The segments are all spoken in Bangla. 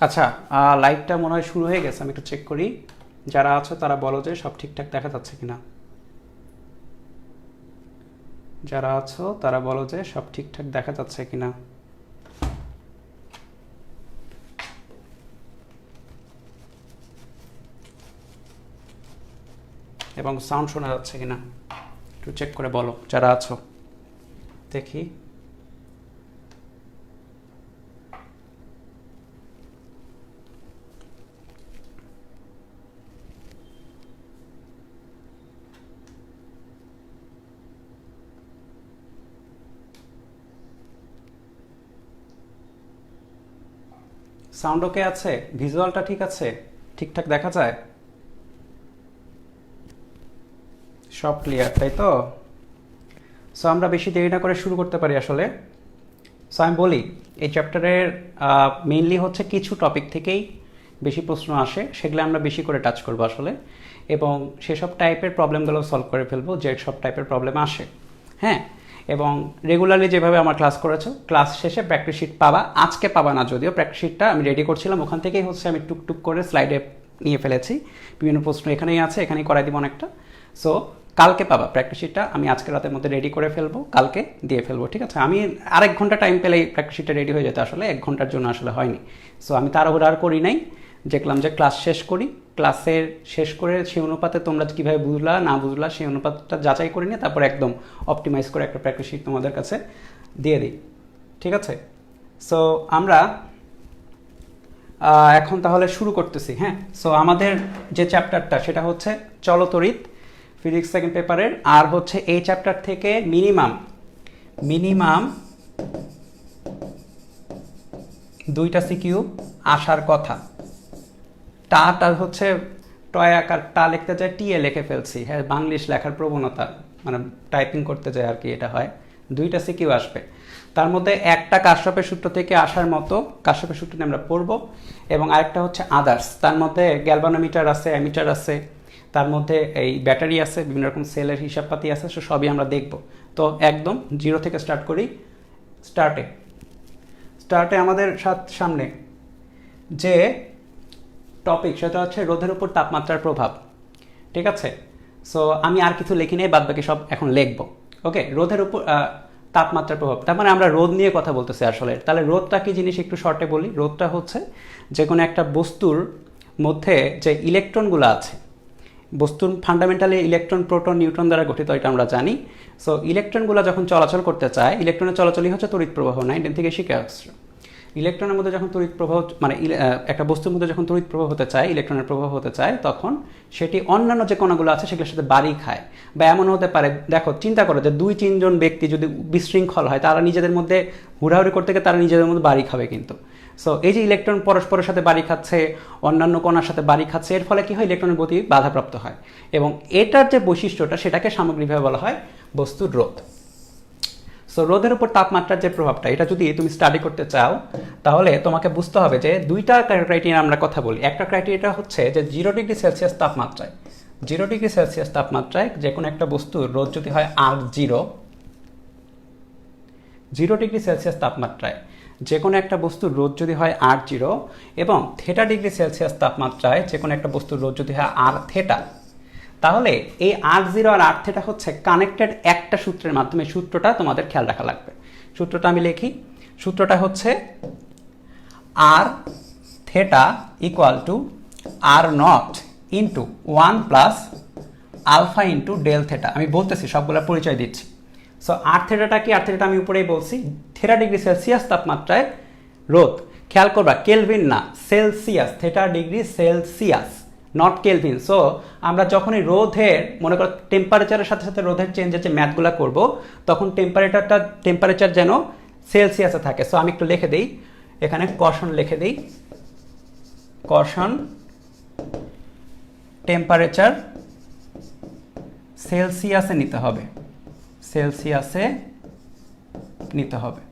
আচ্ছা, লাইভটা মনে হয় শুরু হয়ে গেছে, আমি একটু চেক করি। যারা আছো তারা বলো যে সব ঠিকঠাক দেখা যাচ্ছে কিনা। যারা আছো তারা বলো যে সব ঠিকঠাক দেখা যাচ্ছে কিনা এবং সাউন্ড শোনা যাচ্ছে কিনা একটু চেক করে বলো যারা আছো। দেখি। সাউন্ড ওকে আছে? ভিজুয়ালটা ঠিক আছে? ঠিকঠাক দেখা যায়? সব ক্লিয়ার, তাই তো? সো আমরা বেশি দেরি না করে শুরু করতে পারি আসলে। সো আমি বলি, এই চ্যাপ্টারের মেইনলি হচ্ছে কিছু টপিক থেকেই বেশি প্রশ্ন আসে, সেগুলো আমরা বেশি করে টাচ করবো আসলে, এবং সেসব টাইপের প্রবলেমগুলো সলভ করে ফেলবো যে সব টাইপের প্রবলেম আসে। হ্যাঁ, এবং রেগুলারলি যেভাবে আমার ক্লাস করেছো, ক্লাস শেষে প্র্যাকটিস শিট পাবা। আজকে পাবা না, যদিও প্র্যাকটিস শিটটা আমি রেডি করছিলাম, ওখান থেকেই হচ্ছে আমি টুকটুক করে স্লাইডে নিয়ে ফেলেছি। বিভিন্ন প্রশ্ন এখানেই আছে, এখানেই করাই দিব অনেকটা। সো কালকে পাবা প্র্যাকটিস শিটটা, আমি আজকে রাতের মধ্যে রেডি করে ফেলবো, কালকে দিয়ে ফেলবো, ঠিক আছে? আমি আরেক ঘন্টা টাইম পেলেই প্র্যাকটিস শিটটা রেডি হয়ে যেত, আসলে 1 ঘন্টার জন্য আসলে হয়নি। সো আমি তাড়াহুড়ো আর করি নাই, দেখলাম যে ক্লাস শেষ করি, ক্লাসের শেষ করে সেই অনুপাতে তোমরা কীভাবে বুঝলা না বুঝলা সেই অনুপাতটা যাচাই করে নিয়ে তারপর একদম অপটিমাইজ করে একটা প্র্যাকটিস শিট তোমাদের কাছে দিয়ে দিই, ঠিক আছে? সো আমরা এখন তাহলে শুরু করতেছি। হ্যাঁ, সো আমাদের যে চ্যাপ্টারটা সেটা হচ্ছে চলতরিৎ, ফিজিক্স সেকেন্ড পেপারের। আর হচ্ছে এই চ্যাপ্টার থেকে মিনিমাম মিনিমাম 2টা সিকিউ আসার কথা। টা হচ্ছে টয় আকার টা লিখতে যায় টিএ লিখে ফেলছি। হ্যাঁ, বাংলিশ লেখার প্রবণতা, মানে টাইপিং করতে যায় আর কি, এটা হয়। 2টা সিকিউ আসবে, তার মধ্যে একটা কাশ্যপের সূত্র থেকে আসার মতো, কাশ্যপের সূত্র নিয়ে আমরা পড়বো, এবং আরেকটা হচ্ছে আদার্স। তার মধ্যে গ্যালভানোমিটার আছে, অ্যামিটার আছে, তার মধ্যে এই ব্যাটারি আছে, বিভিন্ন রকম সেলের হিসাবপাতি আছে, সবই আমরা দেখব। তো একদম জিরো থেকে স্টার্ট করি। স্টার্টে আমাদের সামনে যে টপিক সেটা হচ্ছে রোদের উপর তাপমাত্রার প্রভাব, ঠিক আছে? সো আমি আর কিছু লিখি নেই, বাদ বাকি সব এখন লিখবো। ওকে, রোদের উপর তাপমাত্রার প্রভাব, তার মানে আমরা রোদ নিয়ে কথা বলতেছি আসলে। তাহলে রোদটা কি জিনিস একটু শর্টে বলি। রোদটা হচ্ছে যে কোনো একটা বস্তুর মধ্যে যে ইলেকট্রনগুলো আছে, বস্তুর ফান্ডামেন্টালি ইলেকট্রন, প্রোটন, নিউট্রন দ্বারা গঠিত, এটা আমরা জানি। সো ইলেকট্রনগুলো যখন চলাচল করতে চায়, ইলেকট্রনের চলাচলই হচ্ছে তড়িৎ প্রবাহ, 9 থেকে শিখে আসছে। ইলেকট্রনের মধ্যে যখন তড়িৎ প্রবাহ, মানে একটা বস্তুর মধ্যে যখন তড়িৎ প্রবাহ হতে চায়, ইলেকট্রনের প্রবাহ হতে চায়, তখন সেটি অন্যান্য যে কণাগুলো আছে সেগুলোর সাথে বাড়ি খায়। বা এমন হতে পারে, দেখো চিন্তা করো যে 2-3 জন ব্যক্তি যদি বিশৃঙ্খল হয়, তারা নিজেদের মধ্যে হুড়াহুড়ি করতে গিয়ে তারা নিজেদের মধ্যে বাড়ি খাবে কিন্তু। সো এই যে ইলেকট্রন পরস্পরের সাথে বাড়ি খাচ্ছে, অন্যান্য কণার সাথে বাড়ি খাচ্ছে, এর ফলে কি হয়, ইলেকট্রনের গতি বাধাপ্রাপ্ত হয়, এবং এটার যে বৈশিষ্ট্যটা সেটাকে সামগ্রিকভাবে বলা হয় বস্তুর রোধ। সো রোদের উপর তাপমাত্রার যে প্রভাবটা, এটা যদি তুমি স্টাডি করতে চাও তাহলে তোমাকে বুঝতে হবে যে 2টা ক্রাইটেরিয়া আমরা কথা বলি। একটা ক্রাইটেরিয়া হচ্ছে যে 0 ডিগ্রি সেলসিয়াস তাপমাত্রায়, 0 ডিগ্রি সেলসিয়াস তাপমাত্রায় যে কোনো একটা বস্তুর রোদ যদি হয় R0, 0 ডিগ্রি সেলসিয়াস তাপমাত্রায় যে কোনো একটা বস্তুর রোদ যদি হয় R0, এবং θ ডিগ্রি সেলসিয়াস তাপমাত্রায় যে কোনো একটা বস্তুর রোদ যদি হয় R θ, তাহলে এই R0 আর R θ হচ্ছে কানেক্টেড একটা সূত্রের মাধ্যমে। সূত্রটা তোমাদের খেয়াল রাখা লাগবে। সূত্রটা আমি লিখি। সূত্রটা হচ্ছে R θ equal to R0 into 1 plus alpha into del theta. আমি বলতেছি, সবগুলো পরিচয় দিচ্ছি। সো আর থেটাটা কি? আর থেটাটা আমি উপরেই বলছি। θ ডিগ্রি সেলসিয়াস তাপমাত্রায় রোদ, খেয়াল করবা কেলভিন না, Celsius, θ degree Celsius, not Kelvin. So আমরা যখনই রোধের, মনে করো টেম্পারেচারের সাথে সাথে রোধের চেঞ্জের যে ম্যাথগুলো করব, তখন টেম্পারেচার যেন সেলসিয়াসে থাকে। সো আমি একটু লিখে দিই, এখানে কশন লিখে দিই। কশন টেম্পারেচার সেলসিয়াসে নিতে হবে, সেলসিয়াসে নিতে হবে,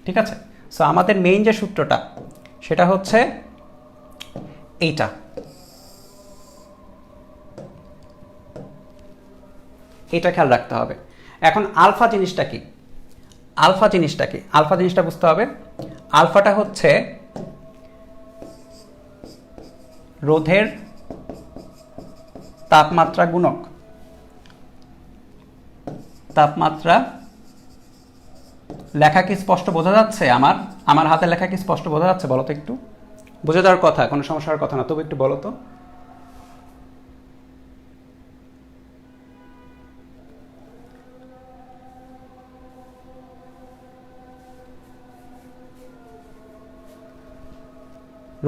ঠিক আছে? সো আমাদের মেইন যে সূত্রটা সেটা হচ্ছে এইটা, এটা খেয়াল রাখতে হবে। এখন আলফা জিনিসটা কি? আলফা জিনিসটা কি? আলফা জিনিসটা বুঝতে হবে। আলফাটা হচ্ছে রোধের তাপমাত্রা গুণক। তাপমাত্রা লেখা কি স্পষ্ট বোঝা যাচ্ছে? আমার হাতে লেখা কি স্পষ্ট বোঝা যাচ্ছে? বলো তো একটু। বুঝে যাওয়ার কথা, কোনো সমস্যার কথা না, তবু একটু বলো তো।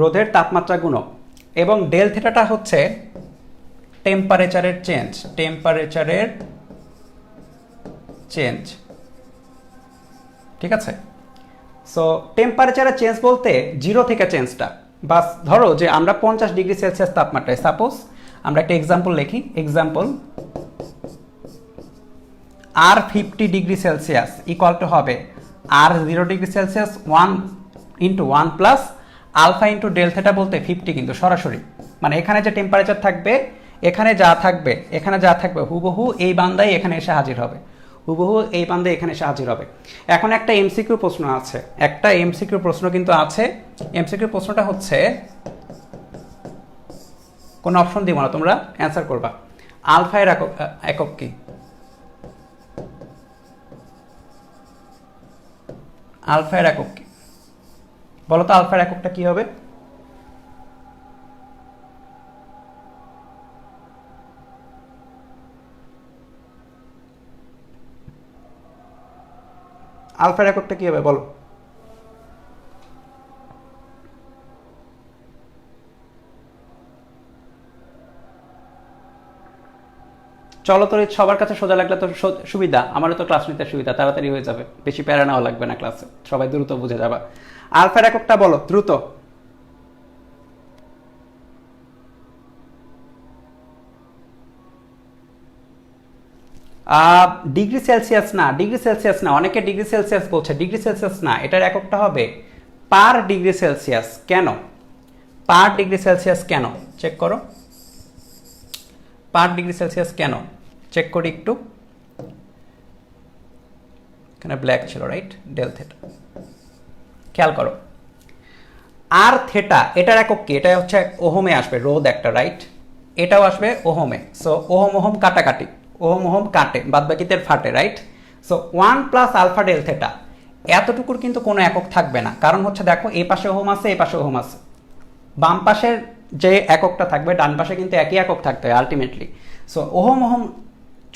রোধের তাপমাত্রা গুণক এবং ডেল থিটাটা হচ্ছে টেম্পারেচারের চেঞ্জ। টেম্পারেচারের চেঞ্জ, ঠিক আছে? সো টেম্পারেচারের চেঞ্জ বলতে জিরো থেকে চেঞ্জটা, বাস ধরো যে আমরা 50 ডিগ্রি সেলসিয়াস তাপমাত্রায়, সাপোজ আমরা একটা এক্সাম্পল লিখি, example R 50 degree Celsius equal to হবে R 0 degree Celsius 1 into 1 plus alpha into del theta, বলতে 50 কিন্তু সরাসরি, মানে এখানে যে টেম্পারেচার থাকবে, এখানে যা থাকবে হুবহু এই বান্দাই এখানে এসে হাজির হবে, হুবহু এই বান্দা এখানে এসে হাজির হবে। এখন একটা এমসিকিউ প্রশ্ন আছে, একটা এমসিকিউ প্রশ্ন কিন্তু আছে। এমসিকিউ প্রশ্নটা হচ্ছে, কোন অপশন দিব না, তোমরা অ্যান্সার করবা। আলফা এর একক কি? আলফা এর একক কি বলো তো? আলফার এককটা কি হবে? আলফার এককটা কি হবে বলো? চলো তো, সবার কাছে সোজা লাগলে তো সুবিধা, আমারও তো ক্লাস নিতে সুবিধা, তাড়াতাড়ি হয়ে যাবে, বেশি প্যারা নেওয়া লাগবে না ক্লাসে, সবাই দ্রুত বুঝে যাবা। আলফার এককটা বলো দ্রুত। ডিগ্রি সেলসিয়াস না, ডিগ্রি সেলসিয়াস না, অনেকে ডিগ্রি সেলসিয়াস বলছে, ডিগ্রি সেলসিয়াস না, এটার এককটা হবে পার ডিগ্রি সেলসিয়াস। কেন পার ডিগ্রি সেলসিয়াস? কেন চেক করো, পার ডিগ্রি সেলসিয়াস কেন চেক করি একটু। এখানে ব্ল্যাক ছিল, রাইট? ডেল থিটা, খেয়াল করো, আর থিটা এটার একক কি? এটা হচ্ছে ওহমে আসবে, রোধ একটা, রাইট? এটাও আসবে ওহমে। সো ওহম ওহম কাটাকাটি, ওহম ওহম কাটে, বাদ বাকিতে ফাটে, right? So 1 plus alpha del theta, এতটুকুর কিন্তু কোনো একক থাকবে না, কারণ হচ্ছে দেখো এই পাশে ওহম আছে, এই পাশে ওহম আছে, বাম পাশের যে এককটা থাকবে ডান পাশে কিন্তু একই একক থাকতে হয় আলটিমেটলি। সো ওহম ওহম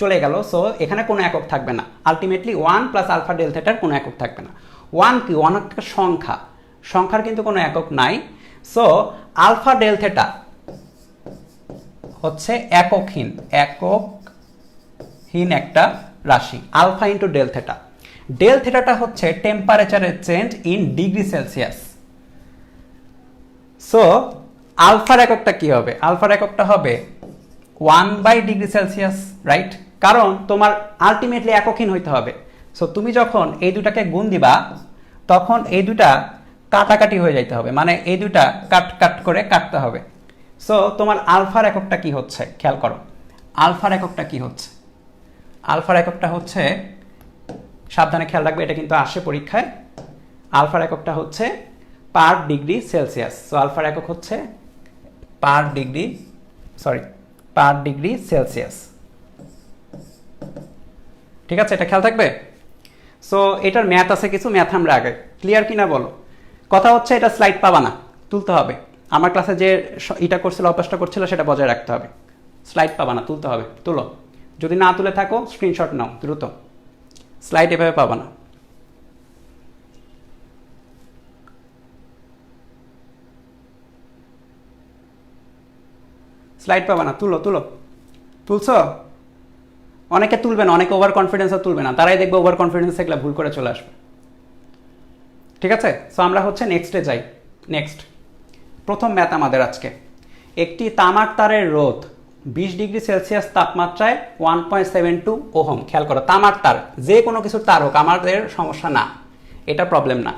চলে গেল, সো এখানে কোনো একক থাকবে না আলটিমেটলি। 1 প্লাস আলফা ডেল থিটার কোনো একক থাকবে না। 1 কি? 1 একটা সংখ্যা, সংখ্যার কিন্তু কোনো একক নাই। সো আলফা ডেল থিটা হচ্ছে এককহীন, এককহীন একটা রাশি, alpha into del theta. Del থিটাটা হচ্ছে টেম্পারেচারের change in degree Celsius. So আলফার এককটা কি হবে? আলফার এককটা হবে 1 বাই ডিগ্রি সেলসিয়াস, রাইট? কারণ তোমার আলটিমেটলি এককহীন হইতে হবে। সো তুমি যখন এই দুটাকে গুণ দিবা, তখন এই দুটা কাটাকাটি হয়ে যাইতে হবে, মানে এই দুটা কাট কাট করে কাটতে হবে। সো তোমার আলফার এককটা কি হচ্ছে খেয়াল করো, আলফার এককটা কি হচ্ছে? আলফার এককটা হচ্ছে, সাবধানে খেয়াল রাখবে, এটা কিন্তু আসে পরীক্ষায়। আলফার এককটা হচ্ছে পার ডিগ্রি সেলসিয়াস। সো আলফার একক হচ্ছে পার ডিগ্রি সেলসিয়াস, ঠিক আছে? এটা খেয়াল থাকবে। সো এটার ম্যাথ আছে কিছু, ম্যাথ আমরা আগে ক্লিয়ার কিনা বলো। কথা হচ্ছে এটা স্লাইড পাবা না, তুলতে হবে। আমার ক্লাসে যে এটা করছিল, অভ্যাসটা করছিল, সেটা বজায় রাখতে হবে। স্লাইড পাবা না, তুলতে হবে, তুলো। যদি না তুলে থাকো স্ক্রিনশট নাও দ্রুত, স্লাইড এভাবে পাবা না। স্লাইড পাবা না, তুলো তুলো। তুলছো? অনেকে তুলবে না, অনেকে ওভার কনফিডেন্সও তুলবে না, তারাই দেখবে ওভার কনফিডেন্স থাকলে ভুল করে চলে আসবে, ঠিক আছে? সো আমরা হচ্ছে নেক্সটে যাই। নেক্সট প্রথম ম্যাথ আমাদের আজকে, একটি তামার তারের রোধ 20 ডিগ্রি সেলসিয়াস তাপমাত্রায় 1.72 ওহম। খেয়াল করো, তামার তার, যে কোনো কিছুর তার হোক, আমাদের সমস্যা না, এটা প্রবলেম না,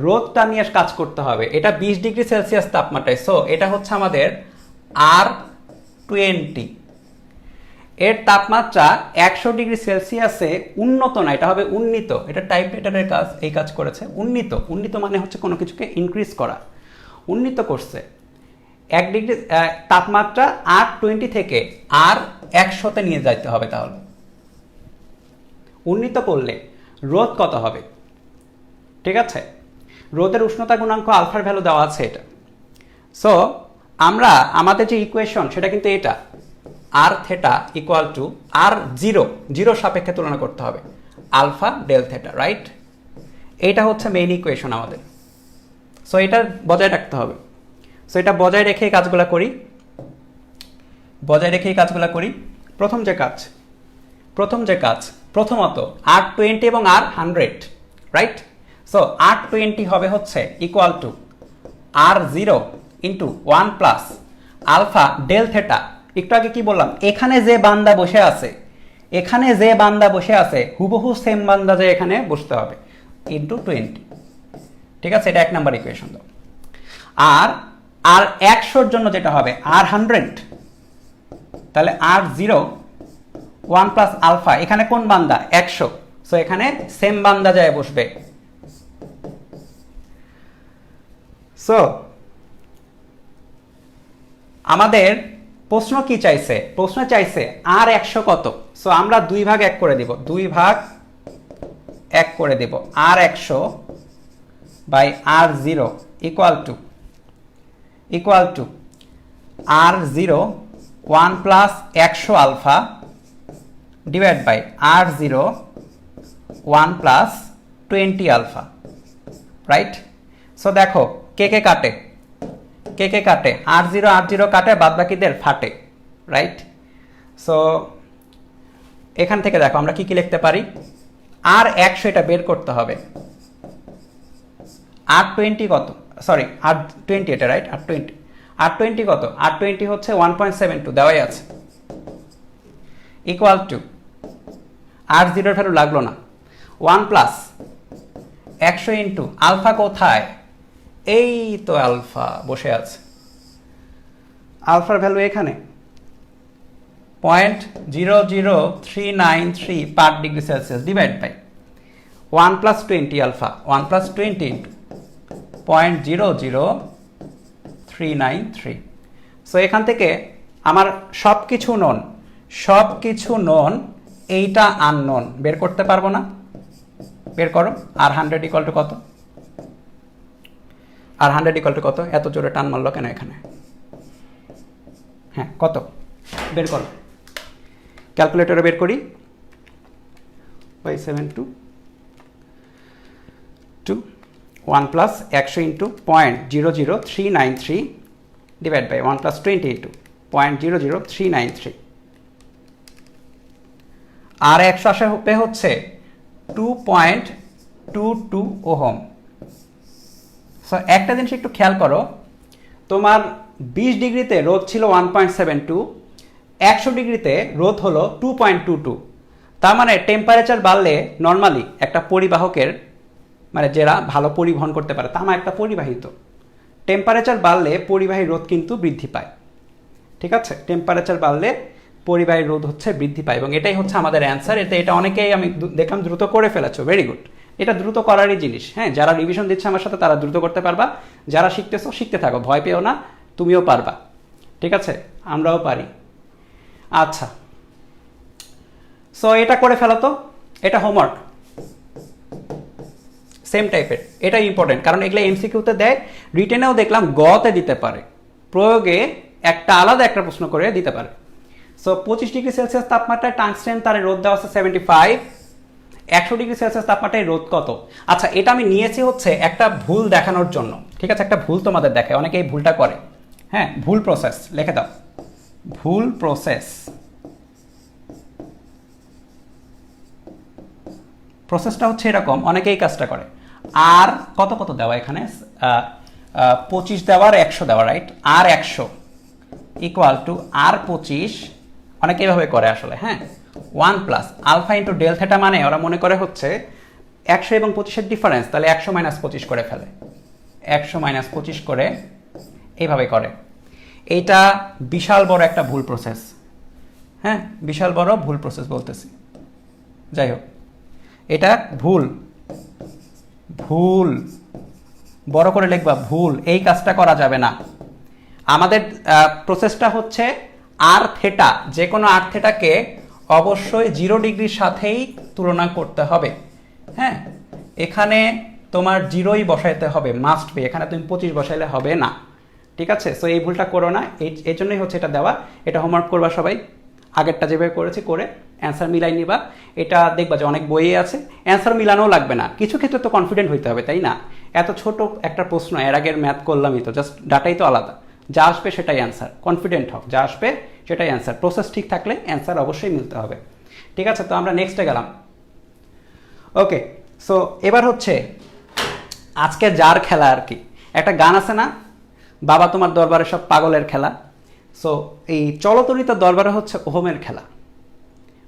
রোধটা নিয়ে কাজ করতে হবে। এটা 20 ডিগ্রি সেলসিয়াস তাপমাত্রায়। সো এটা হচ্ছে আমাদের R20, এর তাপমাত্রা 100 ডিগ্রি সেলসিয়াসে উন্নত না, এটা হবে উন্নীত। এটা টাইপরাইটারের কাজ, এই কাজ করেছে। উন্নীত, উন্নীত মানে হচ্ছে কোনো কিছুকে ইনক্রিজ করা, উন্নীত করছে। 1 ডিগ্রি তাপমাত্রা R20 থেকে R100-তে নিয়ে যাইতে হবে। তাহলে উন্নীত করলে রোধ কত হবে? ঠিক আছে, রোদের উষ্ণতা গুণাঙ্ক আলফার ভ্যালু দেওয়া আছে এটা। সো আমরা আমাদের যে ইকুয়েশন সেটা কিন্তু এটা, আর থেটা ইকুয়াল টু R0 সাপেক্ষে তুলনা করতে হবে আলফা ডেল থেটা, রাইট? এইটা হচ্ছে মেইন ইকুয়েশন আমাদের। সো এটা বজায় রাখতে হবে। সো এটা বজায় রেখে কাজগুলো করি, প্রথমত R20 এবং R100, রাইট? সো R20 হবে হচ্ছে equal to R0 into 1 plus alpha del theta. একটু আগে কি বললাম, এখানে যে বান্দা বসে আছে হুবহু সেম বান্দা যে এখানে বসতে হবে, ইন্টু 20। ঠিক আছে, এটা 1 নাম্বার ইকুয়েশন দাও। আর 100-র জন্য যেটা হবে R100, তাহলে R0 1 প্লাস আলফা, এখানে কোন বান্দা? 100। সো এখানে সেম বান্দা যায় বসবে। সো আমাদের প্রশ্ন কি চাইছে? প্রশ্ন চাইছে R100 কত? সো আমরা 2 ভাগ 1 করে দিব, R100 by R0 equal to R0 1 plus 100 alpha divide by R0 1 plus 20 alpha, right? So দেখো কে কাটে, R0 কাটে, বাদ বাকিদের ফাটে, রাইট? সো এখান থেকে দেখো আমরা কি লিখতে পারি। R100 এটা বের করতে হবে। R20 কত? সরি, R20 এটা, রাইট? R20 কত? R20 হচ্ছে 1.72 দেওয়াই আছে, ইকুয়াল টু R0 এর ভ্যালু লাগলো না, 1 প্লাস 100 ইন্টু আলফা কোথায়? এই তো আলফা বসে আছে, আলফার ভ্যালু এখানে 0.00393 per degree Celsius divide by 1 plus 20 alpha, 1 plus 20 into 0.00393। So এখান থেকে আমার সব কিছু নন, এইটা আননোন, বের করতে পারবো না? বের করো। R100 ইকুয়াল টু কত? R100 ইকুয়াল টু কত? এত জোরে টান মারলো কেন এখানে? হ্যাঁ, কত? বের করো, ক্যালকুলেটরে বের করি। 722 1 plus 100 into 0.00393 divide by 1 plus 20 into 0.00393। R100 আসবে হচ্ছে 2.22 ওহম। সো একটা জিনিস একটু খেয়াল করো, তোমার 20 ডিগ্রিতে রোধ ছিল 1.72, 100 ডিগ্রিতে রোধ হলো 2.22। তার মানে টেম্পারেচার বাড়লে নর্মালি একটা পরিবাহকের, মানে যারা ভালো পরিবহন করতে পারে, তামা একটা পরিবাহিত, টেম্পারেচার বাড়লে পরিবাহী রোধ কিন্তু বৃদ্ধি পায়। ঠিক আছে, টেম্পারেচার বাড়লে পরিবাহী রোধ হচ্ছে বৃদ্ধি পায়, এবং এটাই হচ্ছে আমাদের অ্যান্সার। এটা অনেকেই আমি দেখলাম দ্রুত করে ফেলেছো, ভেরি গুড। এটা দ্রুত করারই জিনিস। হ্যাঁ, যারা রিভিশন দিচ্ছে আমার সাথে তারা দ্রুত করতে পারবা, যারা শিখতেছো শিখতে থাকো, ভয় পেও না, তুমিও পারবা। ঠিক আছে, আমরাও পারি। আচ্ছা, সো এটা করে ফেলো তো, এটা হোমওয়ার্ক সেম টাইপের, এটা ইম্পর্টেন্ট, কারণ এগুলো এমসিকিউতে দেয়, রিটেনেও দেখলাম গতে দিতে পারে, প্রয়োগে একটা আলাদা একটা প্রশ্ন করে দিতে পারে। সো 25 ডিগ্রি সেলসিয়াস তাপমাত্রায় টাংস্টেন তারে রোদ দেওয়া আছে 75, 100 ডিগ্রি সেলসিয়াস তাপমাত্রায় রোদ কত? আচ্ছা, এটা আমি নিয়েছি হচ্ছে একটা ভুল দেখানোর জন্য। ঠিক আছে, একটা ভুল তোমাদের দেখায়, অনেকে এই ভুলটা করে। হ্যাঁ, ভুল প্রসেস লিখে দাও, ভুল প্রসেসটা হচ্ছে এরকম, অনেকেই কাজটা করে। আর কত দেওয়া এখানে 25 দেওয়া আর 100 দেওয়া, right? R 100 equal to R 25, অনেকে এভাবে করে আসলে। হ্যাঁ, 1 plus alpha into del theta, মানে ওরা মনে করে হচ্ছে 100 এবং 25-এর ডিফারেন্স, তাহলে 100 মাইনাস 25 করে ফেলে, 100 মাইনাস 25 করে এইভাবে করে। এইটা বিশাল বড় একটা ভুল প্রসেস। হ্যাঁ, বিশাল বড় ভুল প্রসেস বলতেছি। যাই হোক, এটা ভুল, ভুল বড় করে লিখবা, ভুল, এই কাজটা করা যাবে না। আমাদের প্রসেসটা হচ্ছে আর থেটা, যে কোনো আর থেটাকে অবশ্যই 0 ডিগ্রির সাথেই তুলনা করতে হবে। হ্যাঁ, এখানে তোমার 0ই বসাইতে হবে, মাস্ট বি, এখানে তুমি 25 বসাইলে হবে না। ঠিক আছে, সো এই ভুলটা করো না, এই জন্যই হচ্ছে এটা দেওয়া। এটা হোমওয়ার্ক করবা সবাই, আগেরটা যেভাবে করেছি করে অ্যান্সার মিলাই নিবা। এটা দেখবা যে অনেক বইয়ে আছে, অ্যান্সার মিলানোও লাগবে না। কিছু ক্ষেত্রে তো কনফিডেন্ট হইতে হবে, তাই না? এত ছোট একটা প্রশ্ন, এর আগের ম্যাথ করলামই তো, জাস্ট ডাটাই তো আলাদা, যা আসবে সেটাই অ্যান্সার। কনফিডেন্ট হোক, যা আসবে সেটাই অ্যান্সার। প্রসেস ঠিক থাকলে অ্যান্সার অবশ্যই মিলতে হবে। ঠিক আছে, তো আমরা নেক্সটে গেলাম। ওকে, সো এবার হচ্ছে আজকে যার খেলা আর কি, একটা গান আছে না, বাবা তোমার দরবারে সব পাগলের খেলা। সো এই চলতরিত দরবারে হচ্ছে ওহমের খেলা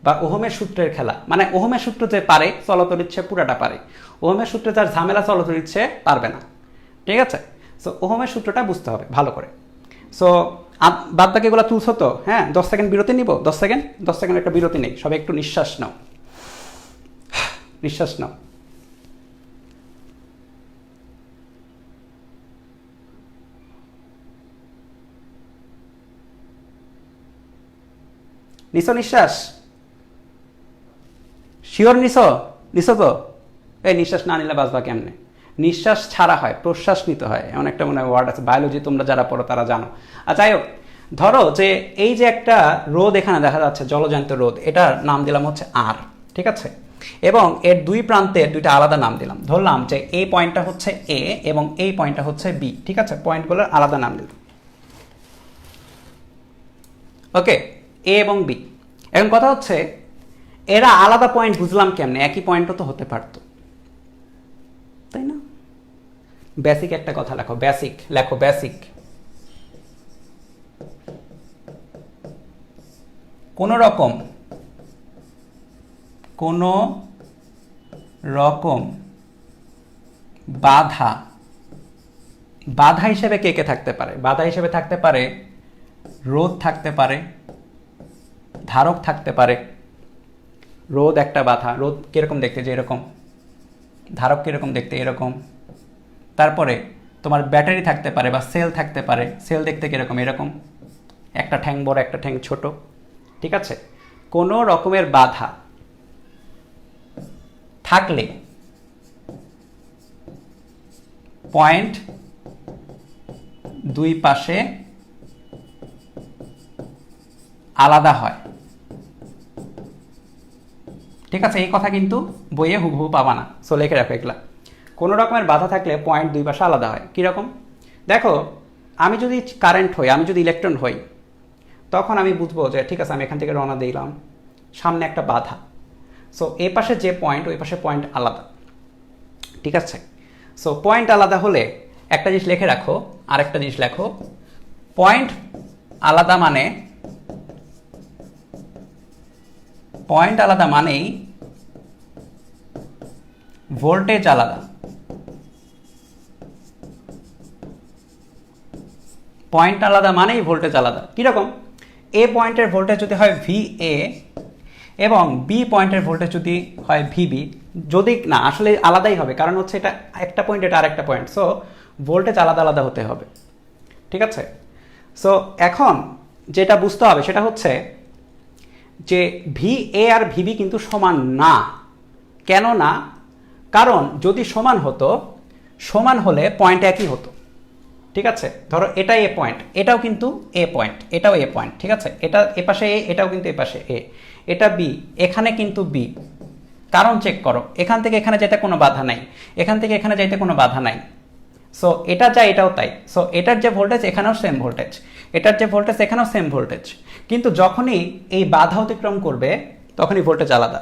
বা ওহমের সূত্রের খেলা। মানে ওহমের সূত্র যে পারে চলতরিত সে পুরাটা পারে, ওহমের সূত্রে যার ঝামেলা চলতরিত সে পারবে না। ঠিক আছে, সো ওহমের সূত্রটা বুঝতে হবে ভালো করে। সো বাদ বাকি এগুলো তুলছো তো? হ্যাঁ, 10 সেকেন্ড বিরতি নিব, 10 সেকেন্ড একটা বিরতি নেই, সবাই একটু নিঃশ্বাস নাও, নিঃশ্বাস নাও। নিছো নিঃশ্বাস? শিওর নিছো? নিছো তো? এই নিঃশ্বাস না নিলে বাঁচবা কেমনে? নিঃশ্বাস ছাড়া হয়, প্রশ্বাস নিতে হয়, এমন একটা মনে হয় ওয়ার্ড আছে, বায়োলজি তোমরা যারা পড়ো তারা জানো। আর যাই হোক, ধরো যে এই যে একটা রোদ এখানে দেখা যাচ্ছে, জলজান্ত রোদ, এটার নাম দিলাম হচ্ছে আর। ঠিক আছে, এবং এর দুই প্রান্তে দুইটা আলাদা নাম দিলাম। ধরলাম যে এই পয়েন্টটা হচ্ছে এ এবং এই পয়েন্টটা হচ্ছে বি। ঠিক আছে, পয়েন্টগুলোর আলাদা নাম দিলাম। ওকে, এ এবং বি। এখন কথা হচ্ছে এরা আলাদা পয়েন্ট বুঝলাম কেমনে? একই পয়েন্টও তো হতে পারতো, তাই না? বেসিক একটা কথা লেখো, বেসিক লেখো, বেসিক। কোন রকম বাধা, বাধা হিসেবে কে কে থাকতে পারে? বাধা হিসেবে থাকতে পারে রোদ, থাকতে পারে ধারক, থাকতে পারে। রোদ একটা বাধা, রোদ কিরকম দেখতে? যে এরকম। ধারক কিরকম দেখতে? এরকম। তারপরে তোমার ব্যাটারি থাকতে পারে বা সেল থাকতে পারে, সেল দেখতে কিরকম? এরকম, একটা ঠ্যাং বড় একটা ঠ্যাং ছোট। ঠিক আছে, কোনো রকমের বাধা থাকলে পয়েন্ট দুই পাশে আলাদা হয়। ঠিক আছে, এই কথা কিন্তু বইয়ে হুবহু পাবা না, সো লিখে রাখো এগুলা। কোনো রকমের বাধা থাকলে পয়েন্ট দুই পাশে আলাদা হয়। কীরকম? দেখো, আমি যদি কারেন্ট হই, আমি যদি ইলেকট্রন হই, তখন আমি বুঝবো যে ঠিক আছে, আমি এখান থেকে রওনা দিলাম, সামনে একটা বাধা, সো এ পাশে যে পয়েন্ট ওই পাশে পয়েন্ট আলাদা। ঠিক আছে, সো পয়েন্ট আলাদা হলে একটা জিনিস লিখে রাখো, আরেকটা জিনিস লেখো, পয়েন্ট আলাদা মানে, পয়েন্ট আলাদা মানেই ভোল্টেজ আলাদা। পয়েন্ট আলাদা মানেই ভোল্টেজ আলাদা। কিরকম? এ পয়েন্টের ভোল্টেজ যদি হয় VA এবং বি পয়েন্টের ভোল্টেজ যদি হয় VB, যদি না, আসলে আলাদাই হবে, কারণ হচ্ছে এটা একটা পয়েন্ট, এটা আরেকটা পয়েন্ট, সো ভোল্টেজ আলাদা আলাদা হতে হবে। ঠিক আছে, সো এখন যেটা বুঝতে হবে সেটা হচ্ছে যে VA আর VB কিন্তু সমান না। কেন না? কারণ যদি সমান হতো, সমান হলে পয়েন্ট একই হতো। ঠিক আছে, ধরো এটা এ পয়েন্ট, এটাও কিন্তু এ পয়েন্ট, এটাও এ পয়েন্ট। ঠিক আছে, এটা এপাশে এ, এটাও কিন্তু এপাশে এ, এটা বি, এখানে কিন্তু বি। কারণ চেক করো, এখান থেকে এখানে যেতে কোনো বাধা নাই, এখান থেকে এখানে যাইতে কোনো বাধা নাই, সো এটা যা এটাও তাই। সো এটার যে ভোল্টেজ এখানেও সেম ভোল্টেজ, এটার যে ভোল্টেজ এখানেও সেম ভোল্টেজ। কিন্তু যখনই এই বাধা অতিক্রম করবে তখনই ভোল্টেজ আলাদা।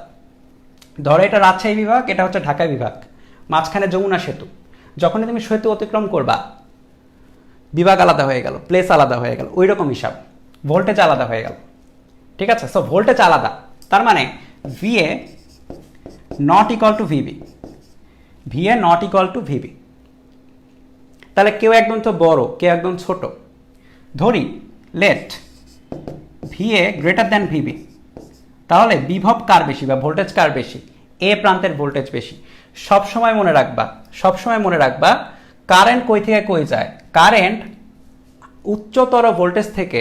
ধরো এটা রাজশাহী বিভাগ, এটা হচ্ছে ঢাকা বিভাগ, মাঝখানে যমুনা সেতু। যখনই তুমি সেতু অতিক্রম করবা, বিভাগ আলাদা হয়ে গেল, প্লেস আলাদা হয়ে গেল, ওই রকম হিসাব, ভোল্টেজ আলাদা হয়ে গেল। ঠিক আছে, সো ভোল্টেজ আলাদা, তার মানে VA not equal to VB, VA not equal to VB। তাহলে কেউ একদম তো বড়, কেউ একদম ছোট। ধরি let VA greater than VB, তাহলে বিভব কার বেশি বা ভোল্টেজ কার বেশি? এ প্রান্তের ভোল্টেজ বেশি। সবসময় মনে রাখবা কারেন্ট কই থেকে কই যায়? কারেন্ট উচ্চতর ভোল্টেজ থেকে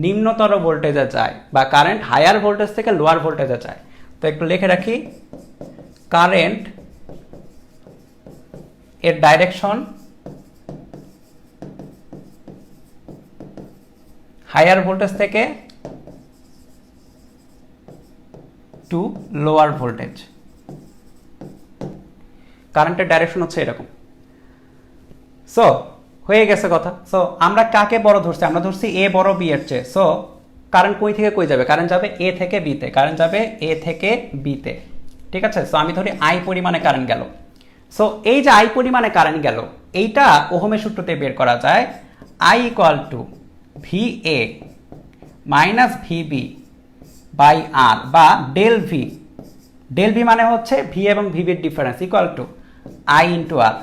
নিম্নতর ভোল্টেজে যায়, বা কারেন্ট হায়ার ভোল্টেজ থেকে লোয়ার ভোল্টেজে যায়। তো একটু লিখে রাখি, কারেন্ট এর ডাইরেকশন হায়ার ভোল্টেজ থেকে টু লোয়ার ভোল্টেজ, কারেন্টের ডাইরেকশন হচ্ছে এরকম। সো হয়ে গেছে কথা। সো আমরা কাকে বড় ধরছি? আমরা ধরছি এ বড় বি এর চেয়ে। সো কারেন্ট কই থেকে কই যাবে? কারেন্ট যাবে এ থেকে বিতে, কারেন্ট যাবে এ থেকে বিতে, ঠিক আছে? সো আমি ধরি আই পরিমাণে কারেন্ট গেল। সো এই যে আই পরিমাণে কারেন্ট গেল, এইটা ওহমের সূত্রতে বের করা যায়, I equal to V A minus V B by R, বা ডেল ভি। ডেল ভি মানে হচ্ছে ভি এবং ভিবির difference, equal to I into R.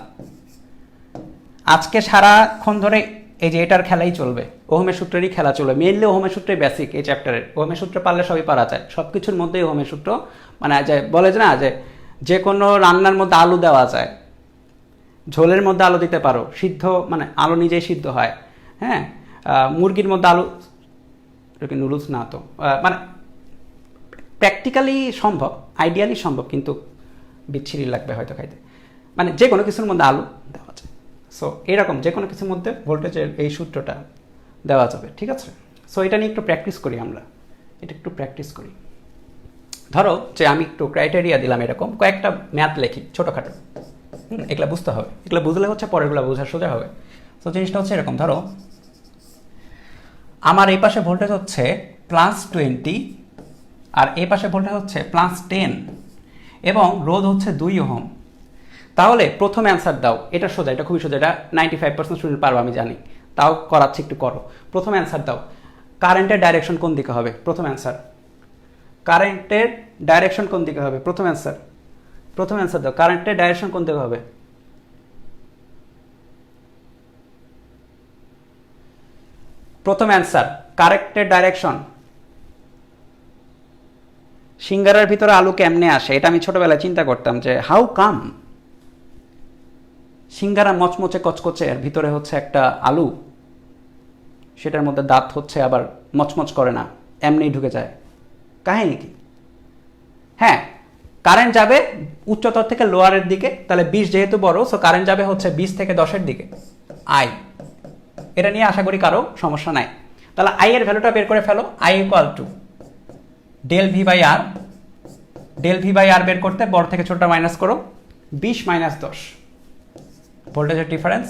আজকে সারাক্ষণ ধরে এই যে এটার খেলাই চলবে, ওহমের সূত্রেরই খেলা চলবে। মেইনলি ওহমের সূত্রই বেসিক এই চ্যাপ্টারের। ওহমের সূত্র পারলে সবই পারা যায়, সব কিছুর মধ্যেই ওহমের সূত্র, মানে যে বলে যে না, যে কোনো রান্নার মধ্যে আলু দেওয়া যায়, ঝোলের মধ্যে আলু দিতে পারো, সিদ্ধ মানে আলু নিজেই সিদ্ধ হয়। হ্যাঁ, মুরগির মধ্যে আলু, নুডলস না তো, মানে প্র্যাকটিক্যালি সম্ভব, আইডিয়ালি সম্ভব, কিন্তু বিচ্ছিরি লাগবে হয়তো খাইতে। মানে যে কোনো কিছুর মধ্যে আলু দেওয়া যায়। সো এরকম যে কোনো কিছুর মধ্যে ভোল্টেজের এই সূত্রটা দেওয়া যাবে, ঠিক আছে? সো এটা নিয়ে একটু প্র্যাকটিস করি আমরা, এটা একটু প্র্যাকটিস করি। ধরো যে আমি একটু ক্রাইটেরিয়া দিলাম, এরকম কয়েকটা ম্যাথ লেখি ছোটোখাটো, এগুলো বুঝতে হবে, এগুলো বুঝলে হচ্ছে পরেরগুলো বোঝা সোজা হবে। তো জিনিসটা হচ্ছে এরকম, ধরো আমার এই পাশে ভোল্টেজ হচ্ছে +20 আর এই পাশে ভোল্টেজ হচ্ছে +10 এবং রোধ হচ্ছে 2 ওহম। তাহলে প্রথম অ্যান্সার দাও। এটা সোজা, এটা খুবই সোজা, এটা 95% স্টুডেন্ট পারবো আমি জানি, তাও করাচ্ছি, একটু করো। প্রথম অ্যান্সার দাও, কারেন্টের ডাইরেকশন কোন দিকে হবে? প্রথম অ্যান্সার, কারেন্টের ডাইরেকশন কোন দিকে হবে? প্রথম অ্যান্সার দাও, কারেন্টের ডাইরেকশন কোন দিকে হবে? প্রথম অ্যান্সার, কারেন্টের ডাইরেকশন। সিঙ্গারার ভিতরে আলু কেমনে আসে? এটা আমি ছোটবেলায় চিন্তা করতাম যে হাউ কাম সিঙ্গারা মচমচে কচকচে, এর ভিতরে হচ্ছে একটা আলু, সেটার মধ্যে দাঁত হচ্ছে আবার মচমচ করে না, এমনিই ঢুকে যায়, কাহিনী কি? হ্যাঁ, কারেন্ট যাবে উচ্চতর থেকে লোয়ারের দিকে, তাহলে 20 যেহেতু বড়, সো কারেন্ট যাবে হচ্ছে 20 থেকে 10-এর দিকে। আই, এটা নিয়ে আশা করি কারো সমস্যা নাই। তাহলে আই এর ভ্যালুটা বের করে ফেলো, I equal to del V by R. Del V by R বের করতে বড় থেকে ছোটটা মাইনাস করো, 20 - 10 ভোল্টেজের ডিফারেন্স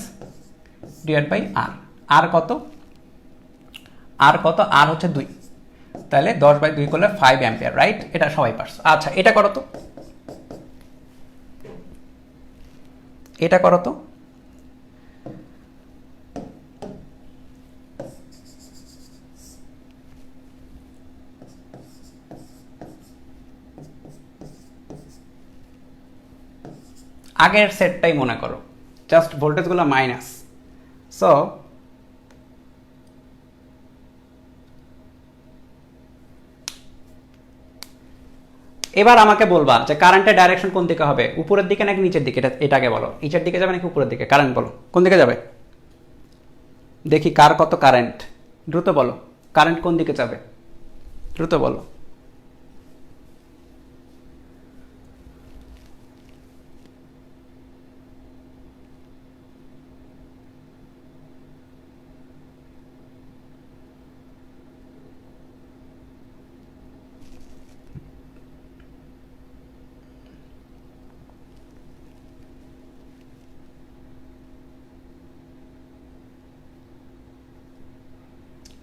ডিভাইড বাই আর। আর কত? আর হচ্ছে 2, তাহলে 10/2 করলে 5 অ্যাম্পিয়ার, রাইট? এটা সবাই পারছো। আচ্ছা, এটা করো তো, আগের সেটটাই মনে করো, জাস্ট ভোল্টেজগুলো মাইনাস। সো এবার আমাকে বলবা যে কারেন্টের ডাইরেকশন কোন দিকে হবে, উপরের দিকে নাকি নিচের দিকে? এটাকে বলো, নিচের দিকে যাবে নাকি উপরের দিকে? কারেন্ট বলো কোন দিকে যাবে, দেখি কার কত কারেন্ট, দ্রুত বলো, কারেন্ট কোন দিকে যাবে, দ্রুত বলো।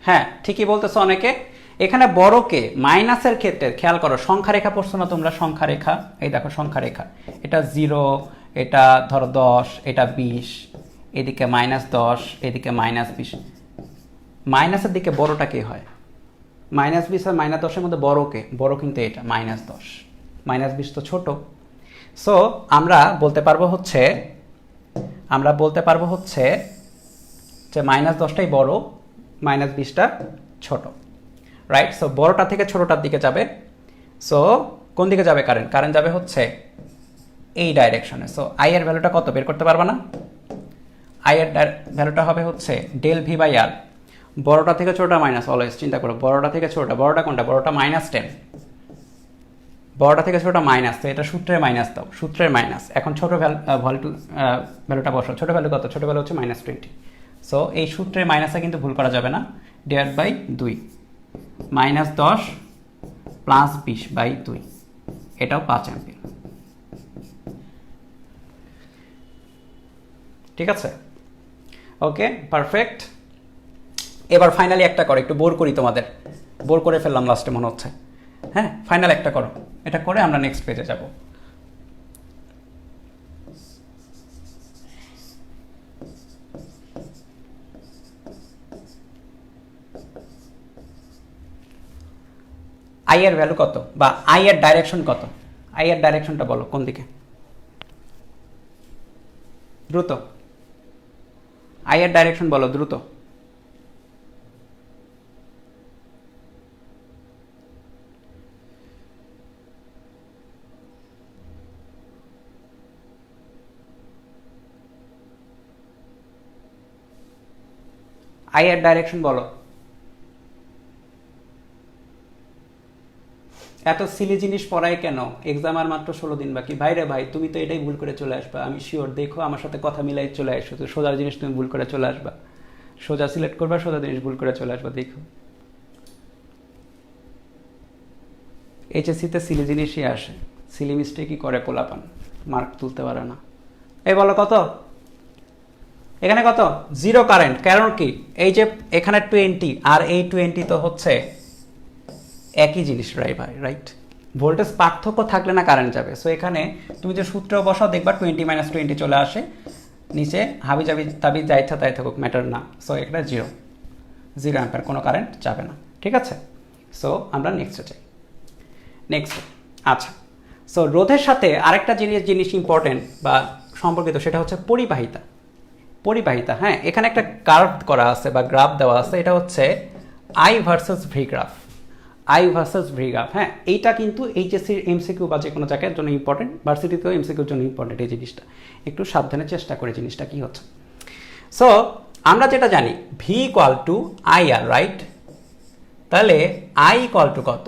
হ্যাঁ, ঠিকই বলতেছো অনেকে। এখানে বড় কে, মাইনাসের ক্ষেত্রে খেয়াল করো, সংখ্যা রেখা পড়ছো না তোমরা? সংখ্যা রেখা, এই দেখো সংখ্যা রেখা, এটা 0, এটা ধরো 10, এটা 20, এদিকে -10, এদিকে -20। মাইনাসের দিকে বড়টা কে হয়? -20 আর -10-এর মধ্যে বড় কে? বড় কিন্তু এটা -10, -20 তো ছোট। সো আমরা বলতে পারবো হচ্ছে যে -10টাই বড়, -20টা ছোট, রাইট। সো বড়টা থেকে ছোটটার দিকে যাবে। সো কোন দিকে যাবে কারেন্ট? কারেন্ট যাবে হচ্ছে এই ডাইরেকশনে। সো আই এর ভ্যালুটা কত বের করতে পারবা না? আই এর ভ্যালুটা হবে হচ্ছে ডেল ভি বাই আর। বড়টা থেকে ছোটটা মাইনাস, অলওয়েজ চিন্তা করো বড়টা থেকে ছোটটা। বড়টা কোনটা? বড়টা -10। বড়টা থেকে ছোটটা মাইনাস, তো এটা সূত্রের মাইনাস দাও, সূত্রের মাইনাস। এখন ছোট ভ্যালুটা বসো। ছোট ভ্যালু কত? ছোট ভ্যালু হচ্ছে -20। সো এই সূত্রের মাইনাসে কিন্তু ভুল করা যাবে না। ডিভাইড বাই 2, -10 + 20/2, এটাও 5 অ্যাম্পিয়ার। ঠিক আছে, ওকে, পারফেক্ট। এবার ফাইনালি একটা করো, একটু বোর করি তোমাদের, বোর করে ফেললাম লাস্টে মনে হচ্ছে। হ্যাঁ, ফাইনাল একটা করো, এটা করে আমরা নেক্সট পেজে যাব। আই এর ভ্যালু কত, বা আই এর ডাইরেকশন কত? আই এর ডাইরেকশনটা বলো কোন দিকে? দ্রুত আই এর ডাইরেকশন বলো, দ্রুত। আই এর ডাইরেকশন বলো। এত সিলি জিনিস পড়ায় কেন? এক্সাম আর মাত্র 16 দিন বাকি। ভাইরে ভাই, তুমি তো এটাই ভুল করে চলে আসবা, আমি শিওর। দেখো আমার সাথে কথা মিলাই চলে আসো, তো সোজা জিনিস তুমি ভুল করে চলে আসবা। সোজা সিলেক্ট করবা, সোজা জিনিস ভুল করে চলে আসবা। দেখো এইচএসসিতে সিলি জিনিসই আসে, সিলি মিস্টেকই করে পোলাপান, মার্ক তুলতে পারে না। এই বলো কত? এখানে কত? 0 কারেন্ট। কারণ কি? এই যে এখানে 20 আর এই 20 তো হচ্ছে একই জিনিস, রাইট? ভোল্টেজ পার্থক্য থাকলে না কারেন্ট যাবে। সো এখানে তুমি যে সূত্র বসাও দেখবা 20 - 20 চলে আসে, নিচে হাবি যাবি তাবি যা ইচ্ছা তাই থাকুক, ম্যাটার না। সো এটা 0 অ্যাম্পিয়ার, কোনো কারেন্ট যাবে না। ঠিক আছে, সো আমরা নেক্সটে যাই। নেক্সট, আচ্ছা, সো রোধের সাথে আরেকটা জিনিস ইম্পর্টেন্ট বা সম্পর্কিত, সেটা হচ্ছে পরিবাহিতা। পরিবাহিতা, হ্যাঁ, এখানে একটা কার্ভ করা আছে বা গ্রাফ দেওয়া আছে, এটা হচ্ছে I versus V graph. I versus V graph, হ্যাঁ, এইটা কিন্তু এইচএসসির এমসিকিউ বা যে কোনো জায়গার জন্য ইম্পর্টেন্ট, ভার্সিটিতেও এমসিকিউর জন্য ইম্পর্টেন্ট এই জিনিসটা। একটু সাবধানে চেষ্টা করে জিনিসটা কি হচ্ছে। সো আমরা যেটা জানি V equal to I R, right? তাহলে আই ইকুয়াল টু কত?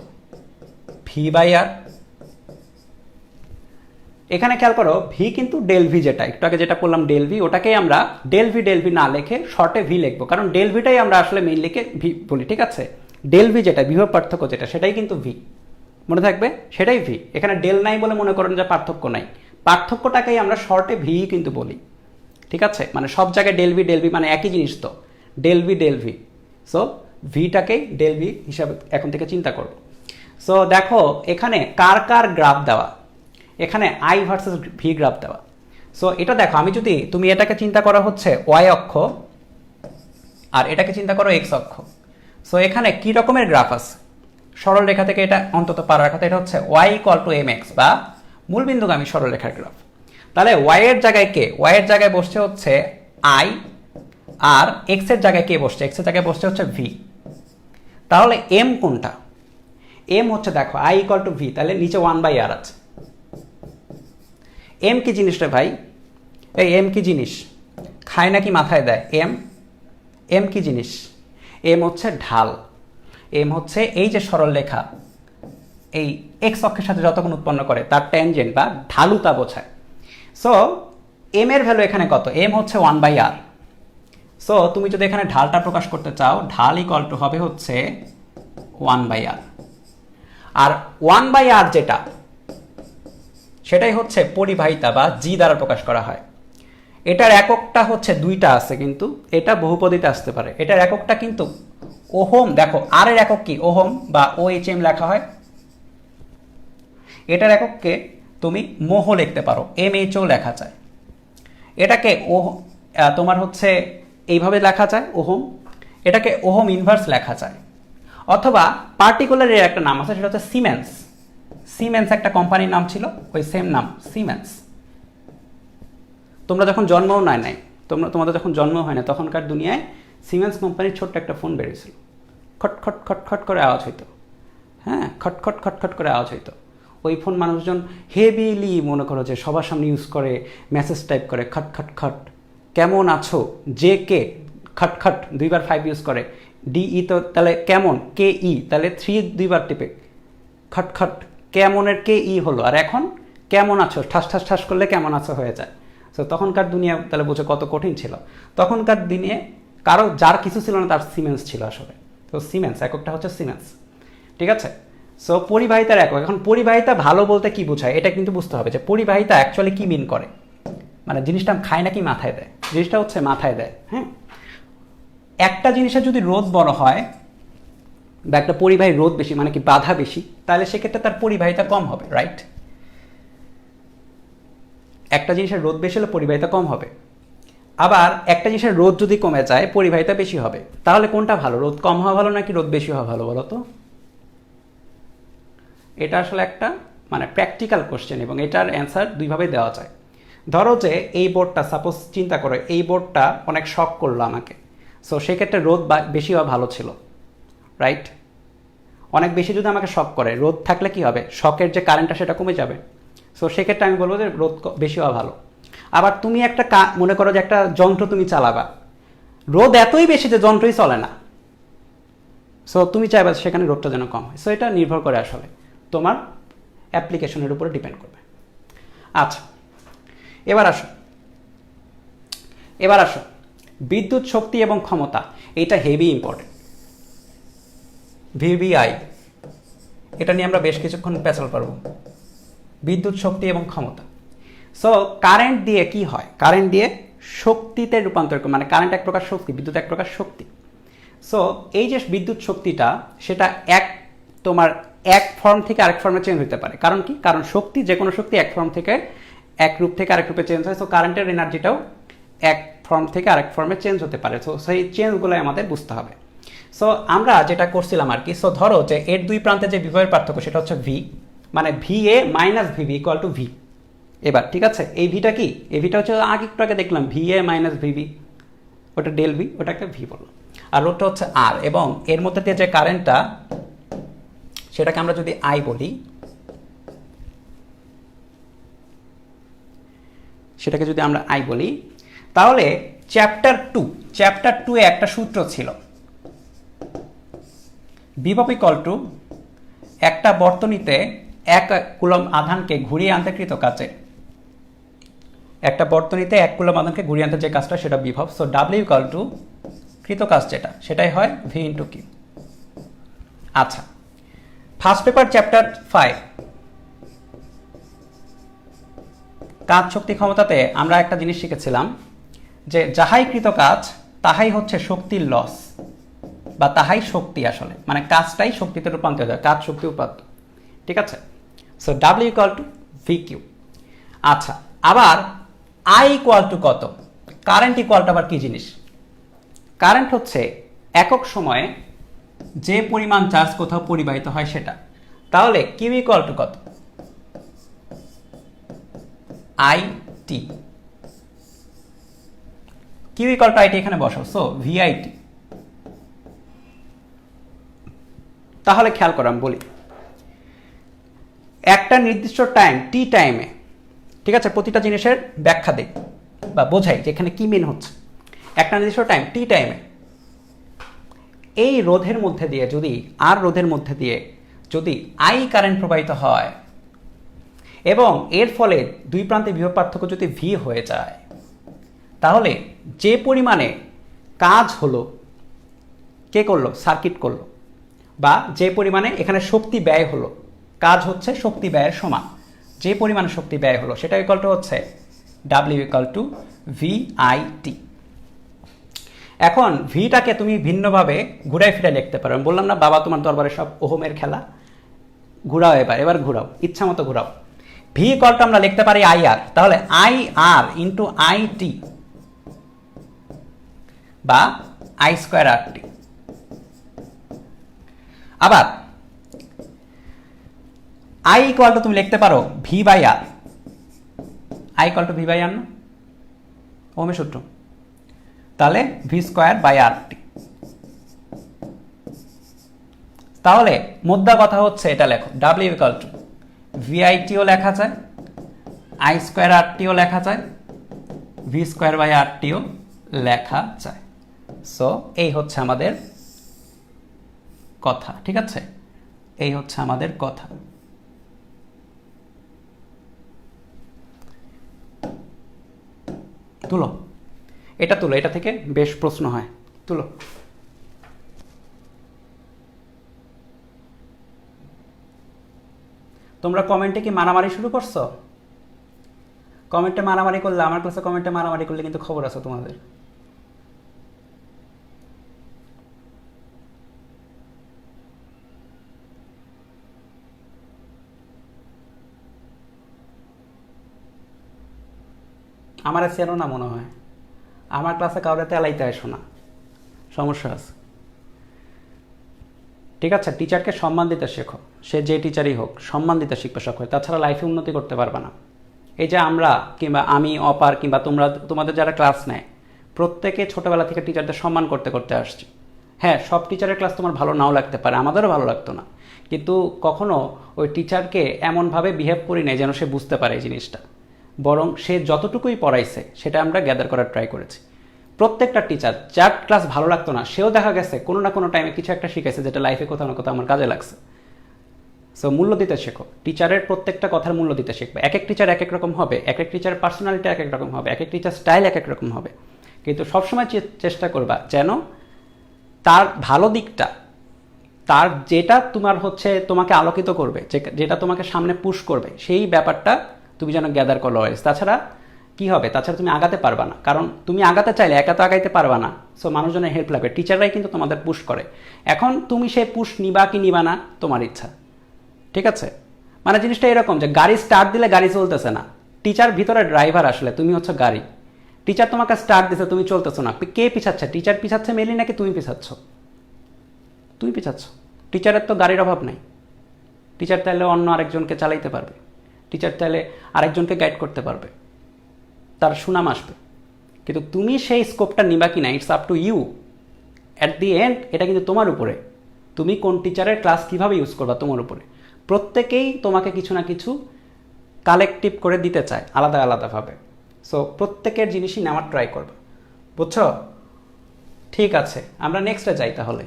V by R. এখানে খেয়াল করো, ভি কিন্তু ডেল ভি, যেটা একটু আগে যেটা বললাম ডেল ভি, ওটাকেই আমরা ডেল ভি না লিখে শর্টে ভি লিখবো, কারণ ডেল ভিটাই আমরা আসলে মেইন লিখে ভি বলি। ঠিক আছে, ডেল ভি যেটা বিভব পার্থক্য যেটা, সেটাই কিন্তু ভি, মনে থাকবে, সেটাই ভি। এখানে ডেল নাই বলে মনে করেন যে পার্থক্য নাই, পার্থক্যটাকেই আমরা শর্টে ভি কিন্তু বলি। ঠিক আছে, মানে সব জায়গায় ডেল ভি মানে একই জিনিস, তো ডেল ভি। সো ভিটাকেই ডেল ভি হিসাবে এখন থেকে চিন্তা করব। সো দেখো এখানে কার কার গ্রাফ দেওয়া, এখানে আই ভার্সেস ভি গ্রাফ দেওয়া। সো এটা দেখো, আমি যদি তুমি এটাকে চিন্তা করা হচ্ছে ওয়াই অক্ষ আর এটাকে চিন্তা করো এক্স অক্ষ। সো এখানে কি রকমের গ্রাফ আছে? সরল রেখা থেকে এটা অন্তত পারার কথা, এটা হচ্ছে Y equal to M X বা মূলবিন্দুগামী সরল রেখার গ্রাফ। তাহলে ওয়াই এর জায়গায় কে? ওয়াই এর জায়গায় বসছে হচ্ছে আই, আর এক্স এর জায়গায় কে বসছে? এক্স এর জায়গায় বসছে হচ্ছে ভি। তাহলে এম কোনটা? এম হচ্ছে, দেখো আই ইকুয়াল টু ভি, তাহলে নিচে 1/r আছে। এম কি জিনিস রে ভাই? এই এম কি জিনিস? খায় নাকি মাথায় দেয়? এম কি জিনিস? এম হচ্ছে ঢাল। এম হচ্ছে এই যে সরল রেখা এই এক্স অক্ষের সাথে যতক্ষণ উৎপন্ন করে তার ট্যানজেন্ট বা ঢালুতা বোঝায়। সো এম এর ভ্যালু এখানে কত? এম হচ্ছে 1/r। সো তুমি যদি এখানে ঢালটা প্রকাশ করতে চাও, ঢাল ইকুয়াল টু হবে হচ্ছে 1/r। আর 1/r যেটা, সেটাই হচ্ছে পরিবাহিতা বা জি দ্বারা প্রকাশ করা হয়। এটার এককটা হচ্ছে দুইটা আছে, কিন্তু এটা বহুপদীতে আসতে পারে। এটার এককটা কিন্তু ওহম। দেখো আর এর একক কি? ওহম বা ওএইচএম লেখা হয়। এটার একককে তুমি মোহ লিখতে পারো, এমএইচও লেখা যায়। এটাকে তোমার হচ্ছে এইভাবে লেখা যায় ওহম। এটাকে ওহম ইনভার্স লেখা যায়, অথবা পার্টিকুলার এর একটা নাম আছে, সেটা হচ্ছে সিমেন্স। সিমেন্স একটা কোম্পানির নাম ছিল, ওই সেম নাম সিমেন্স। তোমরা যখন জন্মও তোমাদের যখন জন্ম হয় না, তখনকার দুনিয়ায় সিমেন্স কোম্পানির ছোট্ট একটা ফোন বেরিয়েছিল, খটখট খটখট করে আওয়াজ হইতো। হ্যাঁ, খটখট খটখট করে আওয়াজ হইতো। ওই ফোন মানুষজন হেভিলি মনে করো যে সবার সামনে ইউজ করে, মেসেজ টাইপ করে, খট খট খট। কেমন আছো, জে কে, খট খট 2 বার 5 ইউজ করে। ডিই তো তাহলে কেমন, কে ই তাহলে 3 2 বার টিপে খট খট, কেমনের কে ই হলো। আর এখন কেমন আছো ঠাস ঠাস ঠাস করলে কেমন আছো হয়ে যায়। তো তখনকার দুনিয়া তাহলে বুঝো কত কঠিন ছিল। তখনকার দিনে কারো যার কিছু ছিল না তার সিমেন্স ছিল আসলে। তো সিমেন্স এককটা হচ্ছে সিমেন্স, ঠিক আছে। সো পরিবাহিতার একক। এখন পরিবাহিতা ভালো বলতে কি বোঝায় এটা কিন্তু বুঝতে হবে যে পরিবাহিতা অ্যাকচুয়ালি কি মিন করে, মানে জিনিসটা খায় নাকি মাথায় দেয়। জিনিসটা হচ্ছে মাথায় দেয়। হ্যাঁ, একটা জিনিসের যদি রোধ বড় হয় বা একটা পরিবাহী রোধ বেশি মানে কি বাধা বেশি, তাহলে সেক্ষেত্রে তার পরিবাহিতা কম হবে, রাইট। একটা জিনিসের রোধ বেশি হলে পরিবাহিতা কম হবে। আবার একটা জিনিসের রোধ যদি কমে যায় পরিবাহিতা বেশি হবে। তাহলে কোনটা ভালো, রোধ কম হওয়া ভালো নাকি রোধ বেশি হওয়া ভালো বলো তো? এটা আসলে একটা মানে প্র্যাকটিক্যাল কোশ্চেন এবং এটার অ্যান্সার দুইভাবে দেওয়া যায়। ধরো যে এই বোর্ডটা, সাপোজ চিন্তা করো এই বোর্ডটা অনেক শক করলো আমাকে, সো সেক্ষেত্রে রোধ বেশি হওয়া ভালো ছিল, রাইট। অনেক বেশি যদি আমাকে শক করে, রোধ থাকলে কি হবে, শকের যে কারেন্টটা সেটা কমে যাবে। সো সেক্ষেত্রে আমি বলবো যে রোধ বেশি হওয়া ভালো। আবার তুমি একটা মনে করো যে একটা যন্ত্র তুমি চালাবা, রোধ এতই বেশি যে যন্ত্রই চলে না, সো তুমি চাইবা সেখানে রোধটা যেন কম হয়। সো এটা নির্ভর করে আসলে তোমার অ্যাপ্লিকেশনের উপরে ডিপেন্ড করবে। আচ্ছা, এবার আসো বিদ্যুৎ শক্তি এবং ক্ষমতা। এটা হেভি ইম্পর্টেন্ট, ভিভিআই। এটা নিয়ে আমরা বেশ কিছুক্ষণ পেঁচাল পারবো। বিদ্যুৎ শক্তি এবং ক্ষমতা। সো কারেন্ট দিয়ে কি হয়, কারেন্ট দিয়ে শক্তিতে রূপান্তর করে, মানে কারেন্ট এক প্রকার শক্তি, বিদ্যুৎ এক প্রকার শক্তি। সো এই যে বিদ্যুৎ শক্তিটা সেটা তোমার এক ফর্ম থেকে আরেক ফর্মে চেঞ্জ হতে পারে। কারণ কি, কারণ শক্তি, যে কোনো শক্তি এক ফর্ম থেকে এক রূপ থেকে আরেক রূপে চেঞ্জ হয়। সো কারেন্টের এনার্জিটাও এক ফর্ম থেকে আরেক ফর্মে চেঞ্জ হতে পারে। সো সেই চেঞ্জগুলো আমাদের বুঝতে হবে। সো আমরা যেটা করছিলাম আর কি, সো ধরো যে এর দুই প্রান্তে যে বিভবের পার্থক্য সেটা হচ্ছে ভি, মানে V A minus V V equal to V. এবার ঠিক আছে, এই ভিটা কি, এই ভিটা হচ্ছে আগে একটু আগে দেখলাম ভি এ মাইনাস ভিভি, ওটা ডেল ভি, ওটাকে ভি বললো। আর ওটা হচ্ছে আর, এবং এর মধ্যে দিয়ে যে কারেন্টটা সেটাকে আমরা যদি আই বলি, সেটাকে যদি আমরা আই বলি, তাহলে চ্যাপ্টার 2 এ একটা সূত্র ছিল, বিভব ইকুয়াল টু একটা বর্তনীতে 1 কুলম্ব আধানকে ঘুরিয়ে আনতে কৃত কাজে, একটা বর্তনীতে 1 কুলম্ব আধানকে ঘুরিয়ে আনতে যে কাজটা সেটা বিভব। সো ডাব্লিউ ইকুয়াল টু কৃত কাজ যেটা, সেটাই হয় ভি ইন্টু কিউ। আচ্ছা, ফার্স্ট পেপার চ্যাপ্টার 5 কাজ শক্তি ক্ষমতাতে আমরা একটা জিনিস শিখেছিলাম যে যাহাই কৃত কাজ তাহাই হচ্ছে শক্তির লস, বা তাহাই শক্তি, আসলে মানে কাজটাই শক্তিতে রূপান্তরিত হয়, কাজ শক্তি উপাত্ত, ঠিক আছে। So W equal to V Q. আচ্ছা, আবার আই ইকুয়াল টু কত, কারেন্ট ইকুয়াল টু আবার কি জিনিস, কারেন্ট হচ্ছে একক সময়ে যে পরিমাণ চার্জ কোথাও পরিবাহিত হয় সেটা। তাহলে কিউ ইকুয়াল টু কত, I T. Q equal to I T এখানে বসাও, সো ভিআইটি। তাহলে খেয়াল করো, আমি বলি একটা নির্দিষ্ট টাইম টি টাইমে, ঠিক আছে, প্রতিটা জিনিসের ব্যাখ্যা দিই বা বোঝাই যে এখানে কি মিন হচ্ছে। একটা নির্দিষ্ট টাইম টি টাইমে এই রোধের মধ্যে দিয়ে যদি, আর রোধের মধ্যে দিয়ে যদি আই কারেন্ট প্রবাহিত হয় এবং এর ফলে দুই প্রান্তে বিভব পার্থক্য যদি ভি হয়ে যায়, তাহলে যে পরিমাণে কাজ হলো, কে করলো, সার্কিট করলো, বা যে পরিমাণে এখানে শক্তি ব্যয় হলো, কাজ হচ্ছে শক্তি ব্যয়ের সমান, যে পরিমাণে শক্তি ব্যয় হলো সেটা ইকুয়াল টু হচ্ছে ডাব্লিউ ইকুয়াল টু ভিআইটি। এখন ভিটাকে তুমি ভিন্নভাবে ঘুরাই ফিরে লিখতে পারো। আমি বললাম না বাবা তোমার দরবারে সব ওহমের খেলা, ঘুরাও, এবার ঘুরাও, ইচ্ছা মতো ঘুরাও। ভি ইকুয়াল টু আমরা লিখতে পারি আই আর, তাহলে I R into I T বা আই স্কোয়ার আর টি। আবার আই ইকুয়াল টু তুমি লিখতে পারো V by R, I equal to V by R না, ওহমের সূত্র, তাহলে V square by R T. তাহলে মুদ্রা কথা হচ্ছে এটা লেখো, ডাব্লিউ ইকুয়াল টু ভিআইটিও লেখা যায়, আই স্কোয়ার আর টিও লেখা যায়, ভি স্কোয়ার বাই আর টিও লেখা যায়। সো এই হচ্ছে আমাদের কথা, ঠিক আছে, এই হচ্ছে আমাদের কথা। তুলো, এটা তুলো, এটা থেকে বেশ প্রশ্ন হয়, তুলো। তোমরা কমেন্টে কি মারামারি শুরু করছো? কমেন্টে মারামারি করলে, আমার ক্লাসে কমেন্টে মারামারি করলে কিন্তু খবর আছে তোমাদের। আমার চেনো না মনে হয়, আমার ক্লাসে কাউরে তেলাইতে আসো না, সমস্যা আছে। ঠিক আছে, টিচারকে সম্মান দিতে শেখো, সে যে টিচারই হোক সম্মান দিতে শিখবে সকলে, তাছাড়া লাইফে উন্নতি করতে পারবে না। এই যে আমরা কিংবা আমি অপার কিংবা তোমরা, তোমাদের যারা ক্লাস নেয়, প্রত্যেকে ছোটোবেলা থেকে টিচারদের সম্মান করতে করতে আসছি। হ্যাঁ, সব টিচারের ক্লাস তোমার ভালো নাও লাগতে পারে, আমাদেরও ভালো লাগতো না, কিন্তু কখনো ওই টিচারকে এমনভাবে বিহেভ করি নাই যেন সে বুঝতে পারে এই জিনিসটা, বরং সে যতটুকুই পড়াইছে সেটা আমরা গ্যাদার করার ট্রাই করেছি। প্রত্যেকটা টিচার যার ক্লাস ভালো লাগতো না, সেও দেখা গেছে কোনো না কোনো টাইমে কিছু একটা শিখেছে যেটা লাইফে কোথাও না কোথাও আমার কাজে লাগছে। সো মূল্য দিতে শেখো, টিচারের প্রত্যেকটা কথার মূল্য দিতে শিখবে। এক এক টিচার এক এক রকম হবে, এক এক টিচার পার্সোনালিটি এক এক রকম হবে, এক এক টিচার স্টাইল এক এক রকম হবে, কিন্তু সবসময় চেষ্টা করবা যেন তার ভালো দিকটা, তার যেটা তোমার হচ্ছে তোমাকে আলোকিত করবে, যেটা তোমাকে সামনে পুশ করবে, সেই ব্যাপারটা তুমি যেন গ্যাদার করো অলওয়েজ। তাছাড়া কি হবে, তাছাড়া তুমি আগাতে পারবা না, কারণ তুমি আগাতে চাইলে একা তো আগাইতে পারবা না। সো মানুষজনের হেল্প লাগবে, টিচাররাই কিন্তু তোমাদের পুশ করে। এখন তুমি সেই পুশ নিবা কি নিবা না তোমার ইচ্ছা, ঠিক আছে। মানে জিনিসটা এরকম যে গাড়ি স্টার্ট দিলে গাড়ি চলতেছে না, টিচার ভিতরে ড্রাইভার, আসলে তুমি হচ্ছে গাড়ি। টিচার তোমাকে স্টার্ট দিছে, তুমি চলতেছো না, কে পিছাচ্ছে? টিচার পিছাচ্ছে মেনলি নাকি তুমি পিছাচ্ছ? তুমি পিছাচ্ছ। টিচারের তো গাড়ির অভাব নাই, টিচার চাইলে অন্য আরেকজনকে চালাইতে পারবে, টিচার চাইলে আরেকজনকে গাইড করতে পারবে, তার সুনাম আসবে। কিন্তু তুমি সেই স্কোপটা নিবা কি না, it's up to you. At the end এটা কিন্তু তোমার উপরে, তুমি কোন টিচারের ক্লাস কীভাবে ইউজ করবা তোমার উপরে। প্রত্যেকেই তোমাকে কিছু না কিছু কালেকটিভ করে দিতে চায় আলাদা আলাদাভাবে। সো প্রত্যেকের জিনিসই নেওয়ার ট্রাই করবে, বুঝছো? ঠিক আছে, আমরা নেক্সটে যাই তাহলে।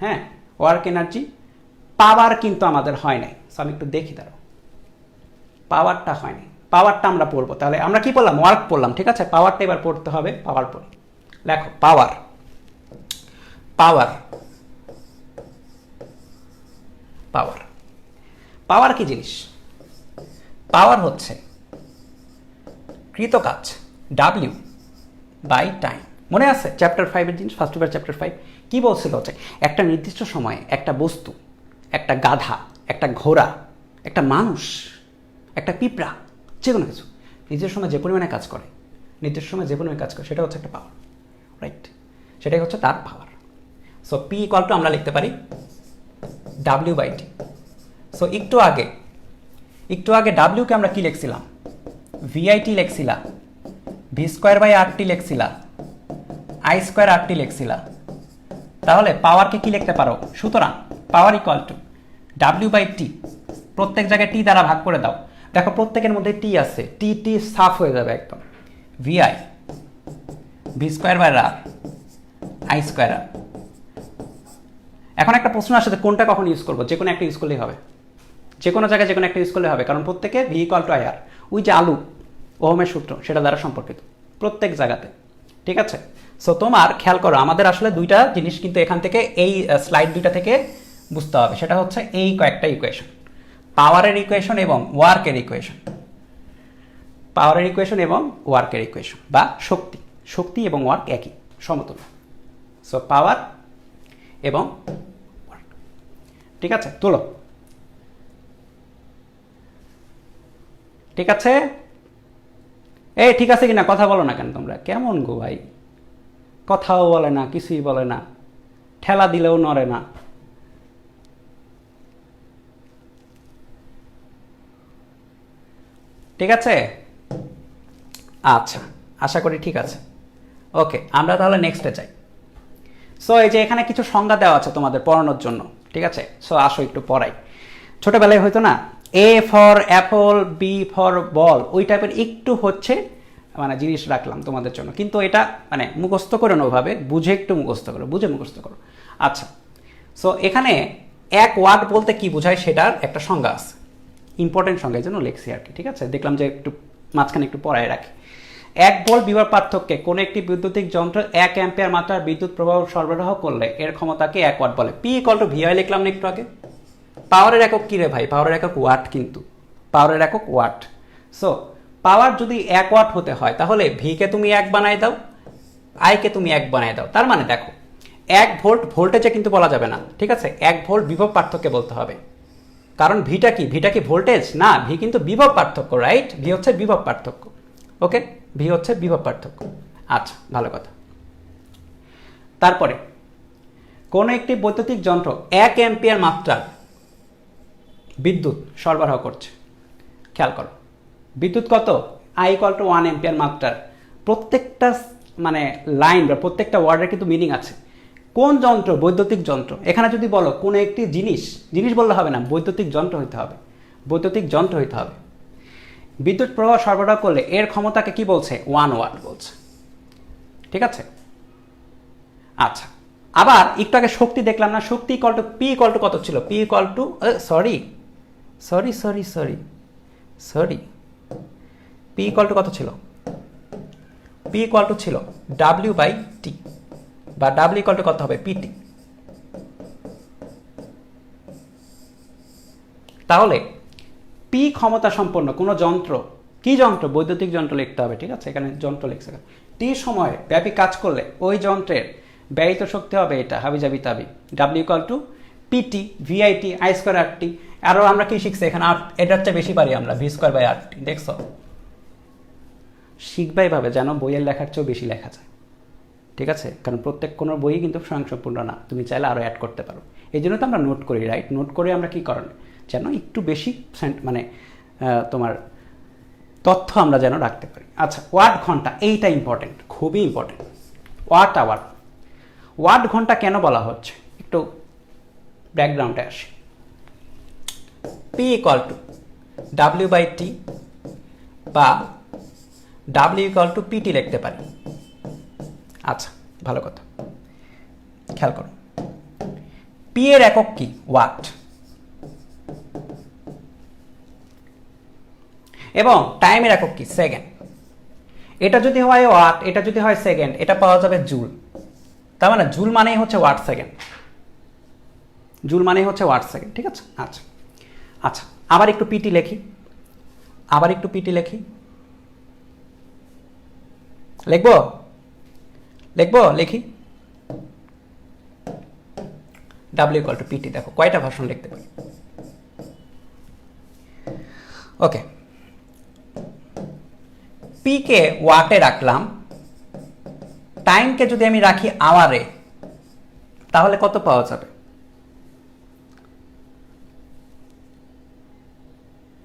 হ্যাঁ, ওয়ার্ক এনার্জি পাওয়ার কিন্তু আমাদের হয় নাই। সো আমি একটু দেখি, দাঁড়াও, পাওয়ারটা হয়নি, পাওয়ারটা আমরা পড়বো। তাহলে আমরা কি পড়লাম? ওয়ার্ক পড়লাম, ঠিক আছে, পাওয়ারটা এবার পড়তে হবে। পাওয়ার পড়ি, লেখো পাওয়ার। পাওয়ার, পাওয়ার, পাওয়ার কি জিনিস? পাওয়ার হচ্ছে কৃতকাজ, ডাব্লিউ বাই টাইম। মনে আছে চ্যাপ্টার 5-এর জিনিস, ফার্স্ট পেপার চ্যাপ্টার 5 কি বলছিল? হচ্ছে একটা নির্দিষ্ট সময়ে একটা বস্তু, একটা গাধা, একটা ঘোড়া, একটা মানুষ, একটা পিঁপড়া, যে কোনো কিছু নিজের সময় যে পরিমাণে কাজ করে, নির্দিষ্ট সময় যে পরিমাণে কাজ করে, সেটা হচ্ছে একটা পাওয়ার, রাইট? সেটাই হচ্ছে তার পাওয়ার। সো পি ইকুয়াল টু আমরা লিখতে পারি ডাব্লিউ বাই টি। সো একটু আগে ডাব্লিউকে আমরা কি লিখছিলাম? ভিআইটি লিখছিলাম, V square by R T লিখছিলাম, আই স্কোয়ার আর টি লিখছিলাম। তাহলে পাওয়ারকে কি লিখতে পারো? সুতরাং power equal to W by T, প্রত্যেক জায়গায় টি দ্বারা ভাগ করে দাও। দেখো প্রত্যেকের মধ্যে টি আছে, টি টি সাফ হয়ে যাবে একদম। V I, V square by R, I square R. এখন একটা প্রশ্ন আসে যে কোনটা কখন ইউজ করবো? যে কোনো একটা ইউজ করলেই হবে, যে কোনো জায়গায় যে কোনো একটা ইউজ করলে হবে, কারণ প্রত্যেকে ভি ইকুয়াল টু আই আর, ওই যে আলু ওহমের সূত্র সেটা দ্বারা সম্পর্কিত প্রত্যেক জায়গাতে, ঠিক আছে। সো তোমার খেয়াল করো, আমাদের আসলে দুইটা জিনিস কিন্তু এখান থেকে, এই স্লাইড দুইটা থেকে বুঝতে হবে। সেটা হচ্ছে এই কয়েকটা ইকুয়েশন, পাওয়ারের ইকুয়েশন এবং ওয়ার্কের ইকুয়েশন। পাওয়ারের ইকুয়েশন এবং ওয়ার্কের ইকুয়েশন, বা শক্তি, শক্তি এবং ওয়ার্ক একই, সমতুল্য। সো পাওয়ার এবং ওয়ার্ক, ঠিক আছে, তোলো। ঠিক আছে, এই ঠিক আছে কিনা কথা বলো না কেন তোমরা? কেমন গো ভাই, কথাও বলে না, কিছুই বলে না, ঠেলা দিলেও নড়ে না। ঠিক আছে, আচ্ছা, আশা করি ঠিক আছে। ওকে, আমরা তাহলে নেক্সটে যাই। সো এই যে এখানে কিছু সংজ্ঞা দেওয়া আছে তোমাদের পড়ানোর জন্য, ঠিক আছে? সো আসো একটু পড়াই। ছোটবেলায় হয়তো না A for apple, B for ball, ওই টাইপের একটু হচ্ছে মানে জিনিস রাখলাম তোমাদের জন্য, কিন্তু এটা মানে মুখস্থ করে না, ওভাবে বুঝে একটু মুখস্থ করো, বুঝে মুখস্থ করো। আচ্ছা, সো এখানে এক ওয়াট বলতে কি বোঝায় সেটার একটা সংজ্ঞা আছে, ইম্পর্টেন্ট সংজ্ঞা, এই জন্য লিখছি আর কি। ঠিক আছে, দেখলাম যে একটু মাঝখানে একটু পড়ায় রাখি। এক ভোল্ট বিভব পার্থক্যে কোনো একটি বৈদ্যুতিক যন্ত্র 1 অ্যাম্পিয়ার মাত্রার বিদ্যুৎ প্রবাহ সরবরাহ করলে এর ক্ষমতাকে 1 ওয়াট বলে। পি ইকুয়াল টু ভিআই লিখলাম না একটু আগে? পাওয়ারের একক কি রে ভাই? পাওয়ারের একক ওয়াট, কিন্তু পাওয়ারের একক ওয়াট। সো পাওয়ার যদি 1 ওয়াট হতে হয় তাহলে ভি কে তুমি 1 বানাই দাও, আই কে তুমি 1 বানাই দাও। তার মানে দেখো 1 ভোল্ট ভোল্টেজে কিন্তু বলা যাবে না, ঠিক আছে? 1 ভোল্ট বিভব পার্থক্যে বলতে হবে, কারণ ভিটা কি? ভিটা কি ভোল্টেজ না, ভি কিন্তু বিভব পার্থক্য, রাইট? ভি হচ্ছে বিভব পার্থক্য। ওকে, ভি হচ্ছে বিভব পার্থক্য। আচ্ছা, ভালো কথা। তারপরে কোন একটি বৈদ্যুতিক যন্ত্র 1 অ্যাম্পিয়ার মাত্রার বিদ্যুৎ সরবরাহ করছে, খেয়াল করো বিদ্যুৎ কত? আই ইকুয়াল টু 1 অ্যাম্পিয়ার মাত্রার। প্রত্যেকটা মানে লাইন বা প্রত্যেকটা ওয়ার্ডের কিন্তু মিনিং আছে। কোন যন্ত্র? বৈদ্যুতিক যন্ত্র। এখানে যদি বলো কোন একটি জিনিস, জিনিস বললে হবে না, বৈদ্যুতিক যন্ত্র হইতে হবে, বৈদ্যুতিক যন্ত্র হইতে হবে। বিদ্যুৎ প্রবাহ সরবরাহ করলে এর ক্ষমতাকে কি বলছে? 1 ওয়াট বলছে, ঠিক আছে? আচ্ছা, আবার একটু আগে শক্তি দেখলাম না, শক্তি equal to P equal to কত ছিল? P equal to sorry sorry sorry sorry sorry P equal to কত ছিল? পি ইকুয়াল টু ছিল ডাব্লিউ বাই টি, বা ডাব্লিউ ইকুয়াল টু কত হবে? পিটি। তাহলে পি ক্ষমতা সম্পন্ন কোনো যন্ত্র, কি যন্ত্র? বৈদ্যুতিক যন্ত্র লিখতে হবে, ঠিক আছে? এখানে যন্ত্র লিখছে। টি সময়ে ব্যাপী কাজ করলে ওই যন্ত্রের ব্যয়িত শক্তি হবে এটা, হাবি জাবি তাবি, W equal to P T V I T I square R T. আরও আমরা কি শিখছি এখানে? এটার চেয়ে বেশি পারি আমরা, ভি স্কোয়ার বাই আর টি। দেখছো, শিখবাই ভাবে যেন বইয়ের লেখার চেয়েও বেশি লেখা যায়, ঠিক আছে? কারণ প্রত্যেক কোনো বই কিন্তু স্বয়ংসম্পূর্ণ না, তুমি চাইলে আরও অ্যাড করতে পারো। এই জন্য তো আমরা নোট করি, রাইট? নোট করে আমরা কি করেন যেন একটু বেশি মানে তোমার তথ্য আমরা যেন রাখতে পারি। আচ্ছা, ওয়াট ঘন্টা, এইটা ইম্পর্টেন্ট, খুবই ইম্পর্টেন্ট। ওয়াট আওয়ার, ওয়াট ঘন্টা কেন বলা হচ্ছে একটু ব্যাকগ্রাউন্ডে আসি। P equal to W by T বা ডাব্লিউ ইকুয়াল টু পিটি লিখতে পারি। আচ্ছা, ভালো কথা, খেয়াল করো পি এর একক কি? ওয়াট। এবং টাইমের একক কি? সেকেন্ড। এটা যদি হয় ওয়াট, এটা যদি হয় সেকেন্ড, এটা পাওয়া যাবে জুল। তার মানে জুল মানেই হচ্ছে ওয়াট সেকেন্ড, জুল মানেই হচ্ছে ওয়াট সেকেন্ড, ঠিক আছে? আচ্ছা আচ্ছা, আবার একটু পিটি লেখি, আবার একটু পিটি লেখি, লিখবো লিখবো লিখি ডাব্লিউ ইকুয়াল টু পিটি। দেখো কয়টা ভাষণ লিখতে পারি। ওকে, পি কে ওয়াটে রাখলাম, টাইমকে যদি আমি রাখি আওয়ারে, তাহলে কত পাওয়া যাবে?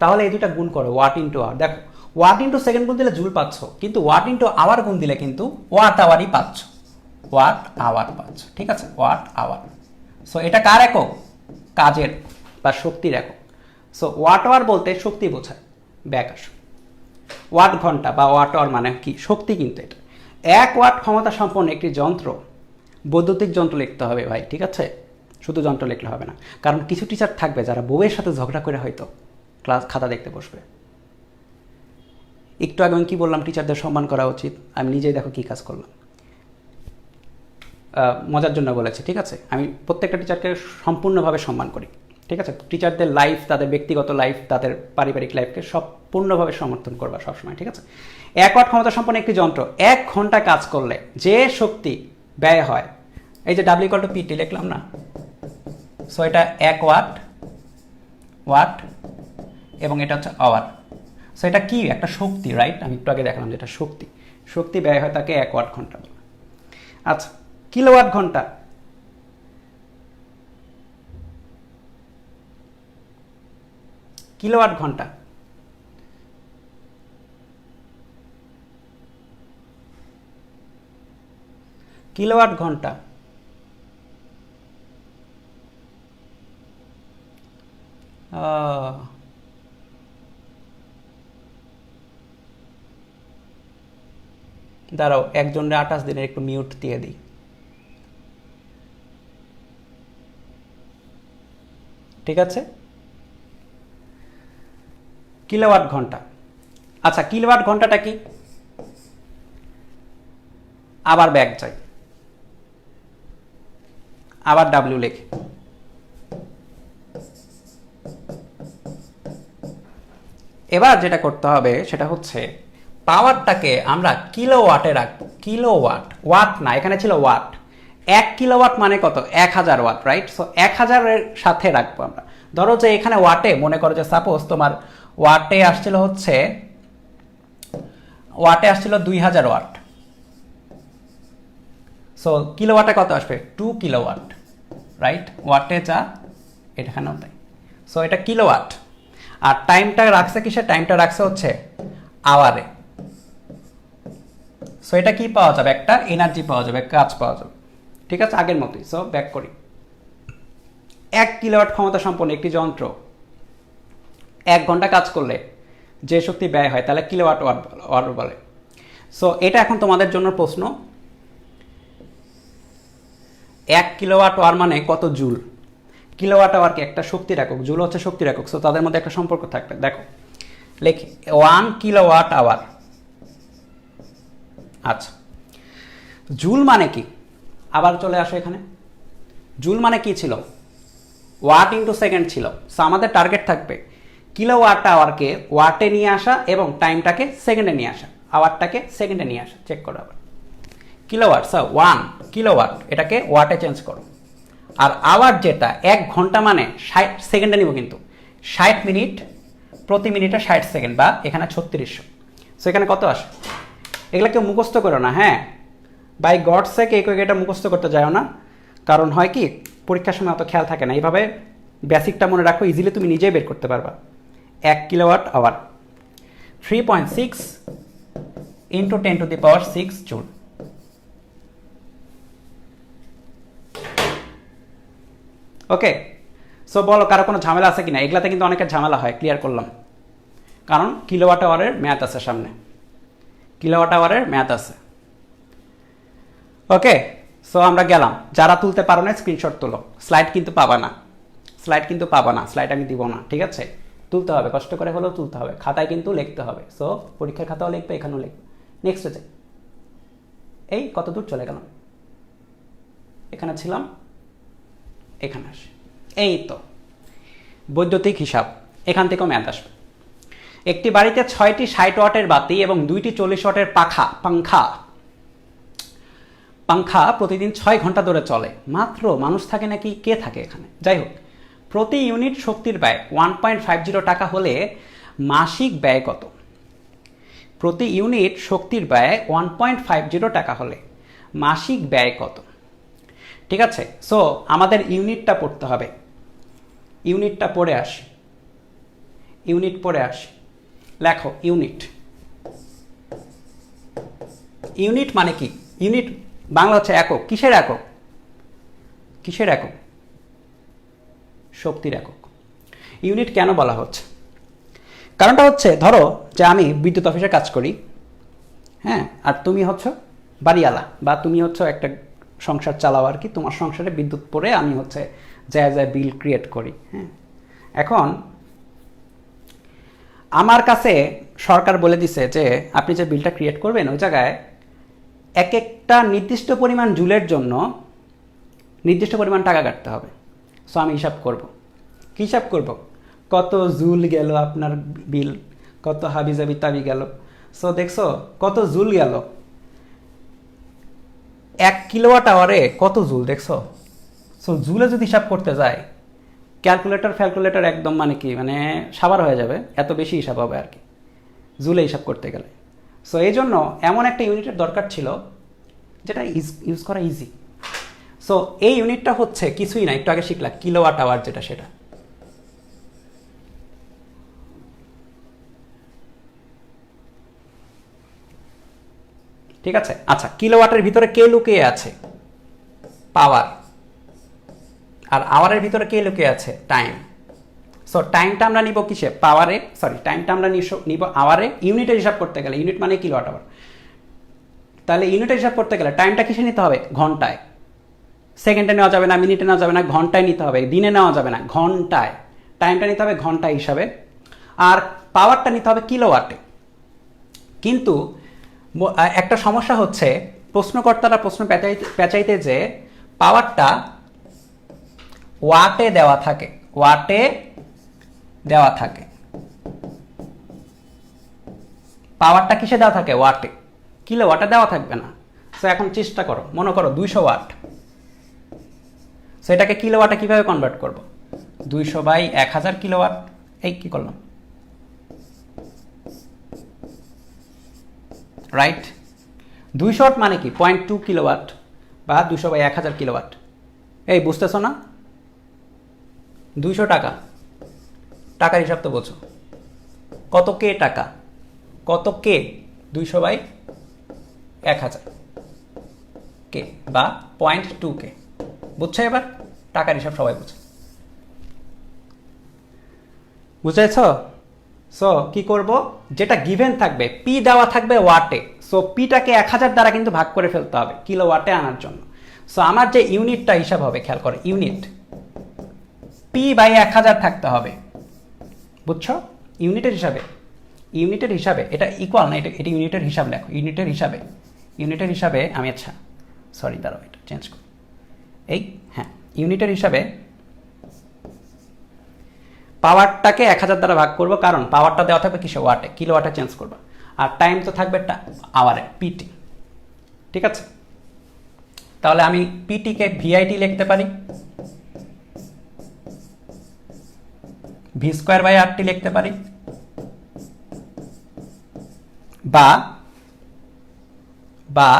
তাহলে এই দুটা গুণ করো, ওয়াট ইন্টু আওয়ার। দেখো ওয়াট ইন্টু সেকেন্ড গুণ দিলে জুল পাচ্ছ, কিন্তু ওয়াট ইন্টু আওয়ার গুণ দিলে কিন্তু ওয়াট আওয়ারই পাচ্ছ, ওয়াট আওয়ার পাচ্ছ, ঠিক আছে? Watt hour. সো এটা কার একক? কাজের বা শক্তির একক। সো ওয়াট আওয়ার বলতে শক্তি বোঝায়। ব্যাক আসো, ওয়াট ঘন্টা বা ওয়াট আওয়ার মানে কি? শক্তি। কিন্তু এটা 1 ওয়াট ক্ষমতা সম্পন্ন একটি যন্ত্র, বৈদ্যুতিক যন্ত্র লিখতে হবে ভাই, ঠিক আছে? শুধু যন্ত্র লিখলে হবে না, কারণ কিছু টিচার থাকবে যারা বউয়ের সাথে ঝগড়া করে হয়তো ক্লাস খাতা দেখতে বসবে। একটু আগে আমি কি বললাম? টিচারদের সম্মান করা উচিত। আমি নিজেই দেখো কি কাজ করলাম, মজার জন্য বলেছি, ঠিক আছে? আমি প্রত্যেকটা টিচারকে সম্পূর্ণভাবে সম্মান করি, ঠিক আছে? টিচারদের লাইফ, তাদের ব্যক্তিগত লাইফ, তাদের পারিবারিক লাইফকে সম্পূর্ণভাবে সমর্থন করবা সবসময়, ঠিক আছে? 1 ওয়াট ক্ষমতা সম্পন্ন একটি যন্ত্র 1 ঘন্টা কাজ করলে যে শক্তি ব্যয় হয়, এই যে ডাব্লিউ ইকুয়াল টু পিটি লিখলাম না? সো এটা 1 ওয়াট, ওয়াট, এবং এটা হচ্ছে আওয়ার। সো এটা কি? একটা শক্তি, রাইট? আমি একটু আগে দেখালাম যেটা শক্তি, শক্তি ব্যয় হয় তাকে 1 ওয়াট ঘন্টা বলে। আচ্ছা, কিলোওয়াট ঘন্টা, কিলোওয়াট ঘন্টা, কিলোওয়াট ঘন্টা দাঁড়াও, একজনের 28 দিনের একটু মিউট দিয়ে দিই। ঠিক আছে, কিলোওয়াট ঘন্টা। আচ্ছা, কিলোওয়াট ঘন্টাটা কি? আবার ব্যাক যাই, আবার ডাব্লিউ লিখি। এবার যেটা করতে হবে সেটা হচ্ছে পাওয়ারটাকে আমরা কিলোওয়াটে রাখবো। কিলোওয়াট, ওয়াট না, এখানে ছিল ওয়াট। 1 কিলোওয়াট মানে কত? 1000 ওয়াট, রাইট? সো 1000-এর সাথে রাখবো আমরা। ধরো যে এখানে ওয়াটে, মনে করো যে সাপোজ তোমার ওয়াটে আসছিল হচ্ছে 2000 ওয়াট। সো কিলোওয়াটে কত আসবে? 2 কিলোওয়াট, রাইট? ওয়াটে যা, এখানেও তাই। সো এটা কিলোওয়াট। আর টাইমটা রাখছে কিসে? টাইমটা রাখছে হচ্ছে আওয়ারে। সো এটা কি পাওয়া যাবে? একটা এনার্জি পাওয়া যাবে, কাজ পাওয়া যাবে। ঠিক আছে, আগের মতোই। সো ব্যাক করি। 1 কিলোওয়াট ক্ষমতা সম্পন্ন একটি যন্ত্র 1 ঘন্টা কাজ করলে যে শক্তি ব্যয় হয় তাহলে কিলোওয়াট ওয়াট বলে। সো এটা এখন তোমাদের জন্য প্রশ্ন। 1 কিলোওয়াট আওয়ার মানে কত জুল? কিলোওয়াট আওয়ার কি একটা শক্তির একক, জুল হচ্ছে শক্তির একক। সো তাদের মধ্যে একটা সম্পর্ক থাকবে। দেখো লিখি 1 কিলোওয়াট আওয়ার। আচ্ছা, জুল মানে কি? আবার চলে আসো এখানে। জুল মানে কি ছিল? ওয়াট ইন্টু সেকেন্ড ছিল। সো আমাদের টার্গেট থাকবে কিলোওয়াট আওয়ারকে ওয়াটে নিয়ে আসা এবং টাইমটাকে সেকেন্ডে নিয়ে আসা, আওয়ারটাকে সেকেন্ডে নিয়ে আসা। চেক করো আবার। কিলোওয়াট, সো 1 কিলোওয়াট, এটাকে ওয়াটে চেঞ্জ করো। আর আওয়ার যেটা 1 ঘন্টা মানে 60 সেকেন্ডে নিব, কিন্তু 60 মিনিট, প্রতি মিনিটে 60 সেকেন্ড, বা এখানে 3600। সো এখানে কত আসে? এগুলো কেউ মুখস্থ করো না, হ্যাঁ? বাই গড সেক এটা মুখস্থ করতে যাও না। কারণ হয় কি, পরীক্ষার সময় অত খেয়াল থাকে না। এইভাবে বেসিকটা মনে রাখো, ইজিলি তুমি নিজেই বের করতে পারবা। 1 কিলোওয়াট আওয়ার 3.6 ইন্টু 10⁶ জুল। ওকে, সো বলো কারো কোনো ঝামেলা আছে কিনা? এগুলাতে কিন্তু অনেকের ঝামেলা হয়, ক্লিয়ার করলাম। কারণ কিলোওয়াট আওয়ারের ম্যাথ আছে সামনে, কিলোওয়াট আওয়ারের ম্যাথ আছে। ওকে, সো আমরা গেলাম। যারা তুলতে পারো না স্ক্রিনশট তোলো। স্লাইড কিন্তু পাবা না, স্লাইড কিন্তু পাবা না, স্লাইড আমি দিব না। ঠিক আছে, তুলতে হবে, কষ্ট করে হলেও তুলতে হবে, খাতায় কিন্তু লিখতে হবে। সো পরীক্ষার খাতাও লিখবে, এখানেও লিখবে। নেক্সট হচ্ছে এই কত দূর চলে গেলাম, এখানে ছিলাম, এখানে আসে। এই তো বৈদ্যুতিক হিসাব, এখান থেকেও ম্যাথ আসবে। একটি বাড়িতে 6টি 60 ওয়াটের বাতি এবং 2টি 40 ওয়াটের পাংখা প্রতিদিন 6 ঘন্টা ধরে চলে। মাত্র মানুষ থাকে নাকি কে থাকে এখানে? যাই হোক, প্রতি ইউনিট শক্তির ব্যয় 1.50 টাকা হলে মাসিক ব্যয় কত? প্রতি ইউনিট শক্তির ব্যয় 1.50 টাকা হলে মাসিক ব্যয় কত? ঠিক আছে, সো আমাদের ইউনিটটা পড়তে হবে। ইউনিটটা পড়ে আসি, ইউনিট পড়ে আসি। লেখো ইউনিট। ইউনিট মানে কি? ইউনিট বাংলা হচ্ছে একক। কিসের একক? কিসের একক? শক্তির একক। ইউনিট কেন বলা হচ্ছে? কারণটা হচ্ছে, ধরো যে আমি বিদ্যুৎ অফিসে কাজ করি, হ্যাঁ, আর তুমি হচ্ছে বাড়িওয়ালা, বা তুমি হচ্ছে একটা সংসার চালাও আর কি। তোমার সংসারে বিদ্যুৎ পড়ে আমি হচ্ছে যা বিল ক্রিয়েট করি, হ্যাঁ। এখন আমার কাছে সরকার বলে দিছে যে আপনি যে বিলটা ক্রিয়েট করবেন ওই জায়গায় এক একটা নির্দিষ্ট পরিমাণ জুলের জন্য নির্দিষ্ট পরিমাণ টাকা কাটতে হবে। সো আমি হিসাব করব। কী হিসাব করব? কত জুল গেল আপনার বিল, কত হাবিজাবি তাবি গেল। সো দেখছো কত জুল গেল, 1 কিলোওয়াট আওয়ারে কত জুল, দেখছো? সো জুলে যদি হিসাব করতে যায়, ক্যালকুলেটর একদম মানে কি, মানে সাবার হয়ে যাবে, এত বেশি হিসাব হবে আর কি জুলে হিসাব করতে গেলে। সো এই জন্য এমন একটা ইউনিটের দরকার ছিল যেটা ইউজ করা ইজি। সো এই ইউনিটটা হচ্ছে কিছুই না, একটু আগে শিখলাম, কিলোওয়াট আওয়ার, যেটা সেটা। ঠিক আছে, আচ্ছা, কিলোওয়াটের ভিতরে কে লুকিয়ে আছে? পাওয়ার। আর আওয়ারের ভিতরে কে লুকিয়ে আছে? টাইম। সো টাইমটা আমরা নিব কিসে, পাওয়ারে, সরি টাইমটা আমরা নিব আওয়ারে, ইউনিটে হিসাব করতে গেলে, ইউনিট মানে কিলোওয়াট আওয়ার, তাহলে ইউনিটে হিসাব করতে গেলে টাইমটা কিসে নিতে হবে, ঘন্টায়। সেকেন্ডে নেওয়া যাবে না, মিনিটে নেওয়া যাবে না, ঘন্টায় নিতে হবে, দিনে নেওয়া যাবে না, ঘন্টায়। টাইমটা নিতে হবে ঘন্টা হিসাবে, আর পাওয়ারটা নিতে হবে কিলোওয়াটে। কিন্তু একটা সমস্যা হচ্ছে, প্রশ্নকর্তারা প্রশ্ন পেঁচাইতে যে পাওয়ারটা ওয়াটে দেওয়া থাকে, ওয়াটে দেওয়া থাকে, পাওয়ারটা কিসে দেওয়া থাকে, ওয়াটে, কিলোওয়াটে দেওয়া থাকবে না। সো এখন চেষ্টা করো, মনে করো 200 ওয়াট, সো এটাকে কিলোওয়াটে কিভাবে কনভার্ট করব, 200/1000 কিলোওয়াট। এই কি করলাম, রাইট। 200 ওয়াট মানে কি 0.2 কিলোওয়াট বা 200/1000 কিলোওয়াট। এই বুঝতেছো না, 200 টাকা, টাকার হিসাব তো বোঝো, কত কে টাকা, কত কে, 200/1000 কে বা 0.2 কে, বুঝছো এবার, টাকার হিসাব সবাই বুঝে, বুঝেছ। সো কি করব, যেটা গিভেন থাকবে, পি দেওয়া থাকবে ওয়াটে, সো পিটাকে 1000 দ্বারা কিন্তু ভাগ করে ফেলতে হবে কিলোওয়াটে আনার জন্য। সো আমার যে ইউনিটটা হিসাব হবে, খেয়াল করো, ইউনিট P/1000 থাকতে হবে, বুঝছো, ইউনিটের হিসাবে, ইউনিটের হিসাবে এটা ইকুয়াল না, এটা ইউনিটের হিসাব লেখো, ইউনিটের হিসাবে, ইউনিটের হিসাবে আমি, আচ্ছা সরি দাঁড়াও এটা চেঞ্জ করি, এই হ্যাঁ, ইউনিটের হিসাবে পাওয়ারটাকে 1000 দ্বারা ভাগ করব, কারণ পাওয়ারটা দেওয়া থাকবে কিসে, ওয়াটে, কিলোওয়াটে চেঞ্জ করবা, আর টাইম তো থাকবে আওয়ারে, পিটি, ঠিক আছে। তাহলে আমি পিটিকে ভিআইটি লিখতে পারি, v²/RT লিখতে পারি, বা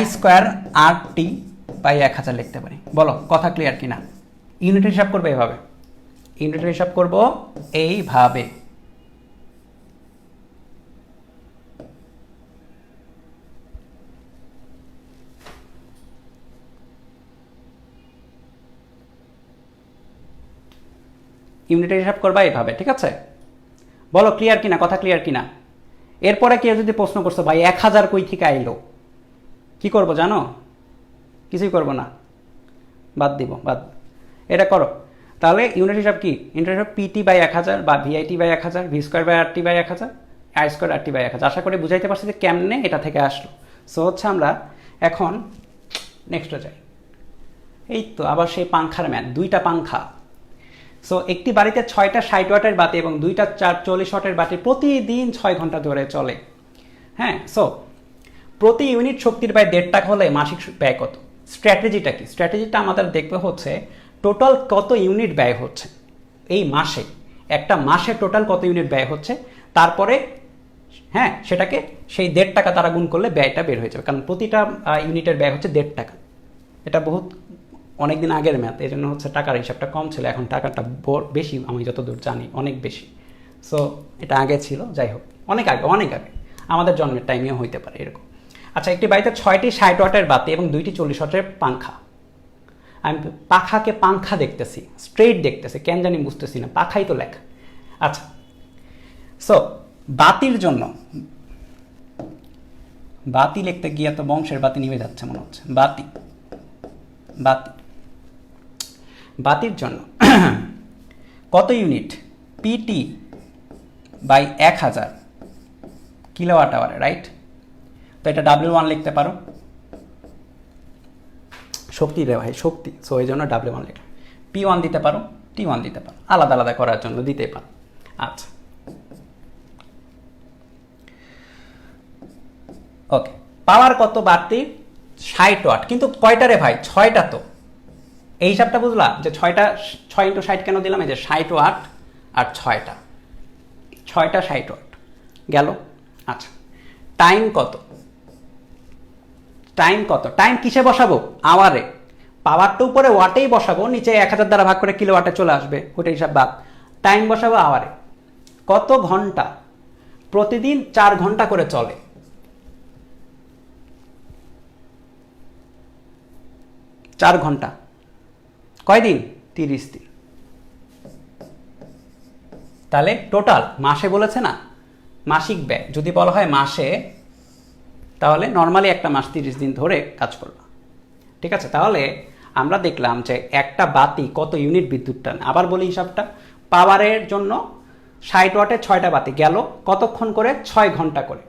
I²RT/1000 লিখতে পারি। বলো কথা ক্লিয়ার কিনা। ইউনিটের হিসাব করবো এইভাবে, ইউনিটের হিসাব করব এইভাবে, ইউনিটের হিসাব করবা এইভাবে, ঠিক আছে। বলো ক্লিয়ার কিনা, কথা ক্লিয়ার কিনা। এরপরে কেউ যদি প্রশ্ন করছো ভাই 1000 কই থেকে আইলো, কি করব জানো, কিছুই করব না, বাদ দিব, বাদ, এটা করো। তাহলে ইউনিট হিসাব কি, ইউনিট হিসাব PT/1000 বা VIT/1000, v²/RT/1000, I²RT/1000। আশা করি বুঝাইতে পারছি যে কেমনে এটা থেকে আসলো। সো হচ্ছে আমরা এখন নেক্সটে যাই। এই তো আবার সেই পাংখার ম্যাথ, 2টা পাংখা। সো একটি বাড়িতে 6টা 60 ওয়াটের বাতি এবং 2টা 40 ওয়াটের বাতি প্রতিদিন 6 ঘন্টা ধরে চলে। হ্যাঁ, সো প্রতি ইউনিট শক্তির ব্যয় 1.5 টাকা হলে মাসিক ব্যয় কত। স্ট্র্যাটেজিটা কি, স্ট্র্যাটেজিটা আমাদের দেখবে হচ্ছে টোটাল কত ইউনিট ব্যয় হচ্ছে এই মাসে, একটা মাসে টোটাল কত ইউনিট ব্যয় হচ্ছে, তারপরে হ্যাঁ সেটাকে সেই 1.5 টাকা দ্বারা গুণ করলে ব্যয়টা বের হয়ে যাবে, কারণ প্রতিটা ইউনিটের ব্যয় হচ্ছে 1.5 টাকা। এটা বহুত অনেকদিন আগের ম্যাথ, এই জন্য হচ্ছে টাকার হিসাবটা কম ছিল, এখন টাকাটা বেশি, আমি যতদূর জানি অনেক বেশি। সো এটা আগে ছিল, যাই হোক অনেক আগে, অনেক আগে, আমাদের জন্মের টাইমেও হইতে পারে এরকম। আচ্ছা, একটি বাড়িতে 6টি 60 ওয়াটের বাতি এবং 2টি 40 ওয়াটের পাংখা। আমি পাখাকে পাংখা দেখতেছি, স্ট্রেইট দেখতেছি, কেন জানি বুঝতেছি না, পাখাই তো লেখা। আচ্ছা, সো বাতির জন্য, বাতি লিখতে গিয়ে তো বংশের বাতি নিভে যাচ্ছে মনে হচ্ছে, বাতি, বাতি, বাতির জন্য কত ইউনিট, PT/1000 কিলোওয়াট আওয়ারে, রাইট। তো এটা W1 লিখতে পারো, শক্তি রে ভাই, শক্তি, সো এই জন্য W1 লিখলাম। P1 দিতে পারো, T1 দিতে পারো, আলাদা আলাদা করার জন্য দিতে পারো। আচ্ছা, ওকে, পাওয়ার কত বাড়তি, 60 ওয়াট, কিন্তু কয়টা রে ভাই, 6টা। তো এই হিসাবটা বুঝলা যে 6টা, 6 × 60 কেন দিলাম, এই যে 60 ওয়াট আর 6টা 60 ওয়াট গেল। আচ্ছা, টাইম কত, টাইম কত, টাইম কিসে বসাবো, আওয়ারে, পাওয়ারটা উপরে ওয়াটেই বসাবো, নিচে 1000 দ্বারা ভাগ করে কিলোওয়াটে চলে আসবে, ওটা হিসাব বাদ। টাইম বসাবো আওয়ারে, কত ঘন্টা, প্রতিদিন 4 ঘন্টা করে চলে, 4 ঘন্টা, কয়দিন, 30 দিন। তাহলে টোটাল মাসে বলেছে না, মাসিক ব্যয় যদি বলা হয় মাসে, তাহলে নর্মালি একটা মাস 30 দিন ধরে কাজ করবে। ঠিক আছে, তাহলে আমরা দেখলাম যে একটা বাতি কত ইউনিট বিদ্যুৎ টানে। আবার বলি হিসাবটা, পাওয়ারের জন্য 60 ওয়াটের 6টা বাতি গেল কতক্ষণ করে? 6 ঘন্টা করে।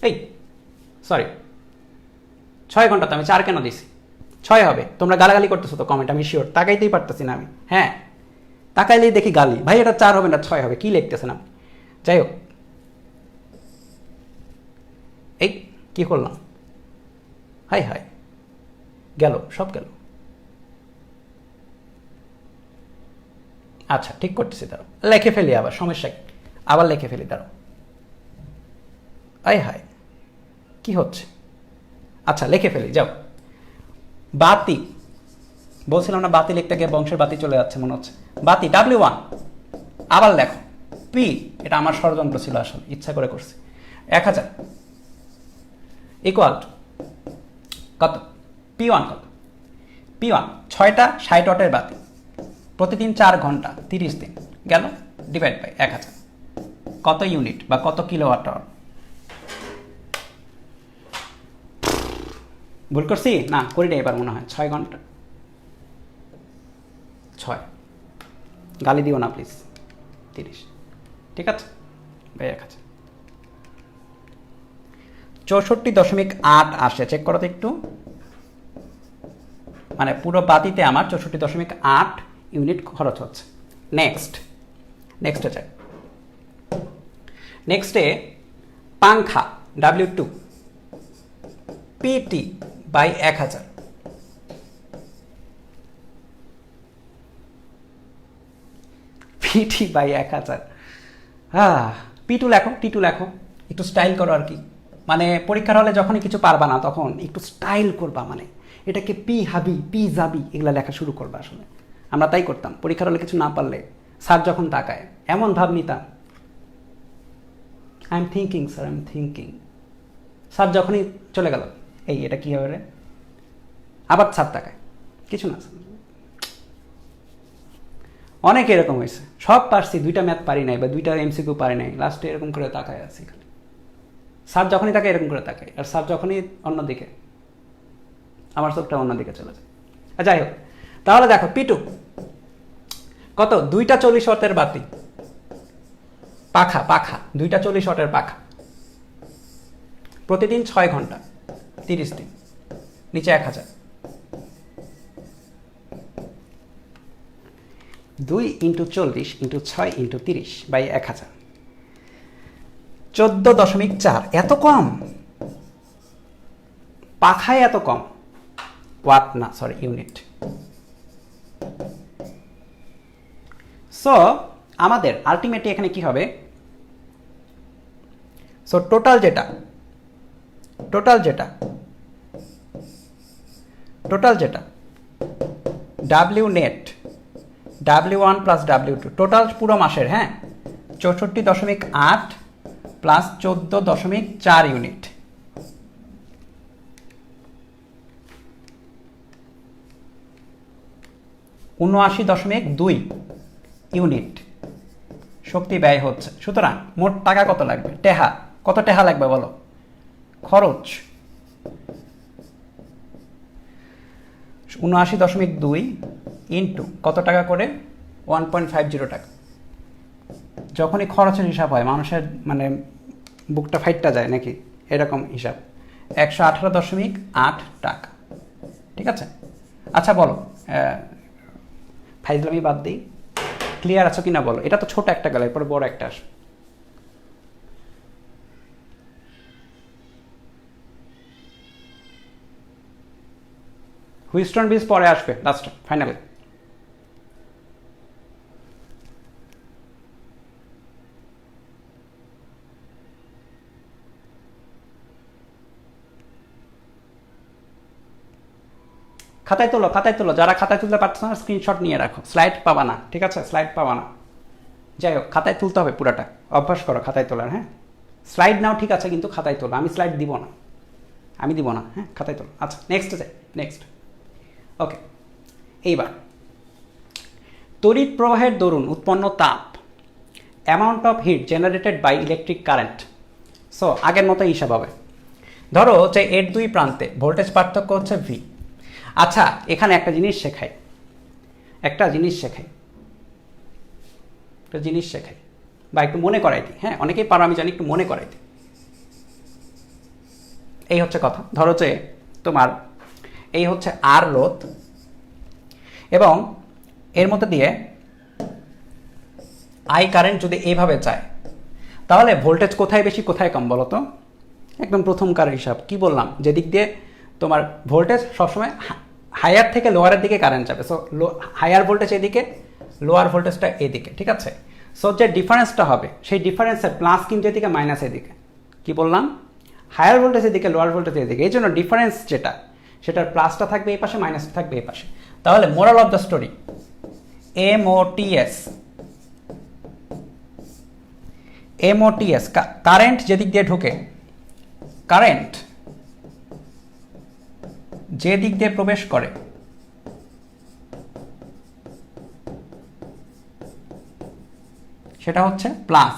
এই সরি 6 ঘন্টা, তো আমি 4 কেন দিছি? 6 হবে। তোমরা গালাগালি করতেছো তো কমেন্ট, আমি শিওর। তাকাইতেই পারতেছি না আমি। হ্যাঁ, তাকাইলেই দেখি গালি, ভাই এটা 4 হবে না 6 হবে, কি লিখতেছেন আপনি? যাই হোক, এই কি করলাম? হাই হাই, গেল, সব গেল। আচ্ছা ঠিক করতেছি, দাঁড়ো লেখে ফেলি, আবার সমস্যা কি, আবার লেখে ফেলি, দাঁড়ো। আয় হায়, কি হচ্ছে? আচ্ছা লিখে ফেলি, যাও। বাতি বলছিলাম না, বাতি লিখতে গিয়ে বংশের বাতি চলে যাচ্ছে মনে হচ্ছে। বাতি W1, আবার লেখো পি, এটা আমার ষড়যন্ত্র ছিল আসলে, ইচ্ছা করে করছি। 1000 ইকুয়াল কত? P1 কত? P1 6টা 60 ওয়াটের বাতি, প্রতিদিন 4 ঘন্টা 30 দিন গেল, ডিভাইড বাই 1000, কত ইউনিট বা কত কিলোওয়াট আওয়ার? ভুল করছি না? করি না এবার মনে হয়। 6 ঘন্টা 6, গালি দিও না প্লিজ, 30, ঠিক আছে ভাই। 1000 64.8 আসে, চেক করো তো একটু। মানে পুরো বাতিতে আমার 64.8 ইউনিট খরচ হচ্ছে। নেক্সটে যাই। নেক্সটে পাংখা W2 PT by 1000, PT by 1000। P2 লেখো, T2 লেখো, একটু স্টাইল করো আর কি। মানে পরীক্ষার হলে যখনই কিছু পারবা না তখন একটু স্টাইল করবা, মানে এটাকে পি হাবি পি যাবি এগুলা লেখা শুরু করবা। আসলে আমরা তাই করতাম, পরীক্ষার হলে কিছু না পারলে স্যার যখন তাকায় এমন ভাব নিতাম, I am thinking sir, I am thinking. Sir যখনই চলে গেল, এই এটা কি হবে রে, আবার স্যার তাকায়, কিছু না। অনেক এরকম হয়েছে, সব পারছি, 2টা ম্যাথ পারি নাই বা 2টা MCQ পারি নাই, লাস্টে এরকম করে তাকায় আছি খালি। স্যার যখনই তাকায় এরকম করে তাকায়, আর স্যার যখনই অন্যদিকে, আমার চোখটা অন্যদিকে চলে যায়। যাই হোক, তাহলে দেখো P2 কত? 2টা 40 ওয়াটের বাতি, পাখা 2টা 40 ওয়াটের পাখা, প্রতিদিন 6 ঘন্টা 30 দিন, নিচে 1000। 2 × 40 × 6 × 30 বাই 1000, 14.4। এত কম পাখায়, এত কম ওয়াট না, সরি ইউনিট। সো আমাদের আলটিমেটলি এখানে কি হবে? সো টোটাল যেটা W net W1 plus W2 total পুরো মাসের, হ্যাঁ 64.8 প্লাস 14.4 ইউনিট। $79.2 ইউনিট শক্তি ব্যয় হচ্ছে। সুতরাং মোট টাকা কত লাগবে? কত টেহা লাগবে বলো? খরচ 79.2 ইন্টু কত টাকা করে? 1.50 টাকা। যখনই খরচের হিসাব হয় মানুষের মানে বুকটা ফাইটটা যায় নাকি, এরকম হিসাব। 118.8 টাকা, ঠিক আছে। আচ্ছা বলো, ফাইজলামি বাদ দিই, ক্লিয়ার আছো কিনা বলো? এটা তো ছোট একটা গেল, এরপরে বড় একটা আসবে। হুইস্টন ব্রিজ পরে আসবে, লাস্ট ফাইনালে। খাতায় তোলো, যারা খাতায় তুলতে পারছো না স্ক্রিনশট নিয়ে রাখো, স্লাইড পাবা না, ঠিক আছে, স্লাইড পাবা না। যাই হোক, খাতায় তুলতে হবে পুরাটা, অভ্যাস করো খাতায় তোলার। হ্যাঁ স্লাইড নাও ঠিক আছে, কিন্তু খাতায় তোলো। আমি স্লাইড দিব না, হ্যাঁ খাতায় তোলো। আচ্ছা নেক্সট যাই, নেক্সট। ওকে, এইবার তড়িৎ প্রবাহের দরুন উৎপন্ন তাপ, amount of heat generated by electric current. So আগের মতো হিসাব হবে। ধরো যে এর দুই প্রান্তে ভোল্টেজ পার্থক্য হচ্ছে ভি। আচ্ছা, এখানে একটা জিনিস শেখাই বা একটু মনে করাই দিই। হ্যাঁ, অনেকেই পারো আমি জানি, একটু মনে করাই দিই। এই হচ্ছে কথা। ধরো যে তোমার এই হচ্ছে আর রোধ এবং এর মধ্যে দিয়ে আই কারেন্ট যদি এইভাবে যায়, তাহলে ভোল্টেজ কোথায় বেশি কোথায় কম বলো তো? একদম প্রথমকার হিসাব কি বললাম, যেদিক দিয়ে তোমার ভোল্টেজ সবসময় হায়ার থেকে লোয়ারের দিকে কারেন্ট যাবে। সো হায়ার ভোল্টেজ এদিকে, লোয়ার ভোল্টেজটা এদিকে, ঠিক আছে? সো যে ডিফারেন্সটা হবে সেই ডিফারেন্সের প্লাস কিন্তু এদিকে মাইনাস এদিকে। কি বললাম? হায়ার ভোল্টেজ এদিকে, লোয়ার ভোল্টেজ এদিকে। এই জন্য ডিফারেন্স যেটা, সেটার প্লাসটা থাকবে এই পাশে, মাইনাসটা থাকবে এই পাশে। তাহলে moral of the story, M O T S current যেদিক দিয়ে ঢোকে, কারেন্ট যে দিক দিয়ে প্রবেশ করে সেটা হচ্ছে প্লাস।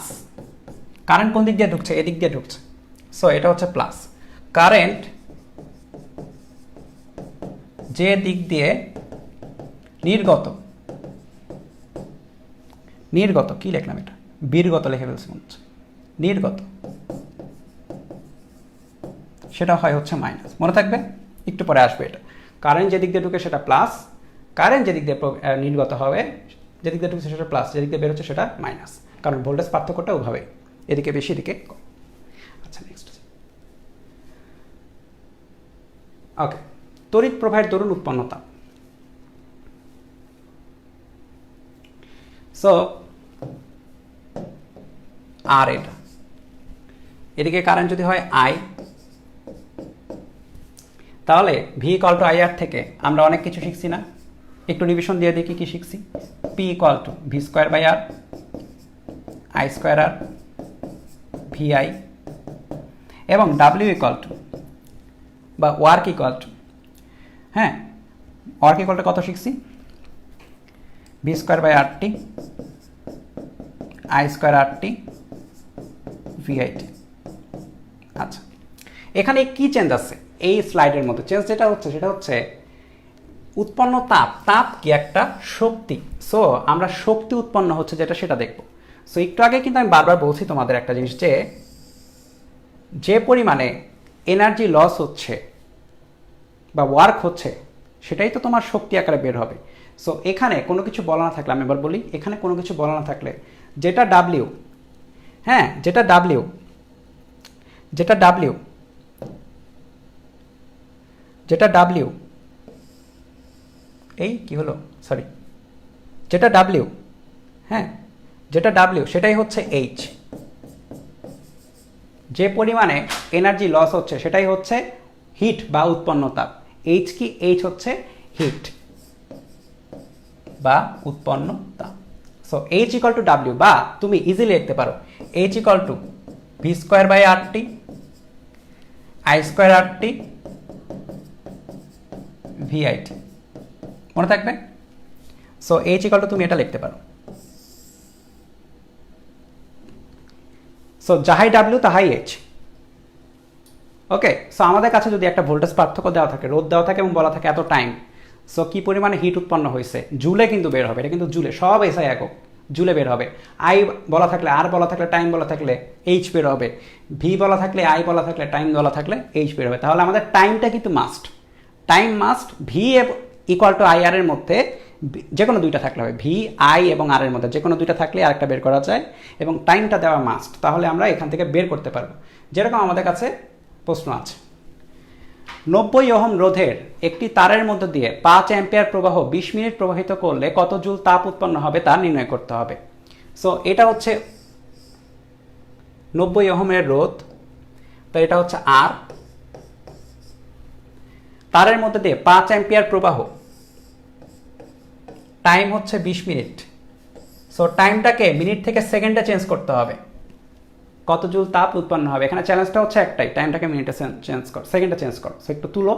কারেন্ট কোন দিক দিয়ে ঢুকছে? এদিক দিয়ে ঢুকছে, সো এটা হচ্ছে প্লাস। কারেন্ট যে দিক দিয়ে নির্গত কি লিখলাম এটা? বীরগত লিখে ফেলছি মনে হচ্ছে, নির্গত, সেটা হয় হচ্ছে মাইনাস। মনে থাকবে, একটু পরে আসবে এটা। কারেন্ট যেদিক দিয়ে ঢুকে সেটা প্লাস, কারেন্ট যেদিক দিয়ে নির্গত হবে, যেদিক দিয়ে ঢুকছে সেটা প্লাস, যেদিক দিয়ে বের হচ্ছে সেটা মাইনাস। কারণ ভোল্টেজ পার্থক্যটা ওভাবে, এদিকে বেশি এদিকে কম। আচ্ছা, নেক্সট। ওকে, তড়িৎ প্রবাহের দরুন উৎপন্ন তাপ। সো আর এটা এদিকে কারেন্ট যদি হয় আই, তাহলে ভি ইকুয়াল টু আই আর থেকে আমরা অনেক কিছু শিখছি না? একটু রিভিশন দিয়ে দেখি কি শিখছি। P equal to V square by R, I square R, V I, এবং ডাব্লিউ ইকুয়াল টু বা ওয়ার্ক ইকুয়াল টু, হ্যাঁ ওয়ার্ক ইকুয়াল টু কত শিখছি? V square by R T, I square R T, VIT. আচ্ছা, এখানে কি চেঞ্জ আছে এই স্লাইডের মধ্যে? চেঞ্জ যেটা হচ্ছে সেটা হচ্ছে উৎপন্ন তাপ কি একটা শক্তি। সো আমরা শক্তি উৎপন্ন হচ্ছে যেটা, সেটা দেখব। সো একটু আগে কিন্তু আমি বারবার বলছি তোমাদের একটা জিনিস, যে পরিমাণে এনার্জি লস হচ্ছে বা ওয়ার্ক হচ্ছে সেটাই তো তোমার শক্তি আকারে বের হবে। সো এখানে কোনো কিছু বলা না থাকলে, আমি এবার বলি, এখানে কোনো কিছু বলা না থাকলে যেটা ডাব্লিউ, হ্যাঁ যেটা ডাব্লিউ এই কি হলো, সরি, যেটা ডাব্লিউ, হ্যাঁ যেটা ডাব্লিউ সেটাই হচ্ছে এইচ। যে পরিমাণে এনার্জি লস হচ্ছে সেটাই হচ্ছে হিট বা উৎপন্ন তাপ। এইচ কি? এইচ হচ্ছে হিট বা উৎপন্ন তাপ। So H equal to W, বা তুমি ইজিলি লিখতে পারো H equal to V square by R T, I square R T, VIT. মনে থাকবে? সো এইচ ইকুয়াল টু তুমি এটা লিখতে পারো। সো যাহাই ডাব্লিউ তাহাই এইচ। ওকে, সো আমাদের কাছে যদি একটা ভোল্টেজ পার্থক্য দেওয়া থাকে, রোধ দেওয়া থাকে এবং বলা থাকে এত টাইম, সো কি পরিমাণে হিট উৎপন্ন হয়েছে জুলে কিন্তু বের হবে। এটা কিন্তু জুলে, সব এসআই একক জুলে বের হবে। আই বলা থাকলে, আর বলা থাকলে, টাইম বলা থাকলে এইচ বের হবে। ভি বলা থাকলে, আই বলা থাকলে, টাইম বলা থাকলে এইচ বের হবে। তাহলে আমাদের টাইমটা কিন্তু must, time must. V equal to I R এর মধ্যে যে কোনো দুইটা থাকলে হবে, ভি আই এবং আর এর মধ্যে যে কোনো দুইটা থাকলে আরেকটা বের করা যায়, এবং টাইমটা দেওয়া মাস্ট। তাহলে আমরা এখান থেকে বের করতে পারবো। যেরকম আমাদের কাছে প্রশ্ন আছে, 90 ওহম রোধের একটি তারের মধ্যে দিয়ে 5 অ্যাম্পিয়ার প্রবাহ 20 মিনিট প্রবাহিত করলে কত জুল তাপ উৎপন্ন হবে তা নির্ণয় করতে হবে। সো এটা হচ্ছে 90 ওহমের রোধ, তো এটা হচ্ছে আর, তারের মধ্যে দিয়ে 5 অ্যাম্পিয়ার প্রবাহ, টাইম হচ্ছে 20 মিনিট। সো টাইমটাকে মিনিট থেকে সেকেন্ডে চেঞ্জ করতে হবে, কত জুল তাপ উৎপন্ন হবে। এখানে চ্যালেঞ্জটা হচ্ছে একটাই, টাইমটাকে মিনিটে চেঞ্জ কর, সেকেন্ডে চেঞ্জ কর। সো একটু তুলো,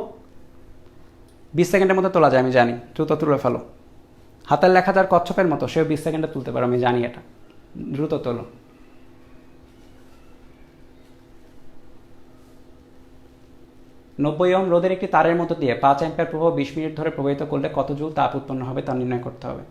20 সেকেন্ডের মধ্যে তোলা যায়, আমি জানি। দ্রুত তুলে ফেলো। হাতের লেখা যার কচ্ছপের মতো, সেও 20 সেকেন্ডে তুলতে পারো, আমি জানি এটা। দ্রুত তোলো। নব্বই ওহম রোধের একটি তারের মধ্য দিয়ে 5 অ্যাম্পিয়ার প্রবাহ 20 মিনিট ধরে প্রবাহিত করলে কত জুল তাপ উৎপন্ন হবে তা নির্ণয় করতে হবে।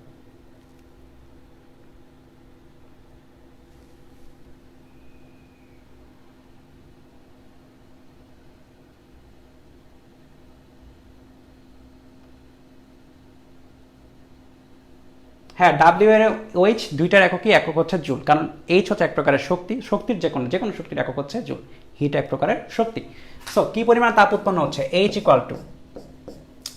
হ্যাঁ, ডাব্লিউ এর ওএইচ দুইটার এককই, একক হচ্ছে জুল, কারণ এইচ হচ্ছে এক প্রকারের শক্তি, শক্তির যে কোনো শক্তির একক হচ্ছে জুল, হিট এক প্রকারের শক্তি। সো কি পরিমাণ তাপ উৎপন্ন হচ্ছে, এইচ ইকুয়াল টু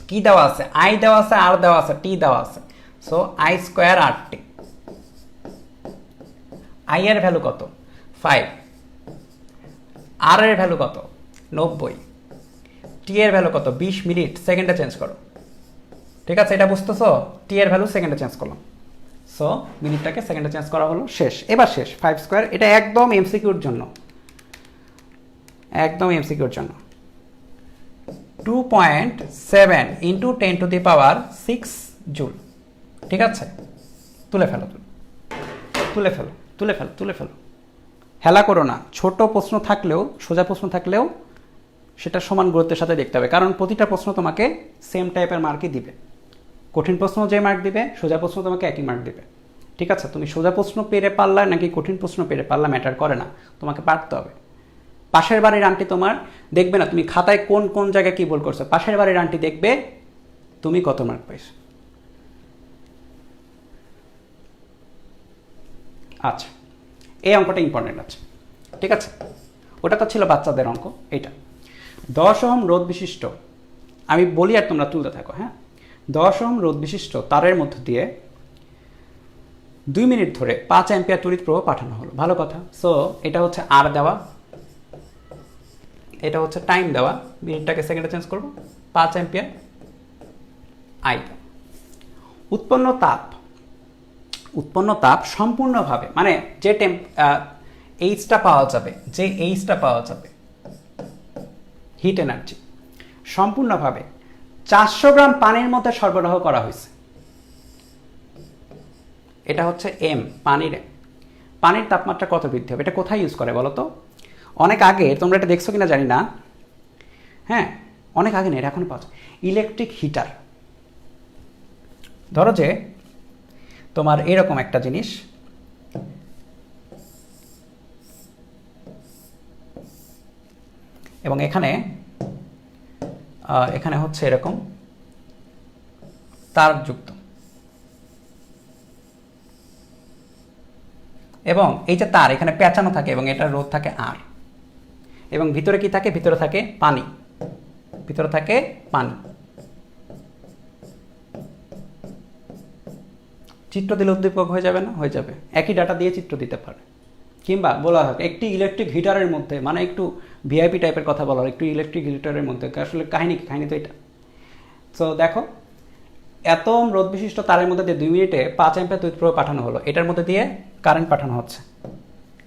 কি দেওয়া আছে, আই দেওয়া আছে, আর দেওয়া আছে, টি দেওয়া আছে। So I square R T. I এর ভ্যালু কত, 5। আর এর ভ্যালু কত, 90। টি এর ভ্যালু কত, 20 মিনিট, সেকেন্ডে চেঞ্জ করো। ঠিক আছে, এটা বুঝতেছো? টি এর ভ্যালু সেকেন্ডে চেঞ্জ করলাম। সো মিনিটটাকে সেকেন্ডে চেঞ্জ করা হলো, শেষ। এবার শেষ। 5 স্কোয়ার, এটা একদম এমসিকিউর জন্য, একদম এমসিকিউর জন্য। 2.7 ইন্টু 10⁶ জুল। ঠিক আছে, তুলে ফেলো, তুলে ফেলো, তুলে ফেলো, তুলে ফেলো। হেলা করো না। ছোট প্রশ্ন থাকলেও, সোজা প্রশ্ন থাকলেও সেটা সমান গুরুত্বের সাথে দেখতে হবে, কারণ প্রতিটা প্রশ্ন তোমাকে সেম টাইপের মার্কই দিবে। কঠিন প্রশ্ন যে মার্ক দিবে, সোজা প্রশ্ন তোমাকে একই মার্ক দিবে। ঠিক আছে, তুমি সোজা প্রশ্ন পেরে পারলা নাকি কঠিন প্রশ্ন পেরে পারলা ম্যাটার করে না, তোমাকে পারতে হবে। পাশের বাড়ির আন্টি তোমার দেখবে না তুমি খাতায় কোন কোন জায়গায় কি ভুল করছো, পাশের বাড়ির আন্টি দেখবে তুমি কত মার্ক পাইছো। আচ্ছা, এই অঙ্কটা ইম্পর্টেন্ট আছে। ঠিক আছে, ওটা তো ছিল বাচ্চাদের অঙ্ক। এইটা 10 ওহম রোধ বিশিষ্ট, আমি বলি আর তোমরা তুলতে থাকো। হ্যাঁ, 10 ওহম রোধ বিশিষ্ট তারের মধ্য দিয়ে 2 মিনিট ধরে 5 অ্যাম্পিয়ার তড়িৎ প্রবাহ পাঠানো হলো। ভালো কথা। সো এটা হচ্ছে আর দেওয়া, এটা হচ্ছে টাইম দেওয়া, মিনিটটাকে সেকেন্ডে চেঞ্জ করবো, 5 অ্যাম্পিয়ার আই। উৎপন্ন তাপ, উৎপন্ন তাপ সম্পূর্ণভাবে, মানে যে এইচটা পাওয়া যাবে, যে এইচটা পাওয়া যাবে, হিট এনার্জি সম্পূর্ণভাবে 400 গ্রাম পানির মধ্যে সরবরাহ করা হয়েছে। এটা হচ্ছে এম, পানির। পানির তাপমাত্রা কত বৃদ্ধি হবে, এটা কোথায় ইউজ করে বলো তো? অনেক আগে, তোমরা এটা দেখছো কিনা জানি না, হ্যাঁ অনেক আগে নেই, এটা এখন পাওয়া যায় ইলেকট্রিক হিটার। ধরো যে তোমার এরকম একটা জিনিস, এবং এখানে এখানে হচ্ছে এরকম তার যুক্ত, এবং এই যে তার এখানে পেঁচানো থাকে এবং এটার রোধ থাকে আর, এবং ভিতরে কি থাকে, ভিতরে থাকে পানি, ভিতরে থাকে পানি। চিত্র দিলে উদ্দীপক হয়ে যাবে না? হয়ে যাবে। একই ডাটা দিয়ে চিত্র দিতে পারে, কিংবা বলা হয় একটি ইলেকট্রিক হিটারের মধ্যে, মানে একটু ভিআইপি টাইপের কথা বলা হয়, একটু ইলেকট্রিক হিটারের মধ্যে। আসলে কাহিনী তো এটা। সো দেখো, এত রোধ বিশিষ্ট তারের মধ্যে দিয়ে 2 মিনিটে 5 অ্যাম্পিয়ার তড়িৎ প্রবাহ পাঠানো হলো। এটার মধ্যে দিয়ে কারেন্ট পাঠানো হচ্ছে।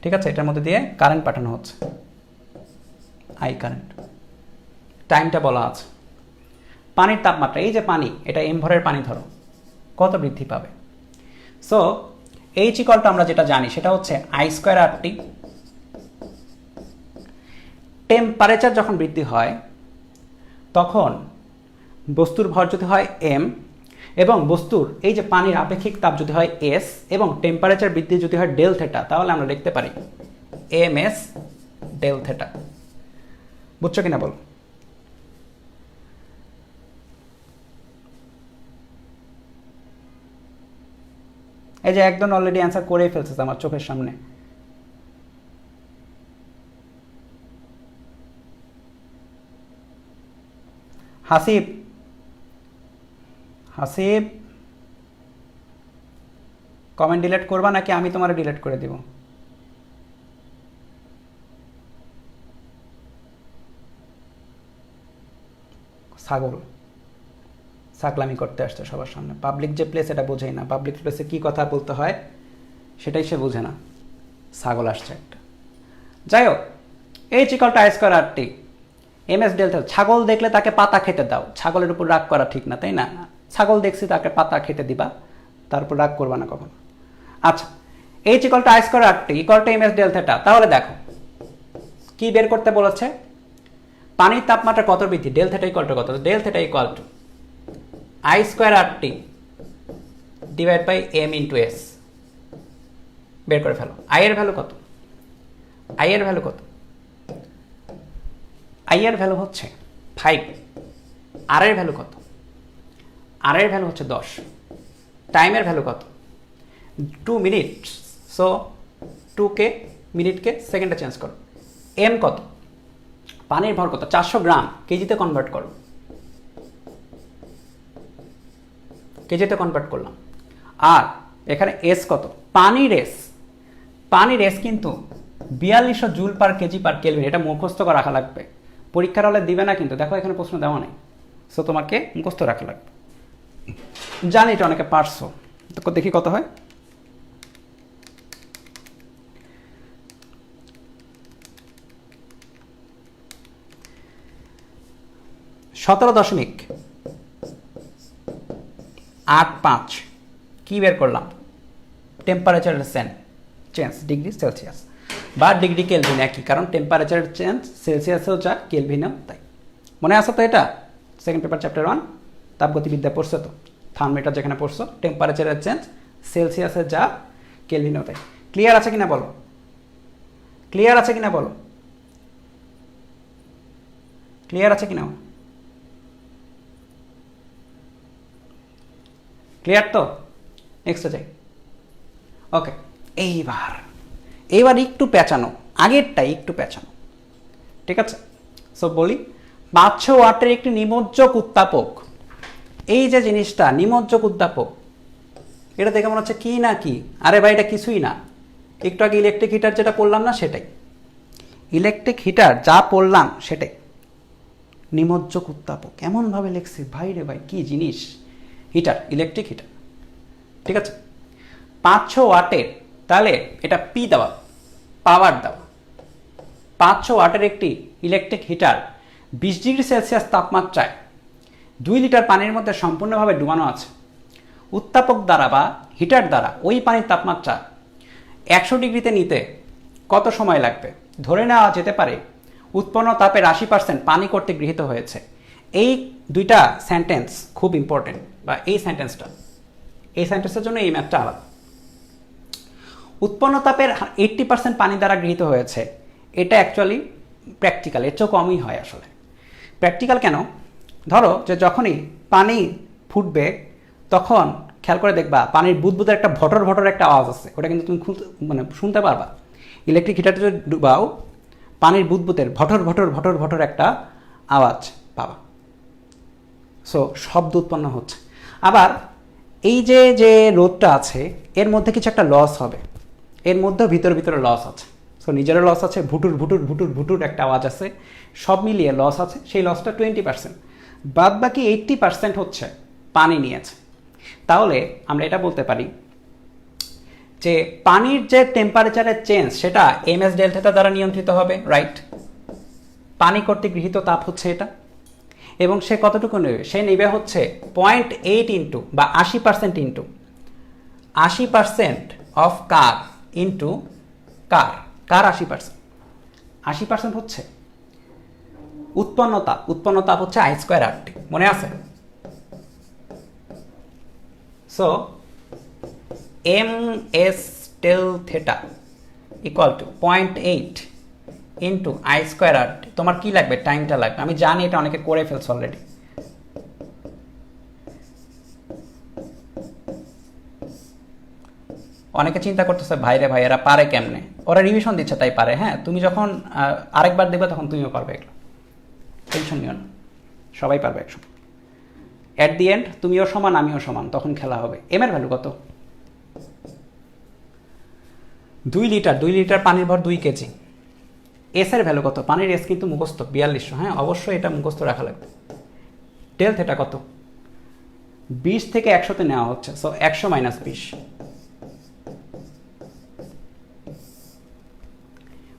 ঠিক আছে, এটার মধ্যে দিয়ে কারেন্ট পাঠানো হচ্ছে, আই কারেন্ট। টাইমটা বলা আছে। পানির তাপমাত্রা, এই যে পানি, এটা এম ভরের পানি ধরো, কত বৃদ্ধি পাবে? সো এইচ ইকুয়াল টু আমরা যেটা জানি সেটা হচ্ছে I square R T. Temperature যখন বৃদ্ধি হয় তখন বস্তুর ভর যদি হয় এম, এবং বস্তুর এই যে পানির আপেক্ষিক তাপ যদি হয় এস, এবং টেম্পারেচার বৃদ্ধি যদি হয় ডেল থেটা, তাহলে আমরা লিখতে পারি এম এস ডেল থেটা। বুঝছো কিনা বলো? এই যে একদম অলরেডি অ্যান্সার করেই ফেলছে আমার চোখের সামনে। হাসিব, হাসিব কমেন্ট ডিলিট করবা নাকি আমি তোমার ডিলিট করে দিব? ছাগল, ছাগলামি করতে আসছে সবার সামনে। পাবলিক যে প্লেস এটা বোঝেই না, পাবলিক প্লেসে কি কথা বলতে হয় সেটাই সে বোঝে না। ছাগল আসছে একটা। যাই হোক, H equal to I square R T. MS del theta, ছাগল দেখলে তাকে পাতা খেতে দাও, ছাগলের উপর রাগ করা ঠিক না, তাই না? ছাগল দেখছি তাকে পাতা খেতে দিবা, তারপর রাগ করবা না কখনো। আচ্ছা, H equal to I square R T equal to MS del theta. তাহলে দেখো কি বের করতে বলেছে, পানির তাপমাত্রা কত বৃদ্ধি, ডেল থেটা ইকুয়াল টু কত, del theta equal to I square R T divide by M into S. বের করে ফেলো। আই এর ভ্যালু কত, আই এর ভ্যালু কত, আই এর ভ্যালু হচ্ছে 5, আর এর ভ্যালু কত, আর এর ভ্যালু হচ্ছে 10, টাইমের ভ্যালু কত 2 মিনিট, সো 2কে মিনিটকে সেকেন্ডে চেঞ্জ করো। এম কত, পানির ভর কত, 400 গ্রাম, কেজিতে কনভার্ট করো, কেজিতে কনভার্ট করলাম। আর এখানে এস কত, পানির এস, পানির এস কিন্তু 4200 joule per KG per kelvin. এটা মুখস্থ করে রাখা লাগবে, পরীক্ষার হলে দিবে না কিন্তু, দেখো এখানে প্রশ্ন দেওয়া নেই, সো তোমাকে মুখস্থ রাখা লাগবে। জানি এটা অনেকে পারছো, তো দেখি কত হয়। (17.85) কি বের করলাম, টেম্পারেচার চেঞ্জ ডিগ্রি সেলসিয়াস বা ডিগ্রি কেলভিন একই, কারণ টেম্পারেচার চেঞ্জ সেলসিয়াসেও যা কেলভিনেও তাই। মনে আছে তো এটা, সেকেন্ড পেপার চ্যাপ্টার 1 তাপগতিবিদ্যা পড়ছো তো, থার্মোমিটার যেখানে পড়ছো, টেম্পারেচারের চেঞ্জ সেলসিয়াসে যা কেলভিনেও তাই। ক্লিয়ার আছে কিনা বলো, ক্লিয়ার আছে কিনা বলো, ক্লিয়ার আছে কিনা, ক্লিয়ার তো? নেক্সটে যাই। ওকে, এইবার একটু পেঁচানো, আগেরটাই একটু পেঁচানো, ঠিক আছে? সো বলি 500 ওয়াটের একটি নিমজ্জক উত্তাপক, এই যে জিনিসটা নিমজ্জক উত্তাপক, এটা দেখে মনে হচ্ছে কি না কি, আরে ভাই এটা কিছুই না, একটু আগে ইলেকট্রিক হিটার যেটা পড়লাম না সেটাই, ইলেকট্রিক হিটার যা পড়লাম সেটাই নিমজ্জক উত্তাপক। এমনভাবে লেখছি ভাই রে ভাই, কি জিনিস, হিটার, ইলেকট্রিক হিটার, ঠিক আছে? 500 ওয়াটের, তাহলে এটা পি দেওয়া, পাওয়ার দেওয়া। 500 ওয়াটের একটি ইলেকট্রিক হিটার 20 ডিগ্রি সেলসিয়াস তাপমাত্রায় 2 লিটার পানির মধ্যে সম্পূর্ণভাবে ডুবানো আছে। উত্তাপক দ্বারা বা হিটার দ্বারা ওই পানির তাপমাত্রা 100 ডিগ্রিতে নিতে কত সময় লাগবে? ধরে নেওয়া যেতে পারে উৎপন্ন তাপের 80% পানি কর্তৃক গৃহীত হয়েছে। এই দুইটা সেন্টেন্স খুব ইম্পর্টেন্ট, বা এই সেন্টেন্সের জন্য এই ম্যাথটা আলাদা। উৎপন্ন তাপের 80% পানি দ্বারা গৃহীত হয়েছে, এটা অ্যাকচুয়ালি প্র্যাকটিক্যাল, এর চেয়েও কমই হয় আসলে। প্র্যাকটিক্যাল কেন? ধরো যে যখনই পানি ফুটবে তখন খেয়াল করে দেখবা পানির বুদবুদের একটা ভটর ভটর একটা আওয়াজ আছে, ওটা কিন্তু তুমি শুনতে পারবা। ইলেকট্রিক হিটারটা যদি ডুবাও, পানির বুদবুদের ভটর ভটর ভটর ভটর একটা আওয়াজ পাবা, সো শব্দ উৎপন্ন হচ্ছে। আবার এই যে রোদটা আছে এর মধ্যে কিছু একটা লস হবে, এর মধ্যেও ভিতরে লস আছে, সো নিজেরও লস আছে, ভুটুর ভুটুর ভুটুর ভুটুর একটা আওয়াজ আছে, সব মিলিয়ে লস আছে। সেই লসটা 20%, বাদ বাকি 80% হচ্ছে পানি নিয়েছে। তাহলে আমরা এটা বলতে পারি যে পানির যে টেম্পারেচারের চেঞ্জ সেটা এমএস ডেল থেটা দ্বারা নিয়ন্ত্রিত হবে, রাইট? পানি কর্তৃক গৃহীত তাপ হচ্ছে এটা, এবং সে কতটুকু নেবে? সে নেবে হচ্ছে 0.8 ইন্টু বা 80% ইন্টু 80% অফ কার ইন্টু কার 80% হচ্ছে উৎপন্ন তাপ হচ্ছে আই স্কোয়ার আর টি, মনে আছে? So M S del theta equal to 0.8 into I square R T. তোমার কি লাগবে? টাইমটা লাগবে, আমি জানি এটা অনেকে করে ফেলছে অলরেডি। অনেকে চিন্তা করতেছে ভাই রে ভাই এরা পারে কেমনে, ওরা রিভিশন দিচ্ছে তাই পারে। হ্যাঁ, তুমি যখন আরেকবার দেখবে তখন তুমিও পারবে, এগুলো টেনশন নিও না, সবাই পারবে একসময়। অ্যাট দি এন্ড তুমিও সমান আমিও সমান, তখন খেলা হবে। এম এর ভ্যালু কত? 2 লিটার পানির ভর 2 কেজি। এস এর ভ্যালু কত? পানির এস কিন্তু মুখস্থ 4200, হ্যাঁ অবশ্যই এটা মুখস্থ রাখা লাগবে। ডেল থেটা কত? 20 থেকে 100তে নেওয়া হচ্ছে, so 100 minus 20,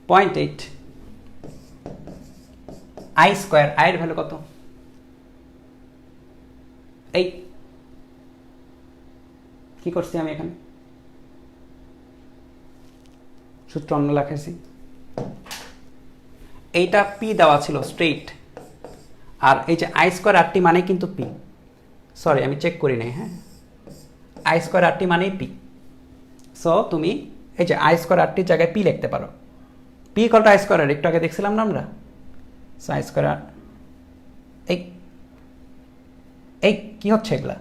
0.8 I square, I এর ভ্যালু কত? এই কি করছি আমি এখানে? সূত্র অন্য লেখাইছি। এইটা পি দেওয়া ছিল স্ট্রেইট, আর এই যে আই স্কোয়ার আর টি মানে কিন্তু পি, সরি আমি চেক করি নাই, হ্যাঁ আই স্কোয়ার আর টি মানেই পি। সো তুমি এই যে আই স্কোয়ার আর টির জায়গায় পি লিখতে পারো, P equal to I square R, একটু আগে দেখছিলাম না আমরা। সো আই স্কোয়ার আর, এই এই কী হচ্ছে এগুলা?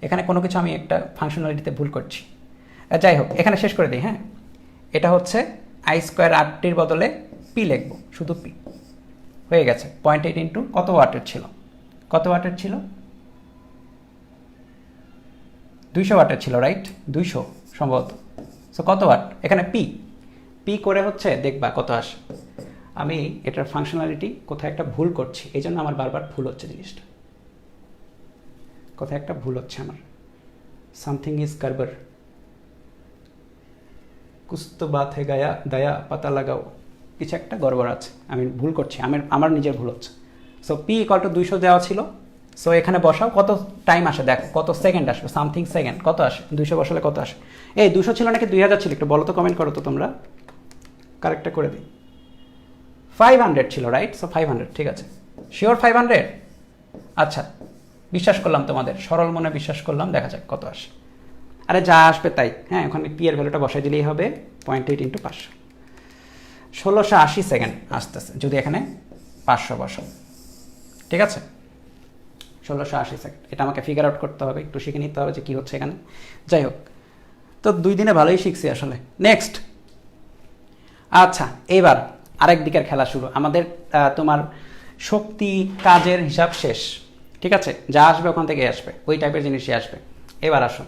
এখানে কোনো কিছু আমি একটা ফাংশনালিটিতে ভুল করছি। যাই হোক, এখানে শেষ করে দিই। হ্যাঁ, এটা হচ্ছে আই স্কোয়ার আর টির বদলে পি লিখবো, শুধু পি হয়ে গেছে। 0.8 ইন্টু কত ওয়াটের ছিল? কত ওয়াটের ছিল? 200 ওয়াটের ছিল, রাইট? 200 সম্ভবত। সো কত ওয়াট? এখানে পি, পি করে হচ্ছে দেখবা কত আসে। আমি এটার ফাংশনালিটি কোথায় একটা ভুল করছি, এই জন্য আমার বারবার ভুল হচ্ছে জিনিসটা, কোথায় একটা ভুল হচ্ছে আমার। সামথিং ইজ কারবার, কুছ তো বাত হে গায়া দয়া পাতা লাগাও, কিছু একটা গড়বড় আছে, আমি ভুল করছি, আমার নিজের ভুল হচ্ছে। সো পি ইকুয়াল টু 200 দেওয়া ছিল। সো এখানে বসাও, কত টাইম আসে দেখো, কত সেকেন্ড আসবে, সামথিং সেকেন্ড কত আসে, 200 বসালে কত আসে? এই 200 ছিল নাকি 2000 ছিল? একটু বলো তো, কমেন্ট করো তো তোমরা, কারেক্টটা করে দিই। 500 ছিল, রাইট? সো 500, ঠিক আছে, শিওর 500? আচ্ছা, বিশ্বাস করলাম তোমাদের, সরল মনে বিশ্বাস করলাম, দেখা যাক কত আসে। আরে যা আসবে তাই, হ্যাঁ ওখানে পি এর ভ্যালুটা বসাই দিলেই হবে। 0.8 ইন্টু 500, 1680 সেকেন্ড আসতেছে যদি এখানে 500 বসাও, ঠিক আছে? 1680 সেকেন্ড, এটা আমাকে ফিগার আউট করতে হবে, একটু শিখে নিতে হবে যে কী হচ্ছে এখানে। যাই হোক, তো 2 দিনে ভালোই শিখছি আসলে। নেক্সট, আচ্ছা এইবার আরেক দিকের খেলা শুরু আমাদের। তোমার শক্তি কাজের হিসাব শেষ, ঠিক আছে? যা আসবে ওখান থেকে আসবে, ওই টাইপের জিনিসই আসবে। এবার আসো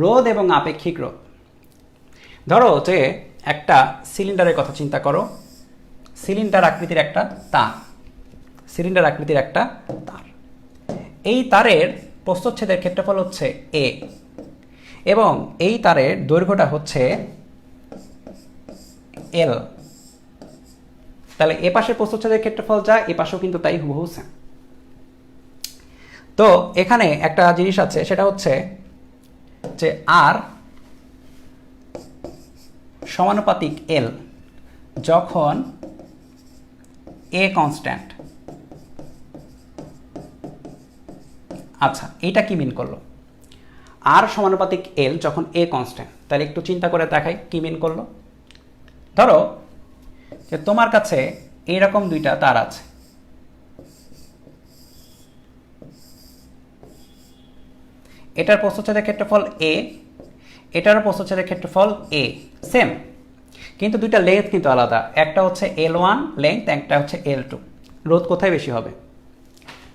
রোধ এবং আপেক্ষিক রোধ। ধরো যে একটা সিলিন্ডারের কথা চিন্তা করো, সিলিন্ডার আকৃতির একটা তার, সিলিন্ডার আকৃতির একটা তার, এই তারের প্রস্থচ্ছেদের ক্ষেত্রফল হচ্ছে এ, এবং এই তারের দৈর্ঘ্যটা হচ্ছে এল। তাহলে এ পাশের প্রস্থচ্ছেদের ক্ষেত্রফল যা, এ পাশেও কিন্তু তাই হুবহু সেম। তো এখানে একটা জিনিস আছে, সেটা হচ্ছে যে আর সমানুপাতিক এল যখন এ কনস্ট্যান্ট। আচ্ছা, এটা কি মিন করলো? আর সমানুপাতিক এল যখন এ কনস্ট্যান্ট, তাহলে একটু চিন্তা করে দেখাই কি মিন করলো। ধরো যে তোমার কাছে এইরকম দুইটা তার আছে, এটার প্রস্থচ্ছেদের ক্ষেত্রফল এ, এটারও প্রস্থচ্ছেদের ক্ষেত্রফল এ, সেম, কিন্তু দুইটা লেন্থ কিন্তু আলাদা, একটা হচ্ছে L1 লেন্থ, একটা হচ্ছে L2। রোধ কোথায় বেশি হবে?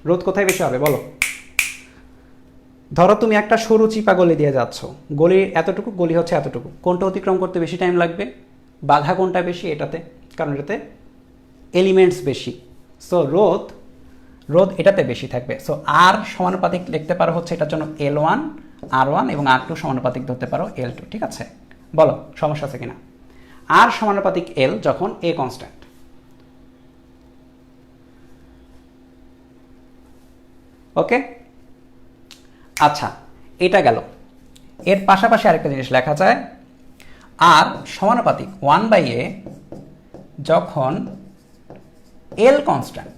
রোধ কোথায় বেশি হবে বলো? ধরো তুমি একটা সরু চিপা গলি দিয়ে যাচ্ছ, গলি এতটুকু, গলি হচ্ছে এতটুকু, কোনটা অতিক্রম করতে বেশি টাইম লাগবে? বাধা কোনটা বেশি? এটাতে, কারণ এটাতে এলিমেন্টস বেশি। সো রোধ এটাতে বেশি থাকবে। সো আর সমানুপাতিক লিখতে পারো হচ্ছে এটার জন্য L1 R1 এবং R2 সমানুপাতিক ধরতে পারো L2, ঠিক আছে? বলো সমস্যা আছে কিনা? আর সমানুপাতিক L যখন এ কনস্ট্যান্ট। ওকে, আচ্ছা এটা গেল। এর পাশাপাশি আরেকটা জিনিস লেখা যায়, আর সমানুপাতিক 1/a যখন L কনস্ট্যান্ট।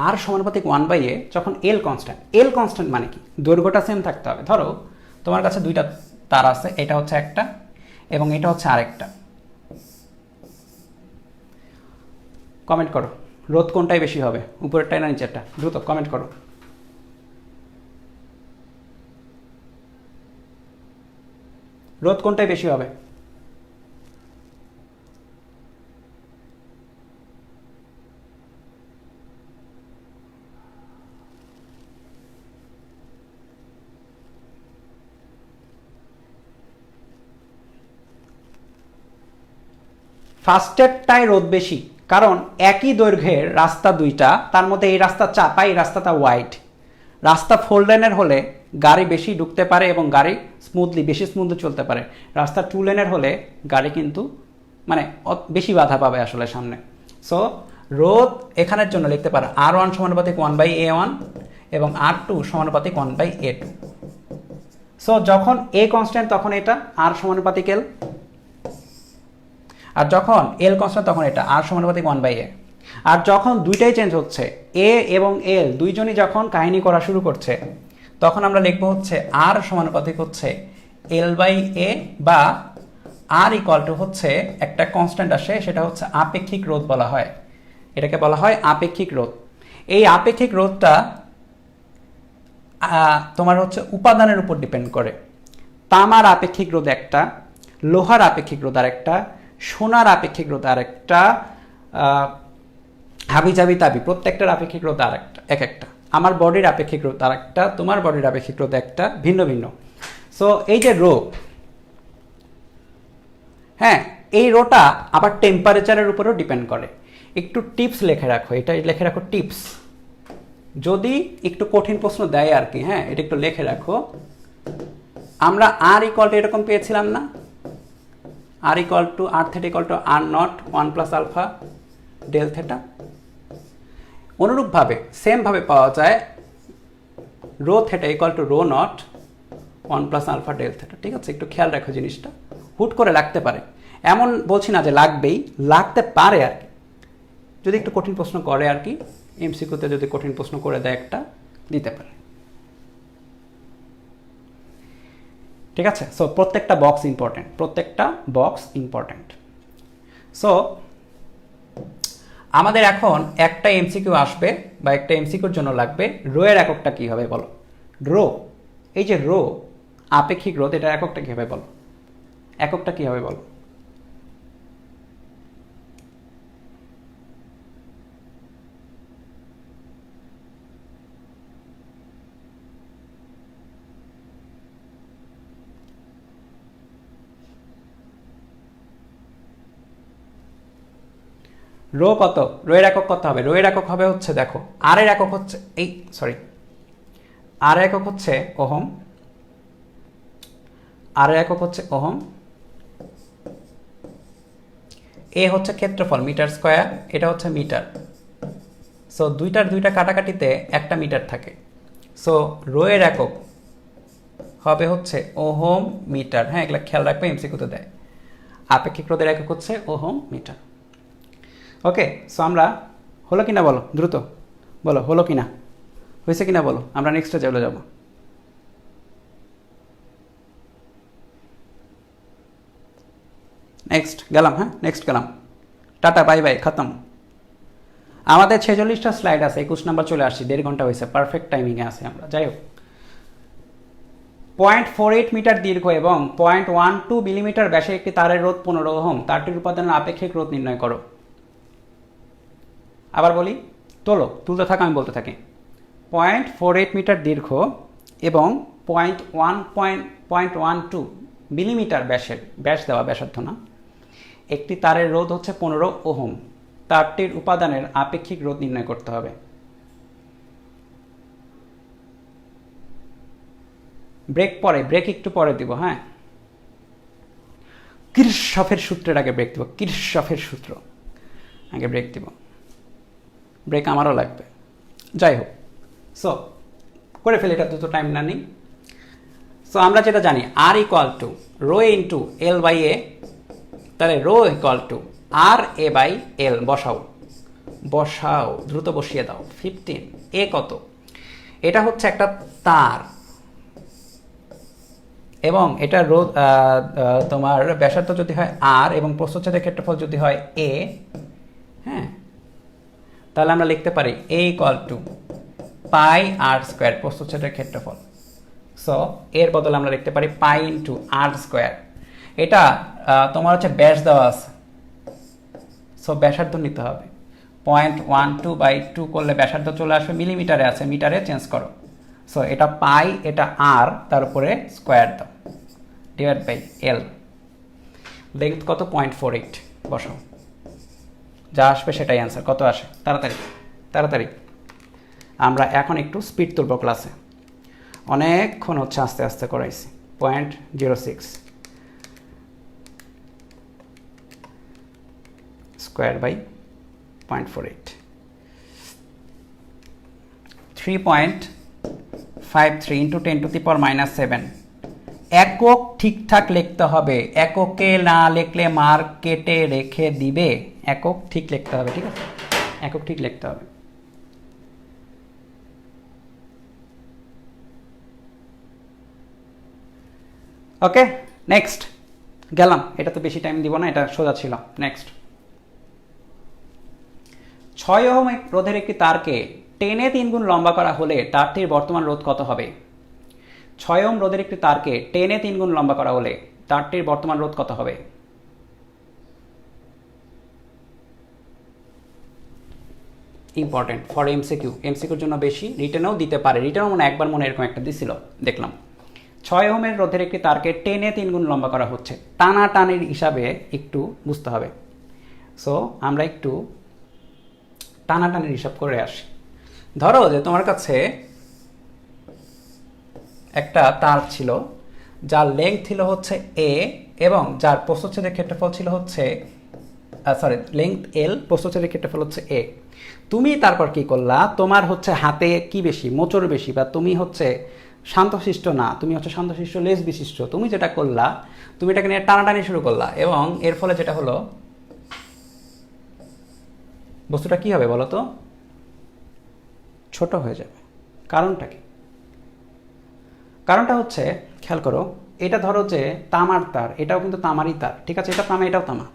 আর সমানুপাতিক 1/a যখন L কনস্ট্যান্ট। L কনস্ট্যান্ট মানে কি? দৈর্ঘ্যটা সেম থাকতে হবে। ধরো তোমার কাছে দুইটা তার আছে, এটা হচ্ছে একটা এবং এটা হচ্ছে আরেকটা। কমেন্ট করো রোধ কোনটাই বেশি হবে, উপরেরটাই না নিচেরটা? দ্রুত কমেন্ট করো। রোধ কোনটাই বেশি হবে? ফার্স্টেরটাই রোধ বেশি, কারণ একই দৈর্ঘ্যের রাস্তা দুইটা, তার মধ্যে এই রাস্তা চাপা, এই রাস্তাটা ওয়াইড। রাস্তা ফোর লেনের হলে গাড়ি বেশি ঢুকতে পারে এবং গাড়ি বেশি স্মুথলি চলতে পারে। রাস্তা টু লেনের হলে গাড়ি কিন্তু মানে বেশি বাধা পাবে আসলে সামনে। সো রোধ এখানের জন্য লিখতে পারো R1 সমানুপাতিক 1/A1 এবং R2 সমানুপাতিক 1/A2। সো যখন A কনস্ট্যান্ট তখন এটা R সমানুপাতিক L, আর যখন L কনস্ট্যান্ট তখন এটা R সমানুপাতিক 1/A। আর যখন দুইটাই চেঞ্জ হচ্ছে, A এবং L দুইজনই যখন কাহিনী করা শুরু করছে, তখন আমরা লিখব হচ্ছে R সমানুপাতিক হচ্ছে L/A, বা R ইকুয়াল টু হচ্ছে একটা কনস্ট্যান্ট আসে, সেটা হচ্ছে আপেক্ষিক রোধ বলা হয়। এটাকে বলা হয় আপেক্ষিক রোধ। এই আপেক্ষিক রোধটা তোমার হচ্ছে উপাদানের উপর ডিপেন্ড করে। তামার আপেক্ষিক রোধ একটা, লোহার আপেক্ষিক রোধ আর একটা, সোনার আপেক্ষিক রোধ আর একটা, হাবিজাবি তাবি প্রত্যেকটার আপেক্ষিক রোধ আর একটা, এক একটা। আমার বডির আপেক্ষিক রোধ আর একটা, তোমার বডির আপেক্ষিক রোধ একটা, ভিন্ন ভিন্ন। সো এই যে রো, হ্যাঁ, এই রোটা আবার টেম্পারেচারের উপরেও ডিপেন্ড করে। একটু টিপস লিখে রাখো, এটা লিখে রাখো টিপস, যদি একটু কঠিন প্রশ্ন দেয় আর কি। হ্যাঁ, এটা একটু লিখে রাখো। আমরা আর ইকুয়াল টু এরকম পেয়েছিলাম না, R equal to R theta equal to R naught 1 plus alpha del theta. অনুরূপভাবে সেমভাবে পাওয়া যায় rho theta equal to rho naught 1 plus alpha del theta. ঠিক আছে, একটু খেয়াল রাখো জিনিসটা, হুট করে লাগতে পারে, এমন বলছি না যে লাগবেই, লাগতে পারে আর কি, যদি একটু কঠিন প্রশ্ন করে আর কি। এমসিকিউতে যদি কঠিন প্রশ্ন করে দেয় একটা, দিতে পারে। ঠিক আছে, সো প্রত্যেকটা বক্স ইম্পর্টেন্ট, প্রত্যেকটা বক্স ইম্পর্টেন্ট। সো আমাদের এখন একটা এমসিকিউ আসবে বা একটা এমসিকিউর জন্য লাগবে রো এর এককটা কি হবে বলো। রো, এই যে রো আপেক্ষিক রোধ, এটার এককটা কি হবে বলো, এককটা কি হবে বলো। রো কত, রো এর একক কত হবে? রো এর একক হবে হচ্ছে, দেখো আর এর একক হচ্ছে আর এর একক হচ্ছে ওহম, আর এর একক হচ্ছে ওহম, এ হচ্ছে ক্ষেত্রফল মিটার স্কয়ার, এটা হচ্ছে মিটার। সো দুইটা কাটাকাটিতে একটা মিটার থাকে। সো রো এর একক হবে হচ্ছে ওহম মিটার। হ্যাঁ, এগুলো খেয়াল রাখবে, এমসিকিউতে দেয়। আপেক্ষিক রোধের একক হচ্ছে ওহম মিটার। ওকে, সো আমরা হলো কিনা বলো, দ্রুত বলো হলো কিনা, হয়েছে কিনা বলো, আমরা নেক্সটে চলে যাব। নেক্সট গেলাম, হ্যাঁ নেক্সট গেলাম, টাটা বাই বাই, খতম। আমাদের 46টা স্লাইড আছে, 21 নাম্বার চলে আসছি, 1.5 ঘন্টা হয়েছে, পারফেক্ট টাইমিংয়ে আছে আমরা। যাই হোক, 0.48 মিটার দীর্ঘ এবং 0.12 মিলিমিটার ব্যাসের একটি তারের রোধ 15 ওহম, তারটির উপাদানের আপেক্ষিক রোধ নির্ণয় করো। আবার বলি, তুলতে থাকা, আমি বলতে থাকি। 0.48 মিটার দীর্ঘ এবং 0.12 মিলিমিটার ব্যাসের, ব্যাস দেওয়া, ব্যাসার্ধ না, একটি তারের রোধ হচ্ছে 15 ওহম, তারটির উপাদানের আপেক্ষিক রোধ নির্ণয় করতে হবে। ব্রেক একটু পরে দিব। হ্যাঁ, কিরশফের সূত্রের আগে ব্রেক দিব, কিরশফের সূত্র আগে ব্রেক দিব, ব্রেক আমারও লাগবে। যাই হোক, সো করে ফেলে, এটা তো টাইম না নেই। সো আমরা যেটা জানি, R equal to rho into L by A, তাহলে rho equal to R A by L. বসাও, দ্রুত বসিয়ে দাও। 15, এ কত? এটা হচ্ছে একটা তার, এবং এটা রোধ, তোমার ব্যাসার্ধ যদি হয় আর এবং প্রস্থচ্ছেদের ক্ষেত্রফল যদি হয় এ, হ্যাঁ, তাহলে আমরা লিখতে পারি A equal to pi R square, প্রস্থচ্ছেদের ক্ষেত্রফল। সো এর বদলে আমরা লিখতে পারি পাই ইন্টু আর স্কোয়ার। এটা তোমার হচ্ছে ব্যাস দেওয়া আছে, সো ব্যাসার্ধ নিতে হবে। 0.12/2 করলে ব্যাসার্ধ চলে আসবে, মিলিমিটারে আছে, মিটারে চেঞ্জ করো। সো এটা পাই, এটা আর, তার উপরে স্কোয়ার দাও, ডিভাইড বাই এল। লেন্থ কত? 0.48। বসাও, যা আসবে সেটাই অ্যান্সার। কত আসে? তাড়াতাড়ি। আমরা এখন একটু স্পিড তুলব ক্লাসে, অনেকক্ষণ হচ্ছে আস্তে আস্তে করাইছি। 0.06, স্কোয়ার বাই 0.48, 3.53 ইন্টু 10⁻⁷। একক ঠিকঠাক লিখতে হবে, এককে না লিখলে মার্ক কেটে রেখে দিবে। একক ঠিক লিখতে হবে, ঠিক আছে, একক ঠিক লিখতে হবে। ওকে, নেক্সট গেলাম, এটা তো বেশি টাইম দিব না, এটা সোজা ছিল। নেক্সট, 6 ওহম রোধের একটি তারকে টেনে 3 গুণ লম্বা করা হলে তারটির বর্তমান রোধ কত হবে? 6 ওহম রোধের একটি তারকে টেনে 3 গুণ লম্বা করা হলে তারটির বর্তমান রোধ কত হবে? ইম্পর্টেন্ট ফর এমসিকিউ, এমসিকিউর জন্য বেশি, রিটেনেও দিতে পারে, রিটেনও মনে একবার মনে এরকম একটা দিছিল, দেখলাম। 6 ওহমের রোধের একটি তারকে টেনে 3 গুণ লম্বা করা হচ্ছে, টানা টানির হিসাবে একটু বুঝতে হবে। সো আমরা একটু টানাটানির হিসাব করে আসি। ধরো যে তোমার কাছে একটা তার ছিল যার লেংথ ছিল হচ্ছে এ এবং যার প্রস্থচ্ছেদের ক্ষেত্রফল ছিল হচ্ছে লেংথ এল, প্রস্থচ্ছেদের ক্ষেত্রফল হচ্ছে এ। তুমি তারপর কি করলা, তোমার হচ্ছে হাতে কি বেশি, মোচড় বেশি, বা তুমি হচ্ছে শান্তশিষ্ট না, তুমি হচ্ছে শান্তশিষ্ট লেজ বিশিষ্ট। তুমি যেটা করলা, তুমি এটাকে নিয়ে টানাটানি শুরু করলা এবং এর ফলে যেটা হলো, বস্তুটা কি হবে বলো তো? ছোট হয়ে যাবে। কারণটা কি? কারণটা হচ্ছে, খেয়াল করো, এটা ধরো যে তামার তার, এটাও কিন্তু তামারই তার, ঠিক আছে, এটা তামা এটাও তামা,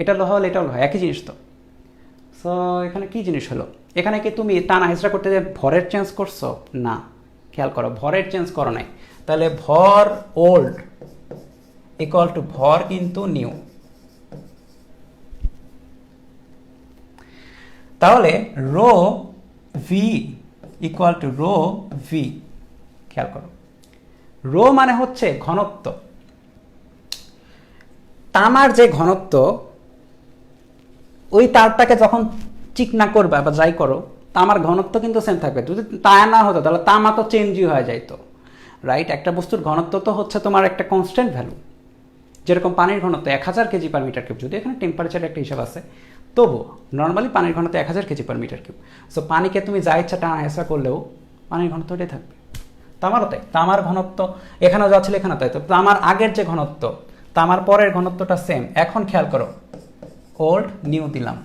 এটা লোহা হলে এটাও লোহা, একই জিনিস তো। সো এখানে কি জিনিস হলো, এখানে কি তুমি টানা হেঁচড়া করতে যে ভরের চেঞ্জ করছো? না, খেয়াল করো, ভরের চেঞ্জ করো নাই। তাহলে ভর ওল্ড ইকুয়াল টু ভর কিন্তু নিউ। তাহলে rho V equal to rho V. খেয়াল করো, রো মানে হচ্ছে ঘনত্ব। তামার যে ঘনত্ব, ওই তারটাকে যখন চিকনা করবে বা যাই করো, তামার ঘনত্ব কিন্তু সেম থাকবে। যদি তা না হতো তাহলে তামা তো চেঞ্জই হয়ে যাইতো, রাইট? একটা বস্তুর ঘনত্ব তো হচ্ছে তোমার একটা কনস্ট্যান্ট ভ্যালু, যেরকম পানির ঘনত্ব 1000 কেজি পার মিটার কিউব, যদি এখানে টেম্পারেচারের একটা হিসাব আছে, তবু নর্মালি পানির ঘনত্ব 1000 KG per metre cube. So পানিকে তুমি যা ইচ্ছা টানা হেঁচড়া করলেও পানির ঘনত্ব ওটাই থাকবে। তামারও তাই, তামার ঘনত্ব এখানেও যা ছিল এখানে তাই। তো তামার আগের যে ঘনত্ব, তামার পরের ঘনত্বটা সেম। এখন খেয়াল করো, ওল্ড নিউ দিলাম।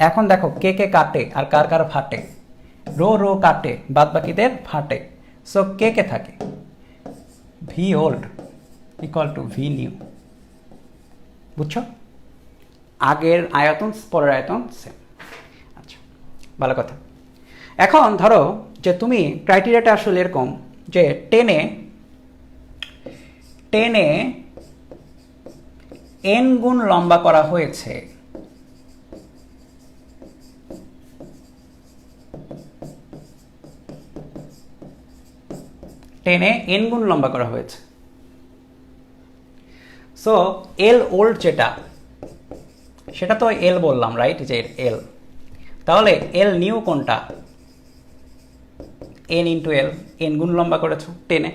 এখন দেখো কে কে কাটে আর কার কার ফাটে, রো রো কাটে, বাদ বাকিদের ফাটে। সো কে কে থাকে, V old equal to V new. বুঝছো? আগের আয়তন পরের আয়তন সেম। আচ্ছা, ভালো কথা। এখন ধরো যে তুমি ক্রাইটেরিয়াটা আসলে এরকম যে টেনে এন গুণ লম্বা করা হয়েছে, টেনে এন গুণ লম্বা করা হয়েছে। সো এল ওল্ড যেটা, সেটা তো এল বললাম, রাইট? যে এল, তাহলে এল নিউ কোনটা? এন ইন্টু এল, এন গুণ লম্বা করেছো টেনে,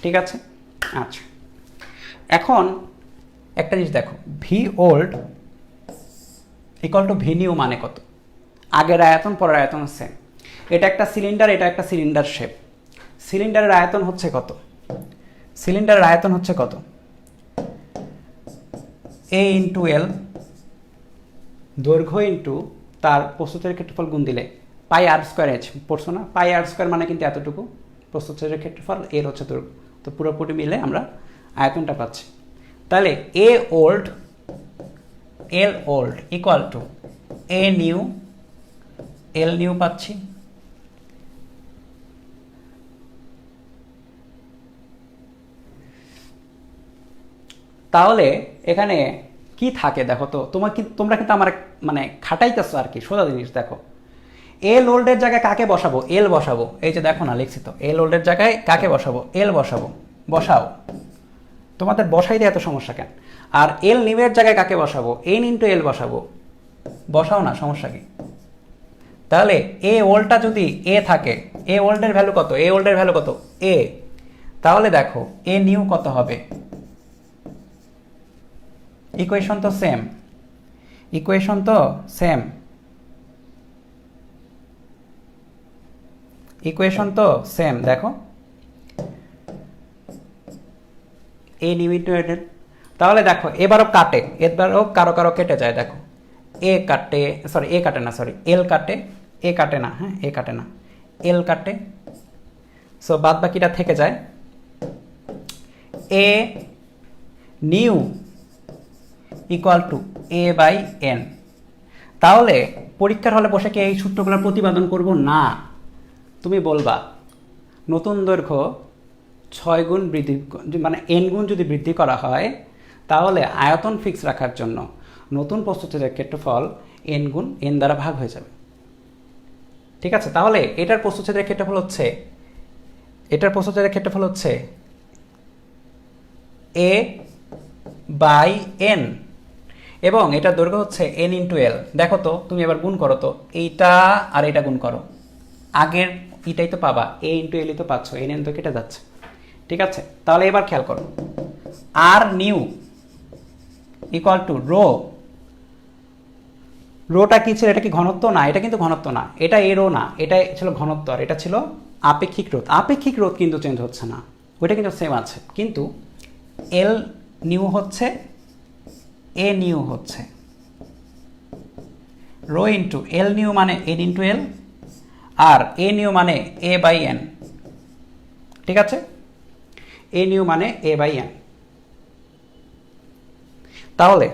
ঠিক আছে। আচ্ছা, এখন একটা জিনিস দেখো, V old equal to V new মানে কত? আগের আয়তন পরের আয়তন সেম। এটা একটা সিলিন্ডার, এটা একটা সিলিন্ডার শেপ। সিলিন্ডারের আয়তন হচ্ছে কত? সিলিন্ডারের আয়তন হচ্ছে কত? এ ইন্টু এল, দৈর্ঘ্য ইন্টু তার প্রস্থচ্ছেদের ক্ষেত্রফল গুণ দিলে পাই আর স্কোয়ার এইচ, পড়ছো না? পাই আর স্কোয়ার মানে কিন্তু এতটুকু, প্রস্থচ্ছেদের ক্ষেত্রফল, এর হচ্ছে দৈর্ঘ্য। তো পুরোপুরি মিলে আমরা আয়তনটা পাচ্ছি। তাহলে A old, L old equal to A new, L new পাচ্ছি। তাহলে এখানে কি থাকে দেখো তো, তোমরা কিন্তু আমার মানে খাটাইতেছো আর কি, সোজা জিনিস দেখো। এল ওল্ডের জায়গায় কাকে বসাবো? এল বসাবো। এই যে দেখো না, লিখছি তো, এল ওল্ডের জায়গায় কাকে বসাবো? এল বসাবো। বসাও, তোমাদের বসাই দিয়ে এত সমস্যা কেন? আর এল নিউয়ের জায়গায় কাকে বসাবো? এন ইন্টু এল বসাবো। বসাও না, সমস্যা কি? তাহলে এ ওল্ডটা যদি এ থাকে, এ ওল্ডের ভ্যালু কত? এ ওল্ডের ভ্যালু কত? এ। তাহলে দেখো এ নিউ কত হবে? ইকুয়েশন তো সেম। ইকুয়েশন তো সেম, ইকুয়েশন তো সেম। দেখো এ নিউ ইন্টু এল, তাহলে দেখো এবারও কাটে, এবারও কারো কারো কেটে যায়। দেখো এ কাটে, সরি এ কাটে না, সরি এল কাটে, এ কাটে না, হ্যাঁ এ কাটে না, এল কাটে। সো বাদ বাকিটা থেকে যায়। A nu equal to A by N. তাহলে পরীক্ষার হলে বসে কি এই সূত্রগুলোর প্রতিপাদন করব না, তুমি বলবা নতুন দৈর্ঘ্য 6 গুণ বৃদ্ধি, মানে n গুণ যদি বৃদ্ধি করা হয় তাহলে আয়তন ফিক্স রাখার জন্য নতুন প্রস্থচ্ছেদের ক্ষেত্রফল n গুণ n দ্বারা ভাগ হয়ে যাবে। ঠিক আছে, তাহলে এটার প্রস্থচ্ছেদের ক্ষেত্রফল হচ্ছে, এটার প্রস্থচ্ছেদের ক্ষেত্রফল হচ্ছে a বাই n, এবং এটার দৈর্ঘ্য হচ্ছে n ইন্টু এল। দেখো তো তুমি এবার গুণ করো তো, এইটা আর এটা গুণ করো, আগের এটাই তো পাবা, a ইন্টু এলই তো পাচ্ছ, n n তো কেটে যাচ্ছে। ঠিক আছে, তাহলে এবার খেয়াল করো, R new equal to rho, রোটা কি ছিল, এটা কি ঘনত্ব? না, এটা কিন্তু ঘনত্ব না, এটা এ রো না, এটা ছিল ঘনত্ব, আর এটা ছিল আপেক্ষিক রোধ। আপেক্ষিক রোধ কিন্তু চেঞ্জ হচ্ছে না, ওইটা কিন্তু সেম আছে, কিন্তু এল নিউ হচ্ছে, এ নিউ হচ্ছে, রো ইন্টু এল নিউ মানে এন ইন্টু এল, আর এ নিউ মানে এ বাই এন। ঠিক আছে, এ নিউ মানে এ বাই এন। তাহলে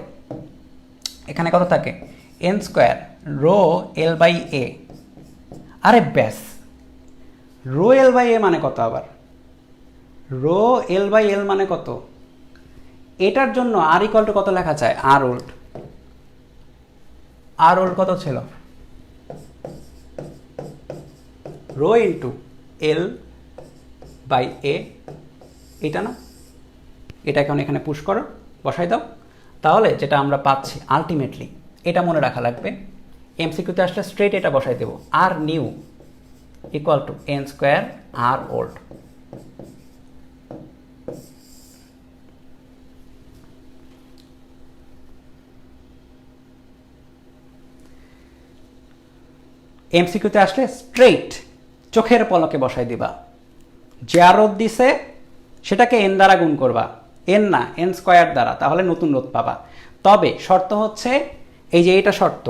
এখানে কত থাকে, N square rho L by A. আরে ব্যাস, রো এল বাই এ মানে কত? আবার রো এল বাই এল মানে কত? এটার জন্য আর ইকুয়াল টু কত লেখা যায়, আর ওল্ড। আর ওল্ড কত ছিল, রো ইন্টু এল বাই এ, এটা না, এটা এখন এখানে পুশ করো, বসাই দাও। তাহলে যেটা আমরা পাচ্ছি আলটিমেটলি, এটা মনে রাখা লাগবে, এমসিকিউতে আসলে স্ট্রেট এটা বসাই দেব, R new equal to N square R old. এমসিকিউতে আসলে স্ট্রেট চোখের পলকে বসাই দিবা, যা রোধ দিছে সেটাকে এন দ্বারা গুণ করবা, এন না এন স্কোয়ার দ্বারা, তাহলে নতুন রোধ পাবা। তবে শর্ত হচ্ছে, এই যে এটা শর্ত,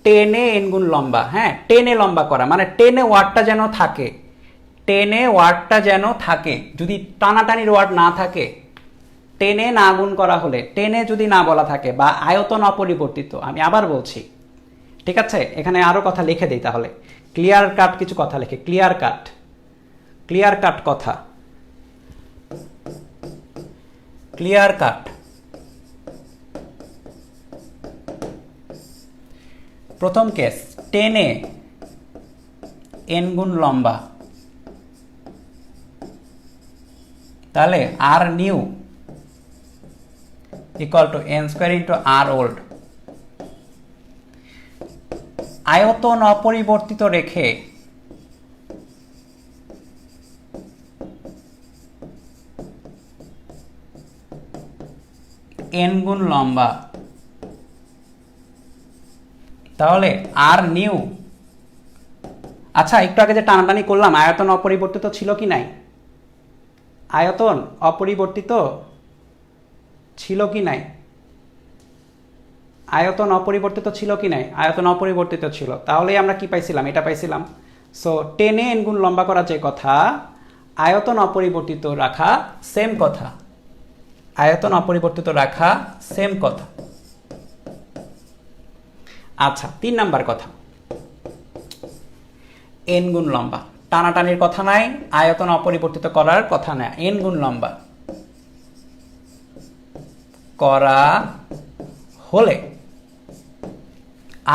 টেনে এন গুণ লম্বা, হ্যাঁ টেনে লম্বা করা, মানে টেনে ওয়ার্ডটা যেন থাকে, টেনে ওয়ার্ডটা যেন থাকে। যদি টানাটানির ওয়ার্ড না থাকে, টেনে না গুণ করা হলে, টেনে যদি না বলা থাকে, বা আয়তন অপরিবর্তিত, আমি আবার বলছি, ঠিক আছে, এখানে আরো কথা লিখে দিই, তাহলে ক্লিয়ার কাট কিছু কথা লিখে, ক্লিয়ার কাট, ক্লিয়ার কাট কথা, ক্লিয়ার কাট। প্রথম কেস, টেনে এন গুণ লম্বা, তাহলে R new equal to N square into R old. আয়তন অপরিবর্তিত রেখে এন গুণ লম্বা, তাহলে আর নিউ, আচ্ছা একটু আগে যে টানাটানি করলাম, আয়তন অপরিবর্তিত ছিল কি নাই, আয়তন অপরিবর্তিত ছিল কি নাই, আয়তন অপরিবর্তিত ছিল কি নাই, আয়তন অপরিবর্তিত ছিল। তাহলে আমরা কি পাইছিলাম, এটা পাইছিলাম। সো টেনে এন গুণ লম্বা করা যে কথা, আয়তন অপরিবর্তিত রাখা সেম কথা, আয়তন অপরিবর্তিত রাখা সেম কথা। আচ্ছা 3 নাম্বার কথা, এন গুণ লম্বা, টানাটানির কথা নাই, আয়তন অপরিবর্তিত করার কথা নাই, এন গুণ লম্বা করা হলে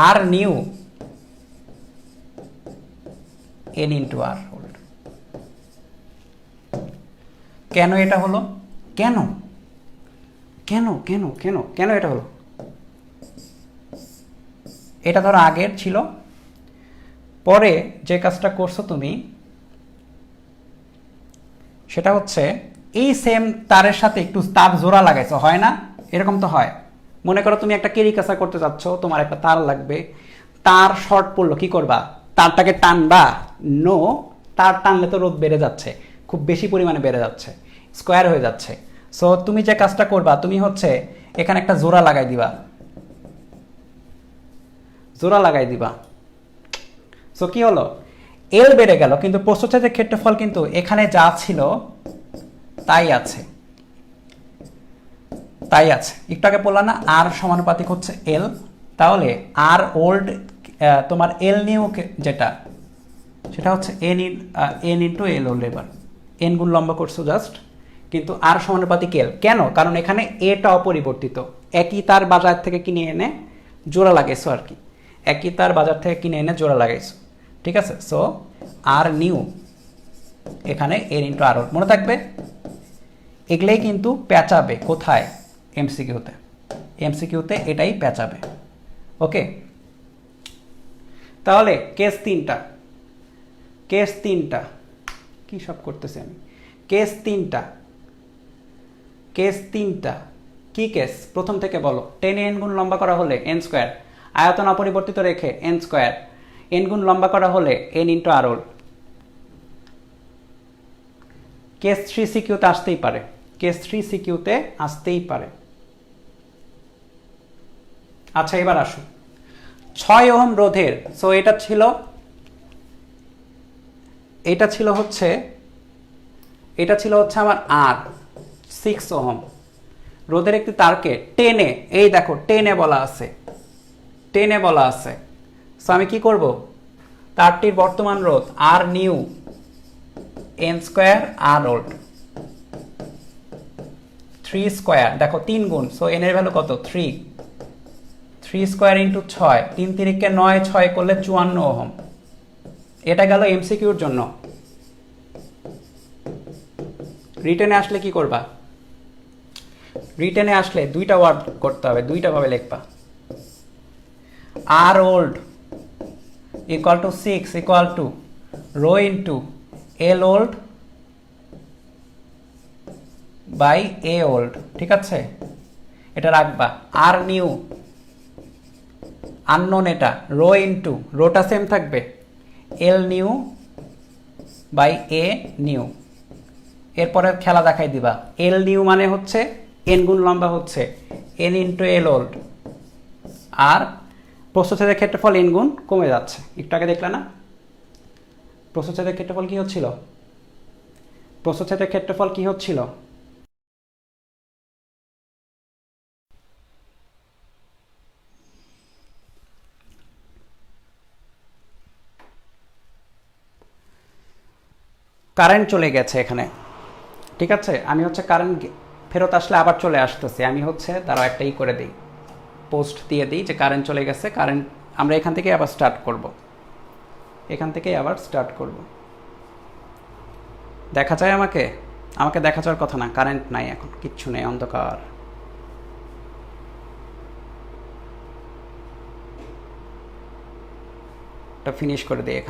আর new N into R old. কেন এটা হলো, কেন কেন কেন কেন কেন এটা হলো? এটা ধরো আগের ছিল, পরে যে কাজটা করছো তুমি সেটা হচ্ছে এই সেম তারের সাথে একটু তার জোড়া লাগাইছো, হয় না? এরকম তো হয়, মনে করো তুমি একটা কেরিকাসা করতে যাচ্ছ, তোমার একটা তার লাগবে, তার শর্ট পড়লো, কি করবা? তারটাকে টানবা? নো, তার টানলে তো রোধ বেড়ে যাচ্ছে, খুব বেশি পরিমাণে বেড়ে যাচ্ছে, স্কোয়ার হয়ে যাচ্ছে। সো তুমি যে কাজটা করবা, তুমি হচ্ছে এখানে একটা জোড়া লাগাই দিবা, জোড়া লাগাই দিবা। সো কি হলো? এল বেড়ে গেল, কিন্তু প্রস্থচ্ছেদের ক্ষেত্রফল কিন্তু এখানে যা ছিল তাই আছে, তাই আছে। একটু আগে বললাম না আর সমানুপাতিক হচ্ছে এল, তাহলে আর ওল্ড তোমার এল নিউ যেটা, সেটা হচ্ছে এন ইন্টু এল ওল্ড। এবার এন গুণ লম্বা করছো জাস্ট, কিন্তু আর সমানুপাতিক এল। কেন? কারণ এখানে এটা অপরিবর্তিত, একই তার বাজার থেকে কিনে এনে জোড়া লাগাইছো আর কি, একই তার বাজার থেকে কিনে এনে জোড়া লাগাইছো, ঠিক আছে? সো আর নিউ এখানে এন ইন্টু আর ওল্ড, মনে থাকবে। এগুলোই কিন্তু পেঁচাবে কোথায়? এমসিকিউতে, এমসিকিউতে এটাই পেঁচাবে। ওকে, তাহলে কেস তিনটা, কেস তিনটা কি সব করতেছি আমি, কেস তিনটা, কেস তিনটা কি কেস? প্রথম থেকে বলো। 10 এন গুণ লম্বা করা হলে এন স্কোয়ার, আয়তন অপরিবর্তিত রেখে এন স্কোয়ার, এন গুণ লম্বা করা হলে N into R old. Case 3 সিকিউতে আসতেই পারে, কেস 3 সিকিউতে আসতেই পারে। আচ্ছা এবার আসুন 6 ওহম রোধের, সো এটা ছিল হচ্ছে আমার আর 6 ওহম রোধের একটি তারকে টেনে, এই দেখো টেনে বলা আছে, টেনে বলা আছে। সো আমি কি করব? তারটির বর্তমান রোধ আর new N square R old 3 square, দেখো 3 গুণ, সো এন এর ভ্যালু কত? 3, 3 স্কোয়ার ইন্টু 6, 3 তিরিকে 9, 6 করলে 54 ওহম। এটা গেল এমসিকিউর জন্য। রিটেনে আসলে কি করবা? রিটেনে আসলে দুইটা ওয়ার্ড করতে হবে, দুইটা ভাবে লিখবা। R old equal to 6 equal to rho into L old by A old, ঠিক আছে? এটা রাখবা। আর নিউ আননোন, এটা রো ইন্টু, রোটা সেম থাকবে, L new by A new. এরপরে খেলা দেখাই দিবা, এল নিউ মানে হচ্ছে এন গুণ লম্বা হচ্ছে এন ইন্টু এল ওল্ড, আর প্রস্থচ্ছেদের ক্ষেত্রফল এন গুণ কমে যাচ্ছে। একটু আগে দেখলে না প্রস্থচ্ছেদের ক্ষেত্রফল কি হচ্ছিল? প্রস্থচ্ছেদের ক্ষেত্রফল কি হচ্ছিল? কারেন্ট চলে গেছে এখানে, ঠিক আছে? আমি হচ্ছে কারেন্ট ফেরত আসলে আবার চলে আসতেছি, আমি হচ্ছে তারা একটা ই করে দিই, পোস্ট দিয়ে দিই যে কারেন্ট চলে গেছে। কারেন্ট আমরা এখান থেকে আবার স্টার্ট করব, এখান থেকেই আবার স্টার্ট করব। দেখা যায় আমাকে? আমাকে দেখা যাওয়ার কথা না, কারেন্ট নাই এখন, কিচ্ছু নেই, অন্ধকার। এটা ফিনিশ করে দিই এখানে।